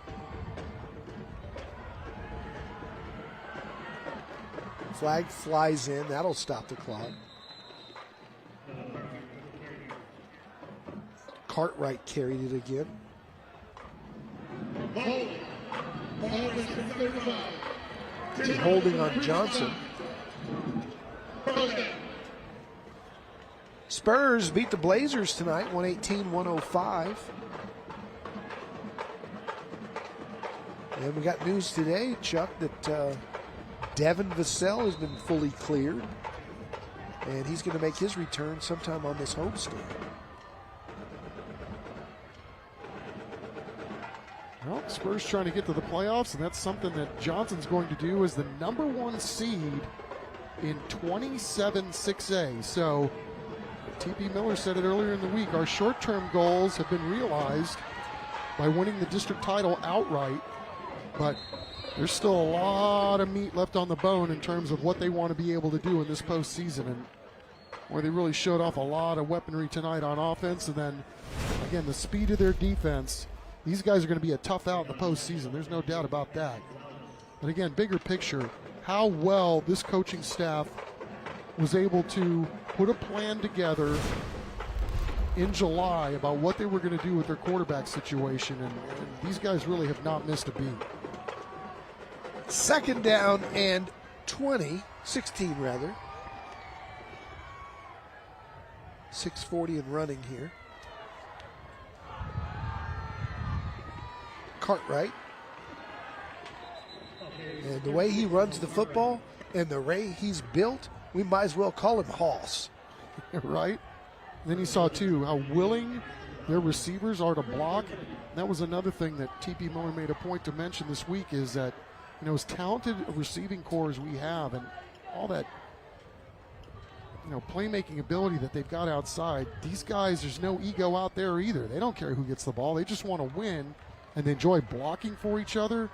Flag flies in. That'll stop the clock. Cartwright carried it again. Holding on Johnson. Spurs beat the Blazers tonight, 118-105. And we got news today, Chuck, that Devin Vassell has been fully cleared. And he's going to make his return sometime on this homestand. Well, Spurs trying to get to the playoffs, and that's something that Johnson's going to do as the #1 seed in 27-6A. So T.P. Miller said it earlier in the week, our short-term goals have been realized by winning the district title outright, but there's still a lot of meat left on the bone in terms of what they want to be able to do in this postseason, and where they really showed off a lot of weaponry tonight on offense, and then, again, the speed of their defense. These guys are going to be a tough out in the postseason. There's no doubt about that. But again, bigger picture, how well this coaching staff was able to put a plan together in July about what they were going to do with their quarterback situation, and these guys really have not missed a beat. 2nd down and 16 rather. 6:40 and running here. Cartwright. And the way he runs the football and the way he's built, we might as well call him Hoss. Right? And then you saw, too, how willing their receivers are to block. And that was another thing that T.P. Miller made a point to mention this week, is that, you know, as talented a receiving core as we have and all that, you know, playmaking ability that they've got outside, these guys, there's no ego out there either. They don't care who gets the ball. They just want to win, and they enjoy blocking for each other.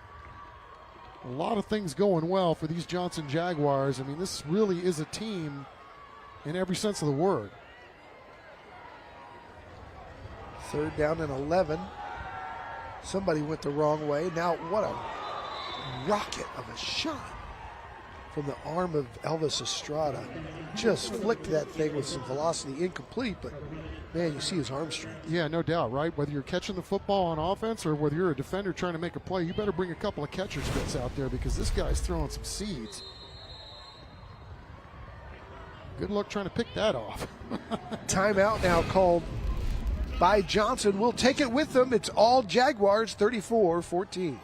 A lot of things going well for these Johnson Jaguars. I mean, this really is a team in every sense of the word. 3rd down and 11. Somebody went the wrong way. Now, what a rocket of a shot from the arm of Elvis Estrada. Just flicked that thing with some velocity, incomplete, but man, you see his arm strength. Yeah, no doubt, right? Whether you're catching the football on offense or whether you're a defender trying to make a play, you better bring a couple of catcher's mitts out there, because this guy's throwing some seeds. Good luck trying to pick that off. Timeout now called by Johnson. We'll take it with them. It's all Jaguars, 34-14.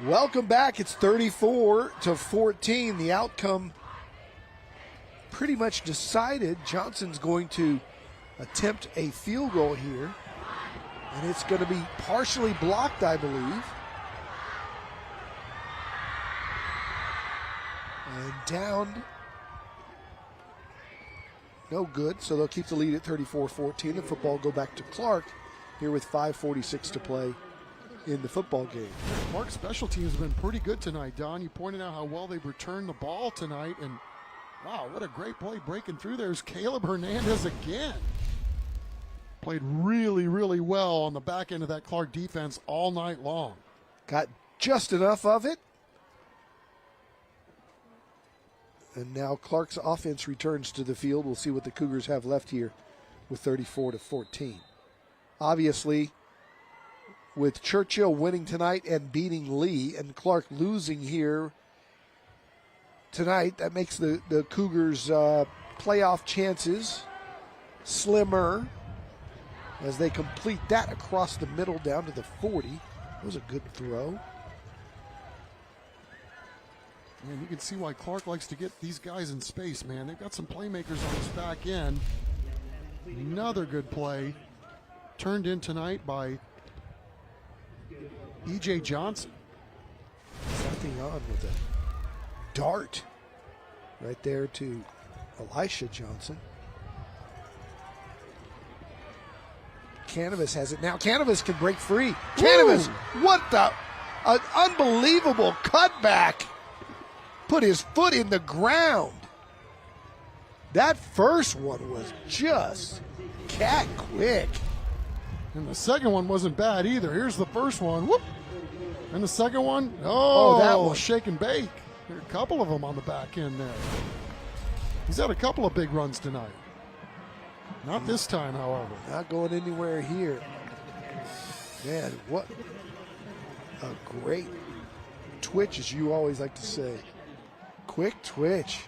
Welcome back. It's 34-14. The outcome pretty much decided. Johnson's going to attempt a field goal here, and it's going to be partially blocked, I believe. And down. No good, so they'll keep the lead at 34-14. The football will go back to Clark here with 5:46 to play in the football game. Clark's special teams have been pretty good tonight, Don. You pointed out how well they've returned the ball tonight, and wow, what a great play breaking through. There's Caleb Hernandez again. Played really, really well on the back end of that Clark defense all night long. Got just enough of it. And now Clark's offense returns to the field. We'll see what the Cougars have left here with 34-14. Obviously, with Churchill winning tonight and beating Lee and Clark losing here tonight, that makes the Cougars' playoff chances slimmer as they complete that across the middle down to the 40. That was a good throw. And you can see why Clark likes to get these guys in space, man. They've got some playmakers on this back end. Another good play turned in tonight by E.J. Johnson. Something on with a dart right there to Elisha Johnson. Canavas has it now. Canavas can break free. Canavas, what the? An unbelievable cutback. Put his foot in the ground. That first one was just cat quick. And the second one wasn't bad either. Here's the first one. Whoop. And the second one, that was shake and bake. There are a couple of them on the back end there. He's had a couple of big runs tonight. Not this time, however. Not going anywhere here. Man, what a great twitch, as you always like to say. Quick twitch.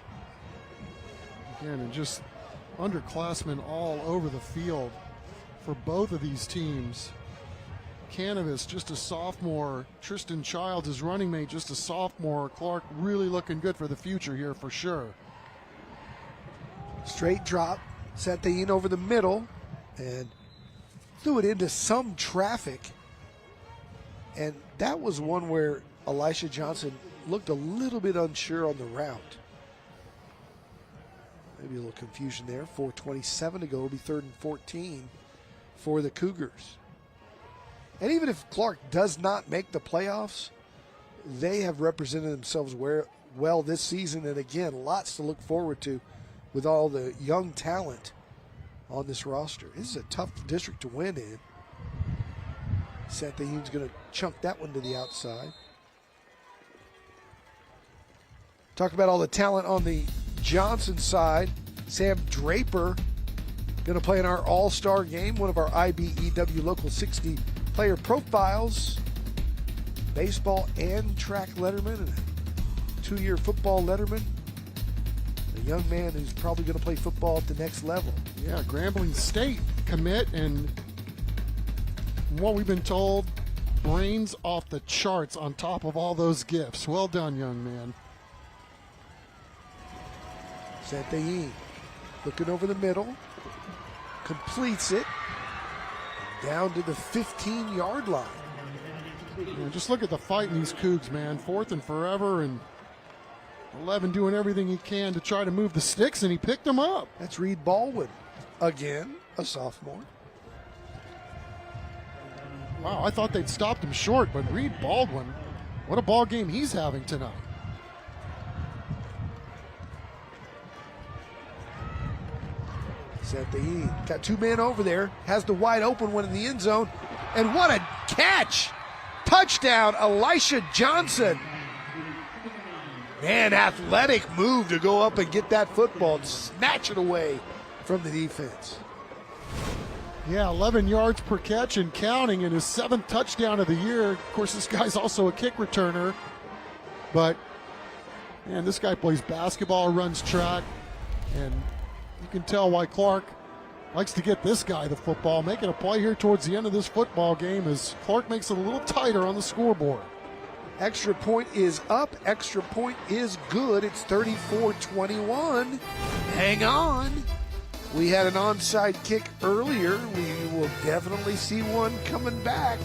Again, and just underclassmen all over the field for both of these teams. Canavas, just a sophomore. Tristan Childs, his running mate, just a sophomore. Clark really looking good for the future here for sure. Straight drop. Sent the in over the middle and threw it into some traffic. And that was one where Elisha Johnson looked a little bit unsure on the route. Maybe a little confusion there. 4:27 to go. It'll be 3rd and 14 for the Cougars. And even if Clark does not make the playoffs, they have represented themselves well this season. And again, lots to look forward to with all the young talent on this roster. This is a tough district to win in. Santahin's going to chunk that one to the outside. Talk about all the talent on the Johnson side. Sam Draper going to play in our All-Star game, one of our IBEW Local 60 player profiles. Baseball and track letterman and a 2-year football letterman. A young man who's probably going to play football at the next level. Yeah, Grambling State commit, and what we've been told, brains off the charts on top of all those gifts. Well done, young man. Santahin looking over the middle, completes it, down to the 15-yard line. Yeah, just look at the fight in these Cougs, man. 4th and forever, and 11 doing everything he can to try to move the sticks, and he picked them up. That's Reed Baldwin, again, a sophomore. Wow, I thought they'd stopped him short, but Reed Baldwin, what a ball game he's having tonight. Santahin got 2 men over there, has the wide open one in the end zone, and what a catch! Touchdown, Elisha Johnson. Man, athletic move to go up and get that football and snatch it away from the defense. Yeah, 11 yards per catch and counting, in his 7th touchdown of the year. Of course, this guy's also a kick returner, but man, this guy plays basketball, runs track, and you can tell why Clark Likes to get this guy the football, making a play here towards the end of this football game as Clark makes it a little tighter on the scoreboard. Extra point is up. Extra point is good. It's 34-21. Hang on. We had an onside kick earlier. We will definitely see one coming back.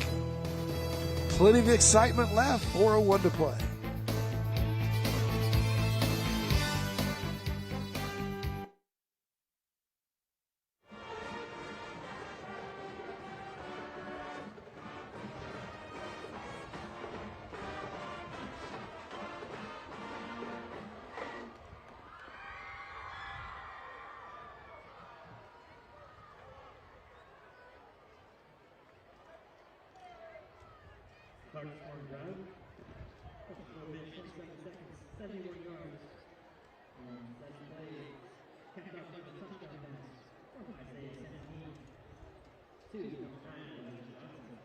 Plenty of excitement left. 4:01 to play. Clark scoring drive. First 27 seconds, 71 yards. Possession play capped off by the touchdown pass from Isaiah 17 to Johnson.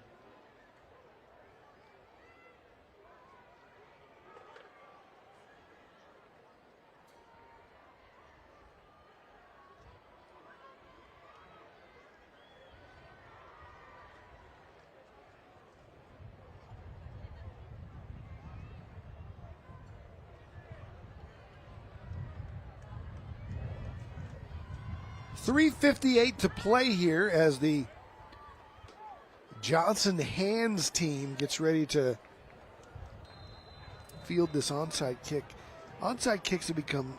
3:58 to play here as the Johnson hands team gets ready to field this onside kick. Onside kicks have become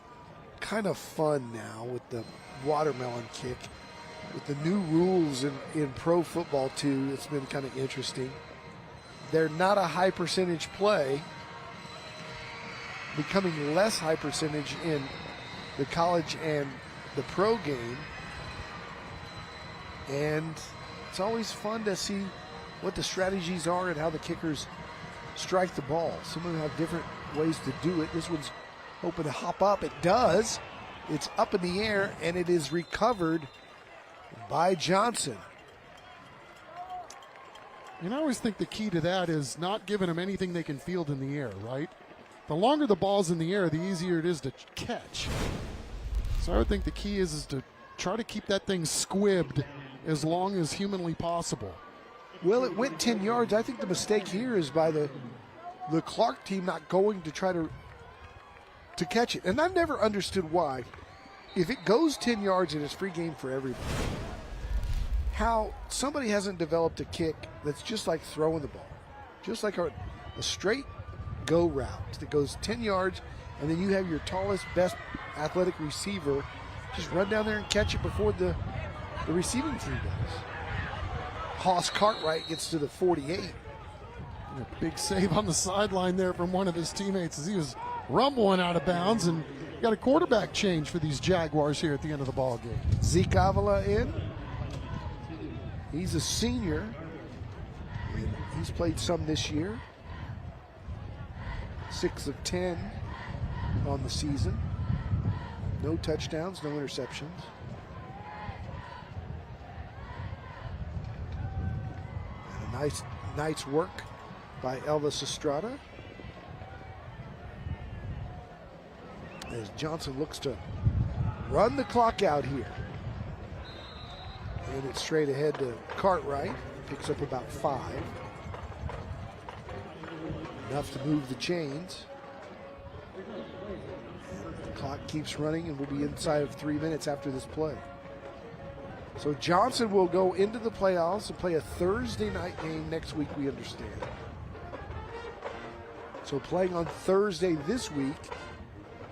kind of fun now with the watermelon kick. With the new rules in pro football too, it's been kind of interesting. They're not a high percentage play, becoming less high percentage in the college and the pro game. And it's always fun to see what the strategies are and how the kickers strike the ball. Some of them have different ways to do it. This one's hoping to hop up. It does. It's up in the air, and it is recovered by Johnson. And I always think the key to that is not giving them anything they can field in the air, right? The longer the ball's in the air, the easier it is to catch. So I would think the key is to try to keep that thing squibbed as long as humanly possible. Well, it went 10 yards. I think the mistake here is by the Clark team not going to try to catch it. And I've never understood why. If it goes 10 yards, it is free game for everybody. How somebody hasn't developed a kick that's just like throwing the ball. Just like a straight go route that goes 10 yards, and then you have your tallest, best athletic receiver just run down there and catch it before the receiving team does. Haas Cartwright gets to the 48. And a big save on the sideline there from one of his teammates as he was rumbling out of bounds, and got a quarterback change for these Jaguars here at the end of the ball game. Zeke Avila in. He's a senior. And he's played some this year. 6 of 10 on the season. No touchdowns, no interceptions. And a nice work by Elvis Estrada. As Johnson looks to run the clock out here. And it's straight ahead to Cartwright. Picks up about 5. Enough to move the chains. The clock keeps running and will be inside of 3 minutes after this play. So Johnson will go into the playoffs and play a Thursday night game next week, we understand. So playing on Thursday this week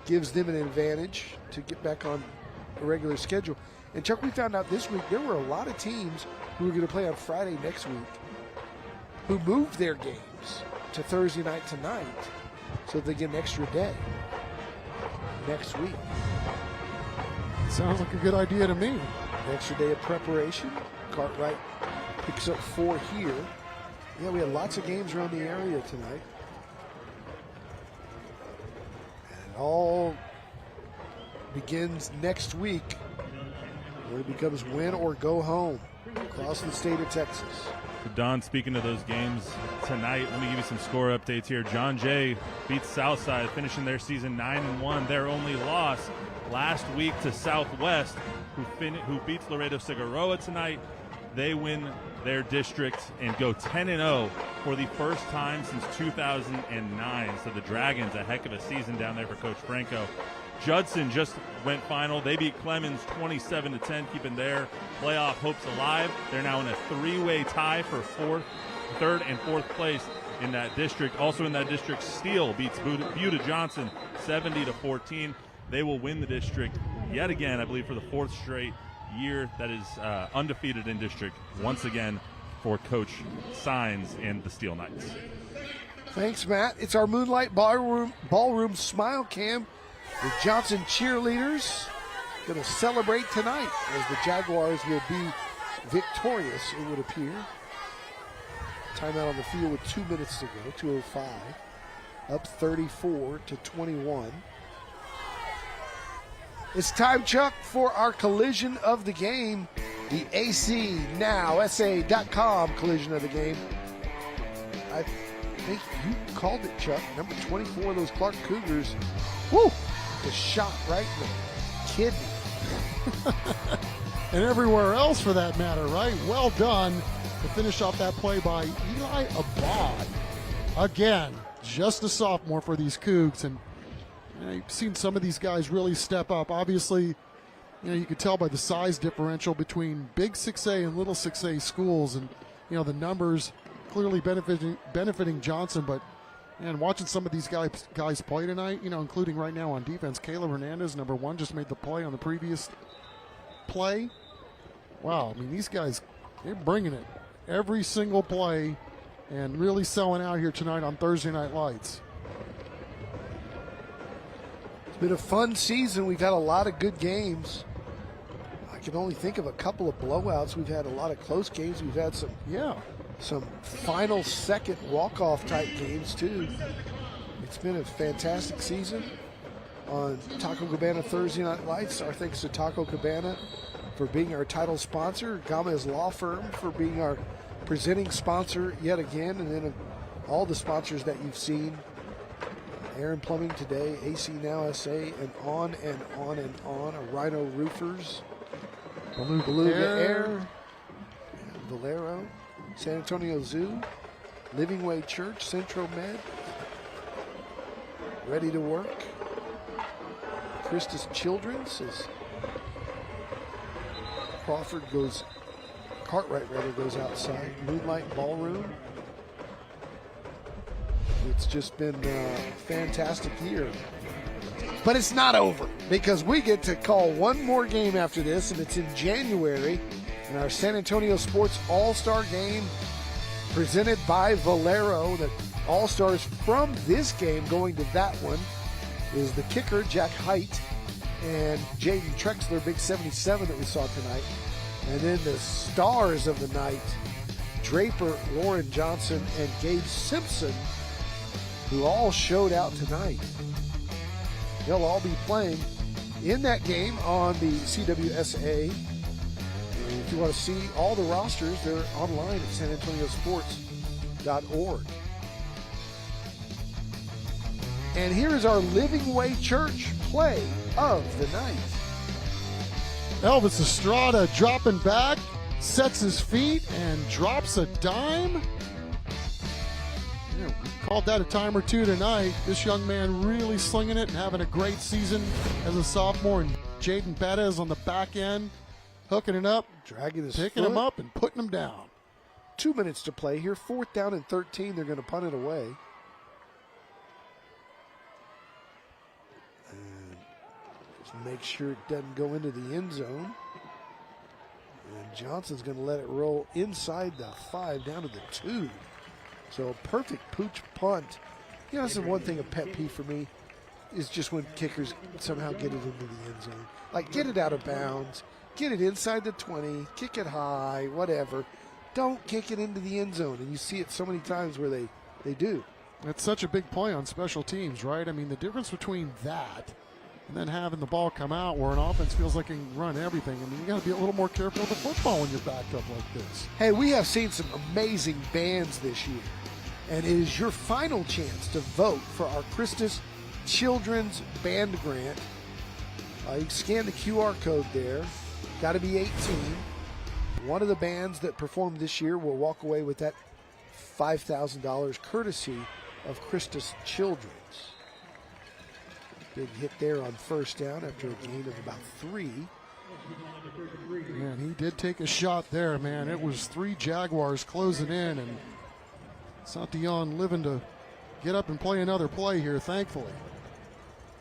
gives them an advantage to get back on a regular schedule. And Chuck, we found out this week there were a lot of teams who were going to play on Friday next week who moved their games to Thursday night tonight so they get an extra day next week. Sounds like a good idea to me. An extra day of preparation. Cartwright picks up 4 here. Yeah, we had lots of games around the area tonight. And it all begins next week, where it becomes win or go home across the state of Texas. Don, speaking of those games tonight, let me give you some score updates here. John Jay beats Southside, finishing their season 9-1. Their only loss last week to Southwest, who beats Laredo Figueroa tonight. They win their district and go 10-0 for the first time since 2009. So the Dragons, a heck of a season down there for Coach Franco. Judson just went final. They beat Clemens 27-10, keeping their playoff hopes alive. They're now in a three-way tie for third and fourth place in that district. Also in that district, Steele beats Buda Johnson 70-14. They will win the district yet again, I believe, for the fourth straight year. That is undefeated in district once again for Coach Signs and the Steel Knights. Thanks, Matt. It's our Moonlight Ballroom Smile Cam. The Johnson cheerleaders going to celebrate tonight as the Jaguars will be victorious, it would appear. Timeout on the field with 2 minutes to go, 2:05. Up 34-21. It's time, Chuck, for our collision of the game. The ACNowSA.com collision of the game. I think you called it, Chuck. Number 24 of those Clark Cougars. Woo! The shot right in the kidney. And everywhere else for that matter, right? Well done to finish off that play by Eli Abad. Again, just a sophomore for these Cougs. And you've seen some of these guys really step up. Obviously, you could tell by the size differential between big 6A and little 6A schools. And, the numbers clearly benefiting Johnson. But, man, watching some of these guys play tonight, including right now on defense, Kayla Hernandez, number 1, just made the play on the previous play. Wow, I mean, these guys, they're bringing it every single play and really selling out here tonight on Thursday Night Lights. It's been a fun season. We've had a lot of good games. I can only think of a couple of blowouts. We've had a lot of close games. We've had some final second walk-off type games too. It's been a fantastic season on Taco Cabana Thursday Night Lights. Our thanks to Taco Cabana for being our title sponsor, Gomez Law Firm for being our presenting sponsor yet again, and then all the sponsors that you've seen. Aaron Plumbing today, AC Now SA, and on and on and on. Rhino Roofers, Beluga Air, Valero, San Antonio Zoo, Living Way Church, Centro Med, Ready to Work, Christus Children's as Cartwright goes outside, Moonlight Ballroom. It's just been a fantastic year. But it's not over, because we get to call one more game after this, and it's in January in our San Antonio Sports All-Star Game presented by Valero. The All-Stars from this game going to that one is the kicker, Jack Height, and Jaden Trexler, big 77 that we saw tonight. And then the stars of the night, Draper, Lauren Johnson, and Gabe Simpson, who all showed out tonight. They'll all be playing in that game on the CWSA. And if you want to see all the rosters, they're online at sanantoniosports.org. And here is our Living Way Church play of the night. Elvis Estrada dropping back, sets his feet, and drops a dime. We called that a time or two tonight. This young man really slinging it and having a great season as a sophomore. And Jaden Bettis on the back end, hooking it up, dragging his picking foot. him up and putting him down. 2 minutes to play here. 4th down and 13. They're going to punt it away. And just make sure it doesn't go into the end zone. And Johnson's going to let it roll inside the 5 down to the 2. So a perfect pooch punt. This is one thing, a pet peeve for me, is just when kickers somehow get it into the end zone. Like, get it out of bounds, get it inside the 20, kick it high, whatever. Don't kick it into the end zone. And you see it so many times where they do. That's such a big play on special teams, right? I mean, the difference between that and then having the ball come out where an offense feels like it can run everything. I mean, you got to be a little more careful with the football when you're backed up like this. Hey, we have seen some amazing bands this year, and it is your final chance to vote for our Christus Children's Band Grant. You can scan the QR code there. Got to be 18. One of the bands that performed this year will walk away with that $5,000 courtesy of Christus Children's. Big hit there on first down after a gain of about 3. Man, he did take a shot there, man. It was 3 Jaguars closing in, and Santillan living to get up and play another play here, thankfully.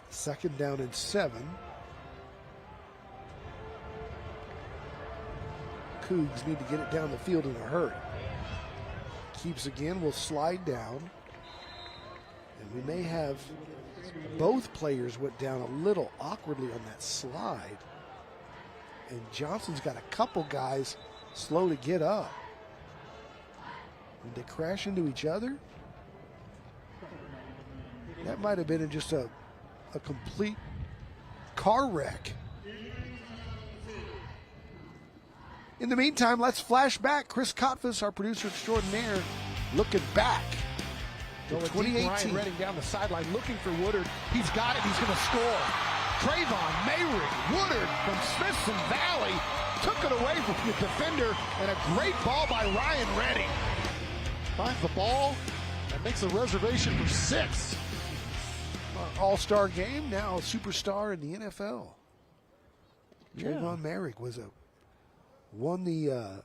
Second down and 7. Cougs need to get it down the field in a hurry. Keeps again, will slide down. And we may have both players went down a little awkwardly on that slide. And Johnson's got a couple guys slow to get up. Did they crash into each other? That might have been just a complete car wreck. In the meantime, let's flash back. Chris Kotfus, our producer extraordinaire, looking back to 2018. Ryan Redding down the sideline looking for Woodard. He's got it. He's going to score. Trayvon Mayrick Woodard from Smithson Valley took it away from the defender, and a great ball by Ryan Redding. Finds the ball and makes a reservation for 6. All-star game, now a superstar in the NFL. Trayvon Mayrick won the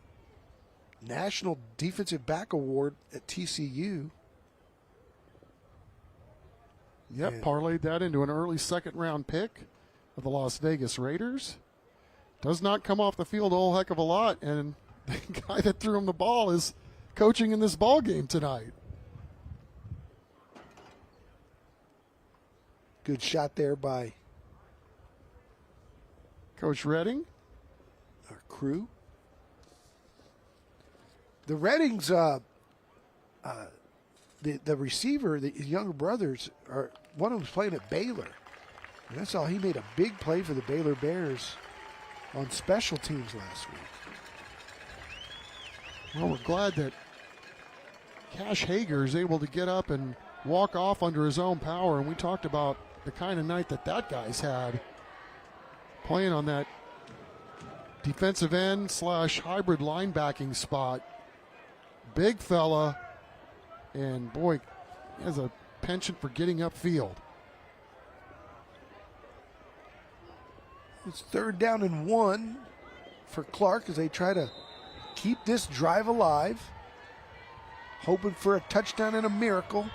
National Defensive Back Award at TCU. Yep, parlayed that into an early second-round pick of the Las Vegas Raiders. Does not come off the field a whole heck of a lot, and the guy that threw him the ball is coaching in this ball game tonight. Good shot there by Coach Redding. Our crew. The Reddings, the receiver, the younger brothers, one of them's playing at Baylor. And that's all. He made a big play for the Baylor Bears on special teams last week. Well, we're glad that Cash Hager is able to get up and walk off under his own power. And we talked about the kind of night that guy's had playing on that defensive end / hybrid linebacking spot. Big fella, and boy, he has a penchant for getting upfield. It's 3rd down and 1 for Clark as they try to keep this drive alive. Hoping for a touchdown and a miracle.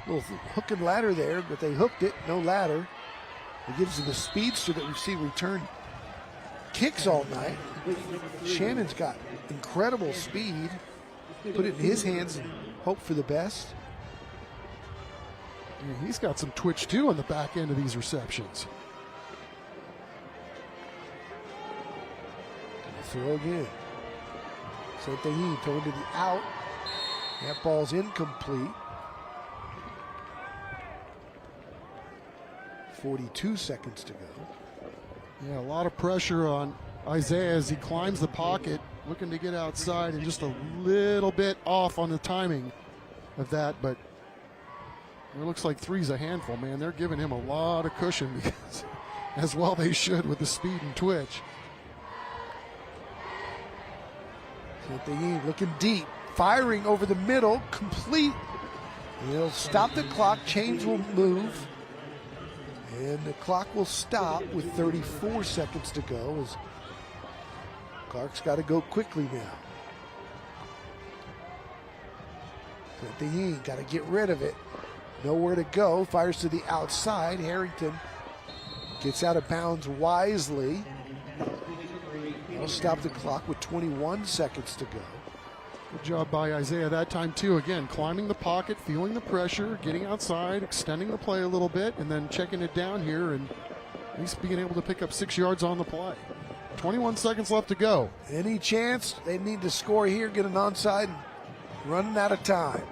Little hook and ladder there, but they hooked it, no ladder. It gives them the speedster that we've seen return kicks all night. Shannon's got incredible speed. Put it in his hands and hope for the best. Yeah, he's got some twitch too on the back end of these receptions. Throw again. Same thing, he thrown to the out. That ball's incomplete. 42 seconds to go. Yeah, a lot of pressure on Isaiah as he climbs the pocket, looking to get outside, and just a little bit off on the timing of that, but it looks like 3's a handful, man. They're giving him a lot of cushion, because as well they should with the speed and twitch. Looking deep, firing over the middle, complete. They'll stop the clock, chains will move, and the clock will stop with 34 seconds to go as Clark's got to go quickly now. Got to get rid of it. Nowhere to go. Fires to the outside. Harrington gets out of bounds wisely. They'll stop the clock with 21 seconds to go. Good job by Isaiah that time too. Again, climbing the pocket, feeling the pressure, getting outside, extending the play a little bit, and then checking it down here and at least being able to pick up 6 yards on the play. 21 seconds left to go. Any chance they need to score here, get an onside, running out of time.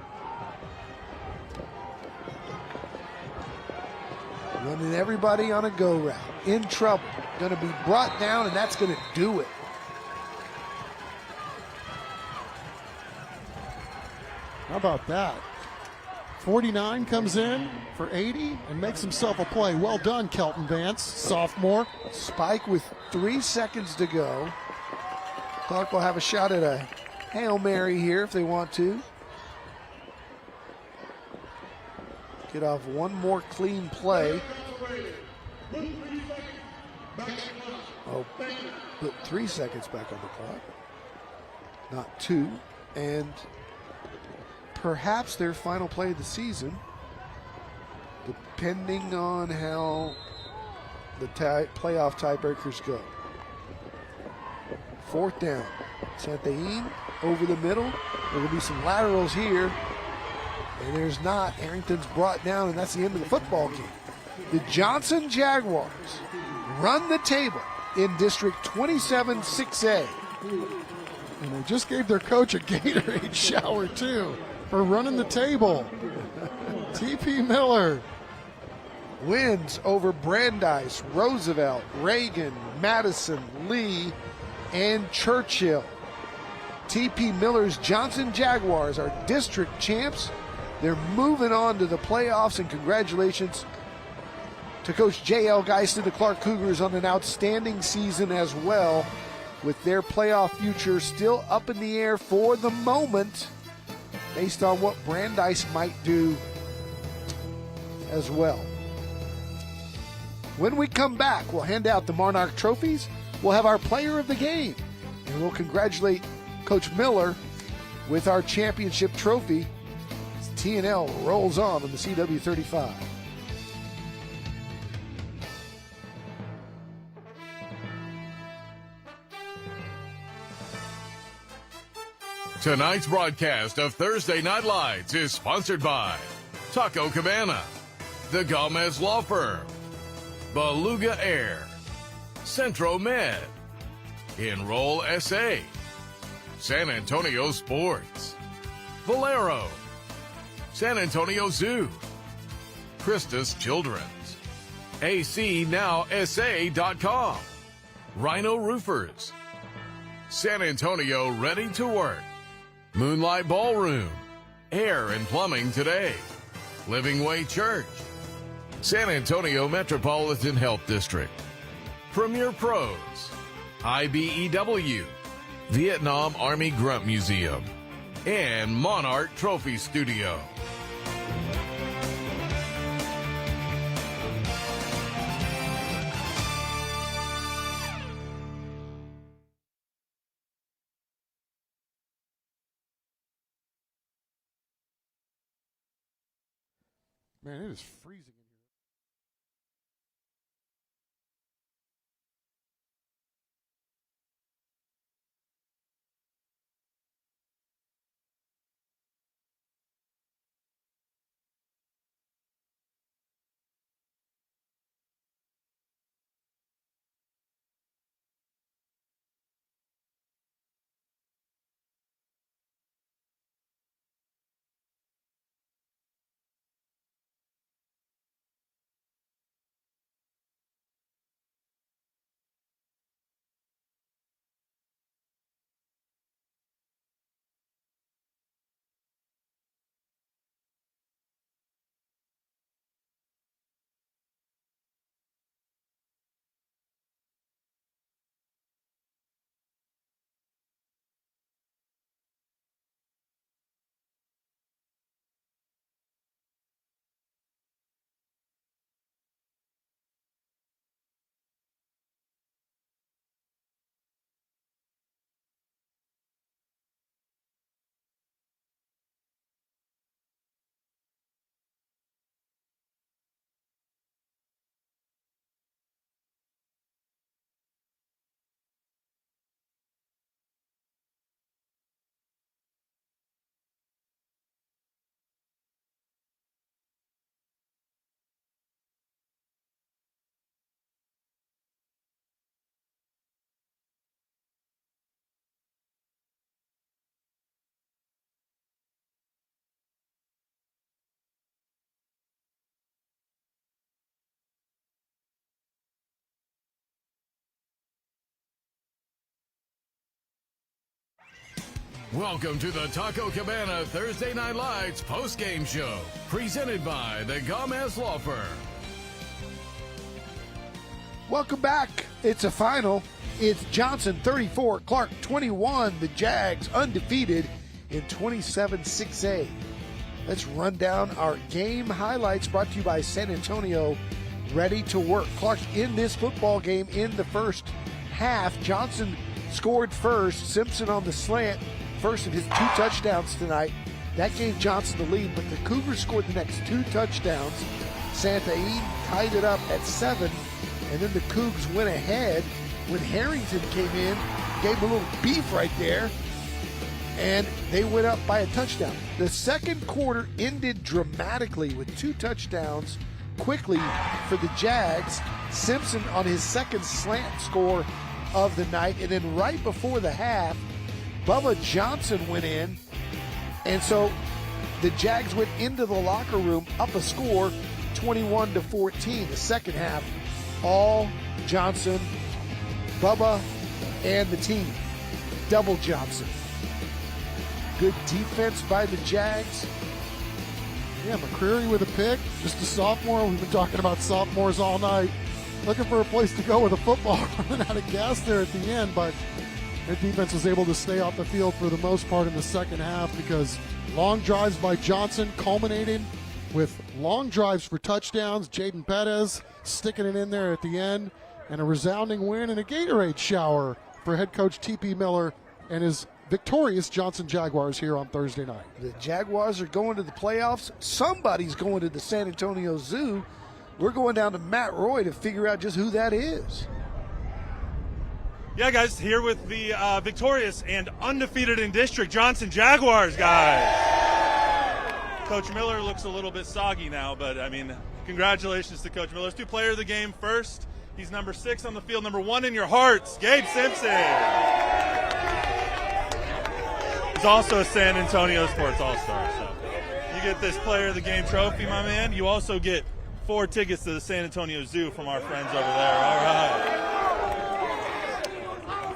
Running everybody on a go route. In trouble. Going to be brought down, and that's going to do it. How about that? 49 comes in for 80 and makes himself a play. Well done, Kelton Vance, sophomore. Spike with 3 seconds to go. Clark will have a shot at a Hail Mary here if they want to. Get off one more clean play. Oh, put 3 seconds back on the clock. Not 2. And perhaps their final play of the season, depending on how the playoff tiebreakers go. 4th down. Santaine over the middle. There will be some laterals here. And there's not. Harrington's brought down, and that's the end of the football game. The Johnson Jaguars run the table in District 27 6A. And they just gave their coach a Gatorade shower, too, for running the table. T.P. Miller wins over Brandeis, Roosevelt, Reagan, Madison, Lee, and Churchill. T.P. Miller's Johnson Jaguars are district champs. They're moving on to the playoffs, and congratulations to Coach J.L. Geist and the Clark Cougars on an outstanding season as well, with their playoff future still up in the air for the moment based on what Brandeis might do as well. When we come back, we'll hand out the Monarch trophies. We'll have our player of the game, and we'll congratulate Coach Miller with our championship trophy. T&L rolls on the CW35. Tonight's broadcast of Thursday Night Lights is sponsored by Taco Cabana, the Gomez Law Firm, Beluga Air, Centro Med, Enroll SA, San Antonio Sports, Valero, San Antonio Zoo, Christus Children's, ACNowSA.com, Rhino Roofers, San Antonio Ready to Work, Moonlight Ballroom, Air and Plumbing Today, Living Way Church, San Antonio Metropolitan Health District, Premier Pros, IBEW, Vietnam Army Grunt Museum, and Monarch Trophy Studio. Man, it is freezing. Welcome to the Taco Cabana Thursday Night Lights postgame show, presented by the Gomez Law Firm. Welcome back. It's a final. It's Johnson 34, Clark 21. The Jags undefeated in 27-6A. Let's run down our game highlights brought to you by San Antonio Ready to Work. Clark in this football game in the first half. Johnson scored first. Simpson on the slant. First of his 2 touchdowns tonight. That gave Johnson the lead, but the Cougars scored the next 2 touchdowns. Santa Eve tied it up at 7, and then the Cougs went ahead when Harrington came in, gave a little beef right there, and they went up by a touchdown. The second quarter ended dramatically with 2 touchdowns quickly for the Jags. Simpson on his second slant score of the night, and then right before the half, Bubba Johnson went in, and so the Jags went into the locker room up a score, 21-14. The second half, all Johnson, Bubba, and the team. Double Johnson. Good defense by the Jags. Yeah, McCreary with a pick, just a sophomore. We've been talking about sophomores all night. Looking for a place to go with a football, running out of gas there at the end, but their defense was able to stay off the field for the most part in the second half because long drives by Johnson culminating with long drives for touchdowns. Jaden Pettis sticking it in there at the end, and a resounding win and a Gatorade shower for head coach T.P. Miller and his victorious Johnson Jaguars here on Thursday night. The Jaguars are going to the playoffs. Somebody's going to the San Antonio Zoo. We're going down to Matt Roy to figure out just who that is. Yeah, guys, here with the victorious and undefeated in district Johnson Jaguars, guys. Coach Miller looks a little bit soggy now, but, I mean, congratulations to Coach Miller. Let's do player of the game first. He's number 6 on the field, number 1 in your hearts, Gabe Simpson. He's also a San Antonio Sports All-Star, so you get this player of the game trophy, my man. You also get 4 tickets to the San Antonio Zoo from our friends over there.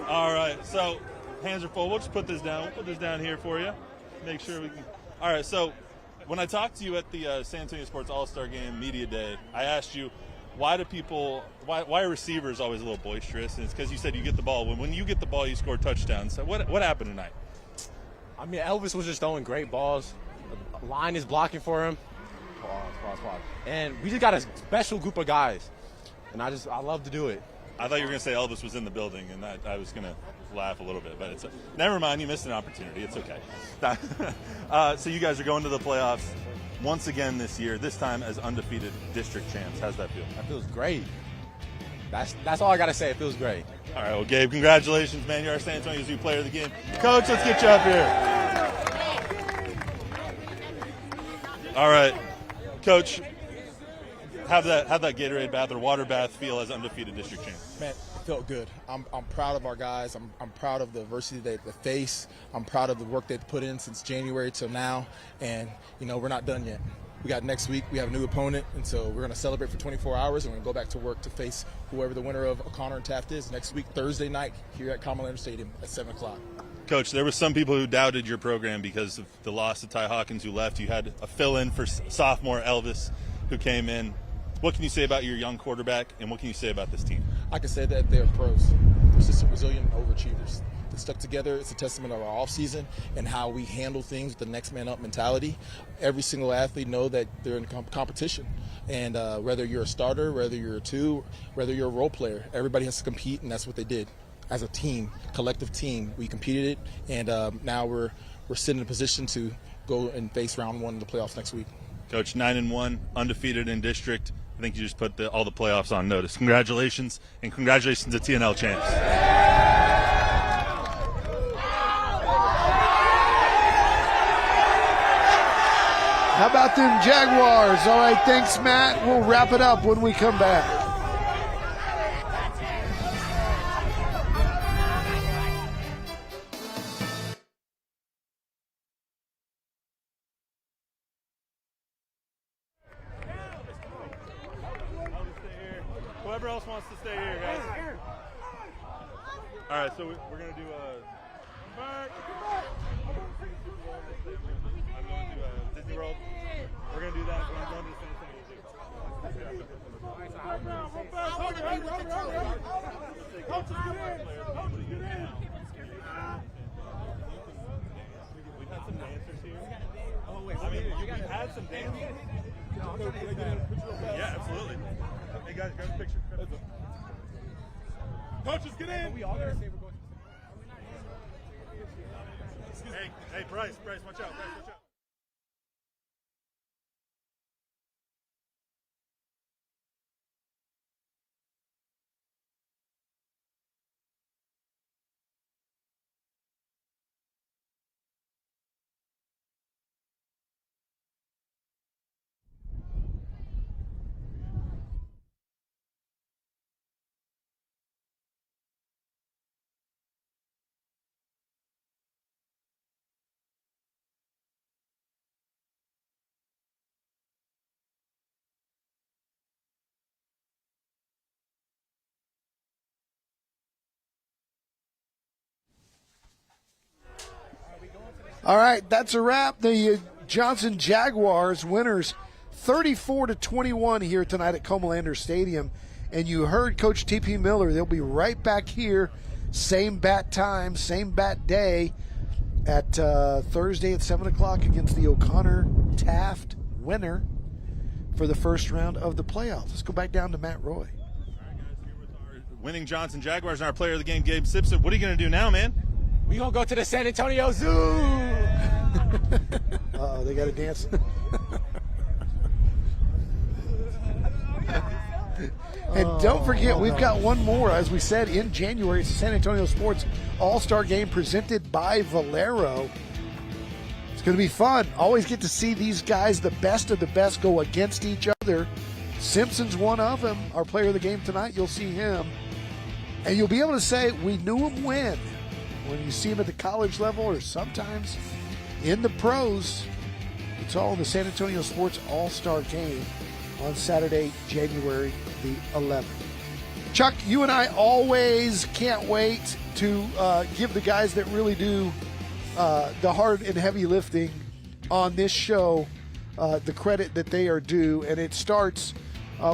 All right, so hands are full. We'll just put this down. We'll put this down here for you. Make sure we can. All right, so when I talked to you at the San Antonio Sports All-Star Game Media Day, I asked you, why are receivers always a little boisterous? And it's because you said you get the ball. When you get the ball, you score touchdowns. So what happened tonight? I mean, Elvis was just throwing great balls. The line is blocking for him. Pause. And we just got a special group of guys. And I love to do it. I thought you were going to say Elvis was in the building, and that I was going to laugh a little bit. But never mind, you missed an opportunity. It's okay. So you guys are going to the playoffs once again this year, this time as undefeated district champs. How's that feel? That feels great. That's all I got to say. It feels great. All right, well, Gabe, congratulations, man. You're our San Antonio Zoo player of the game. Coach, let's get you up here. All right, Coach, how'd that Gatorade bath or water bath feel as undefeated district champ? Man, it felt good. I'm proud of our guys. I'm proud of the adversity they face. I'm proud of the work they've put in since January till now. And, we're not done yet. We got next week. We have a new opponent, and so we're going to celebrate for 24 hours, and we're going to go back to work to face whoever the winner of O'Connor and Taft is next week, Thursday night, here at Commonwealth Stadium at 7 o'clock. Coach, there were some people who doubted your program because of the loss to Ty Hawkins, who left. You had a fill-in for sophomore Elvis, who came in. What can you say about your young quarterback, and what can you say about this team? I can say that they're pros, persistent, resilient, overachievers. They stuck together. It's a testament of our offseason and how we handle things with the next man up mentality. Every single athlete know that they're in competition, and whether you're a starter, whether you're a 2, whether you're a role player, everybody has to compete, and that's what they did. As a team, collective team, we competed, and now we're sitting in a position to go and face round 1 of the playoffs next week. Coach, 9-1, undefeated in district. I think you just put all the playoffs on notice. Congratulations, and congratulations to TNL champs. How about them Jaguars? All right, thanks, Matt. We'll wrap it up when we come back. Whoever else wants to stay here, guys. All right, so we're going to do a I'm going to Disney World. We're going to do that. I'm going to the San Antonio Zoo. We've had some dancers here. I mean, we've had some dancers. Yeah, absolutely. Hey guys, grab a picture. Coaches, get in! We all gotta say we're going. Hey, Bryce, watch out, watch out. All right, that's a wrap. The Johnson Jaguars winners 34-21 here tonight at Comalander Stadium. And you heard Coach T.P. Miller. They'll be right back here, same bat time, same bat day at Thursday at 7 o'clock against the O'Connor-Taft winner for the first round of the playoffs. Let's go back down to Matt Roy. All right, guys, here with our winning Johnson Jaguars and our player of the game, Gabe Simpson. What are you going to do now, man? We going to go to the San Antonio Zoo. Uh-oh, they got to dance. And don't forget, we've got one more, as we said, in January. It's the San Antonio Sports All-Star Game presented by Valero. It's going to be fun. Always get to see these guys, the best of the best, go against each other. Simpson's one of them. Our player of the game tonight, you'll see him. And you'll be able to say, we knew him when you see him at the college level or sometimes in the pros. It's all in the San Antonio Sports All-Star Game on Saturday, January the 11th. Chuck, you and I always can't wait to give the guys that really do the hard and heavy lifting on this show the credit that they are due. And it starts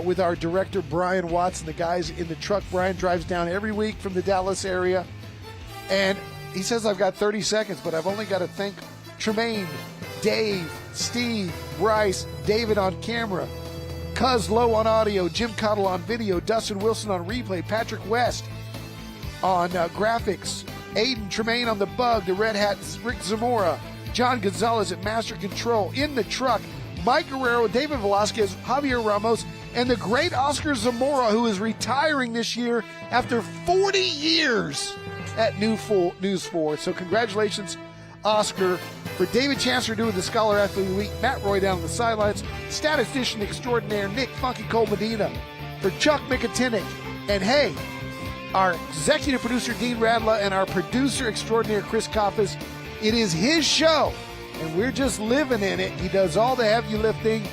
with our director, Brian Watson, the guys in the truck. Brian drives down every week from the Dallas area. And he says, I've got 30 seconds, but I've only got to thank Tremaine, Dave, Steve, Bryce, David on camera, Cuz Lowe on audio, Jim Cottle on video, Dustin Wilson on replay, Patrick West on graphics, Aiden Tremaine on the bug, the Red Hat, Rick Zamora, John Gonzalez at Master Control, in the truck, Mike Guerrero, David Velasquez, Javier Ramos, and the great Oscar Zamora, who is retiring this year after 40 years at News 4. So congratulations, Oscar. For David Chancellor doing the Scholar Athlete of the Week, Matt Roy down on the sidelines, statistician extraordinaire Nick Funky Cole Medina, for Chuck Mikatinik, and hey, our executive producer Dean Radla and our producer extraordinaire Chris Koppas. It is his show, and we're just living in it. He does all the heavy lifting.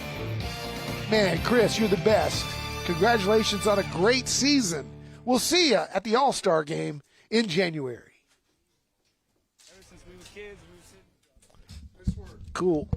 Man, Chris, you're the best. Congratulations on a great season. We'll see you at the All-Star Game in January. Ever since we was kids, Cool.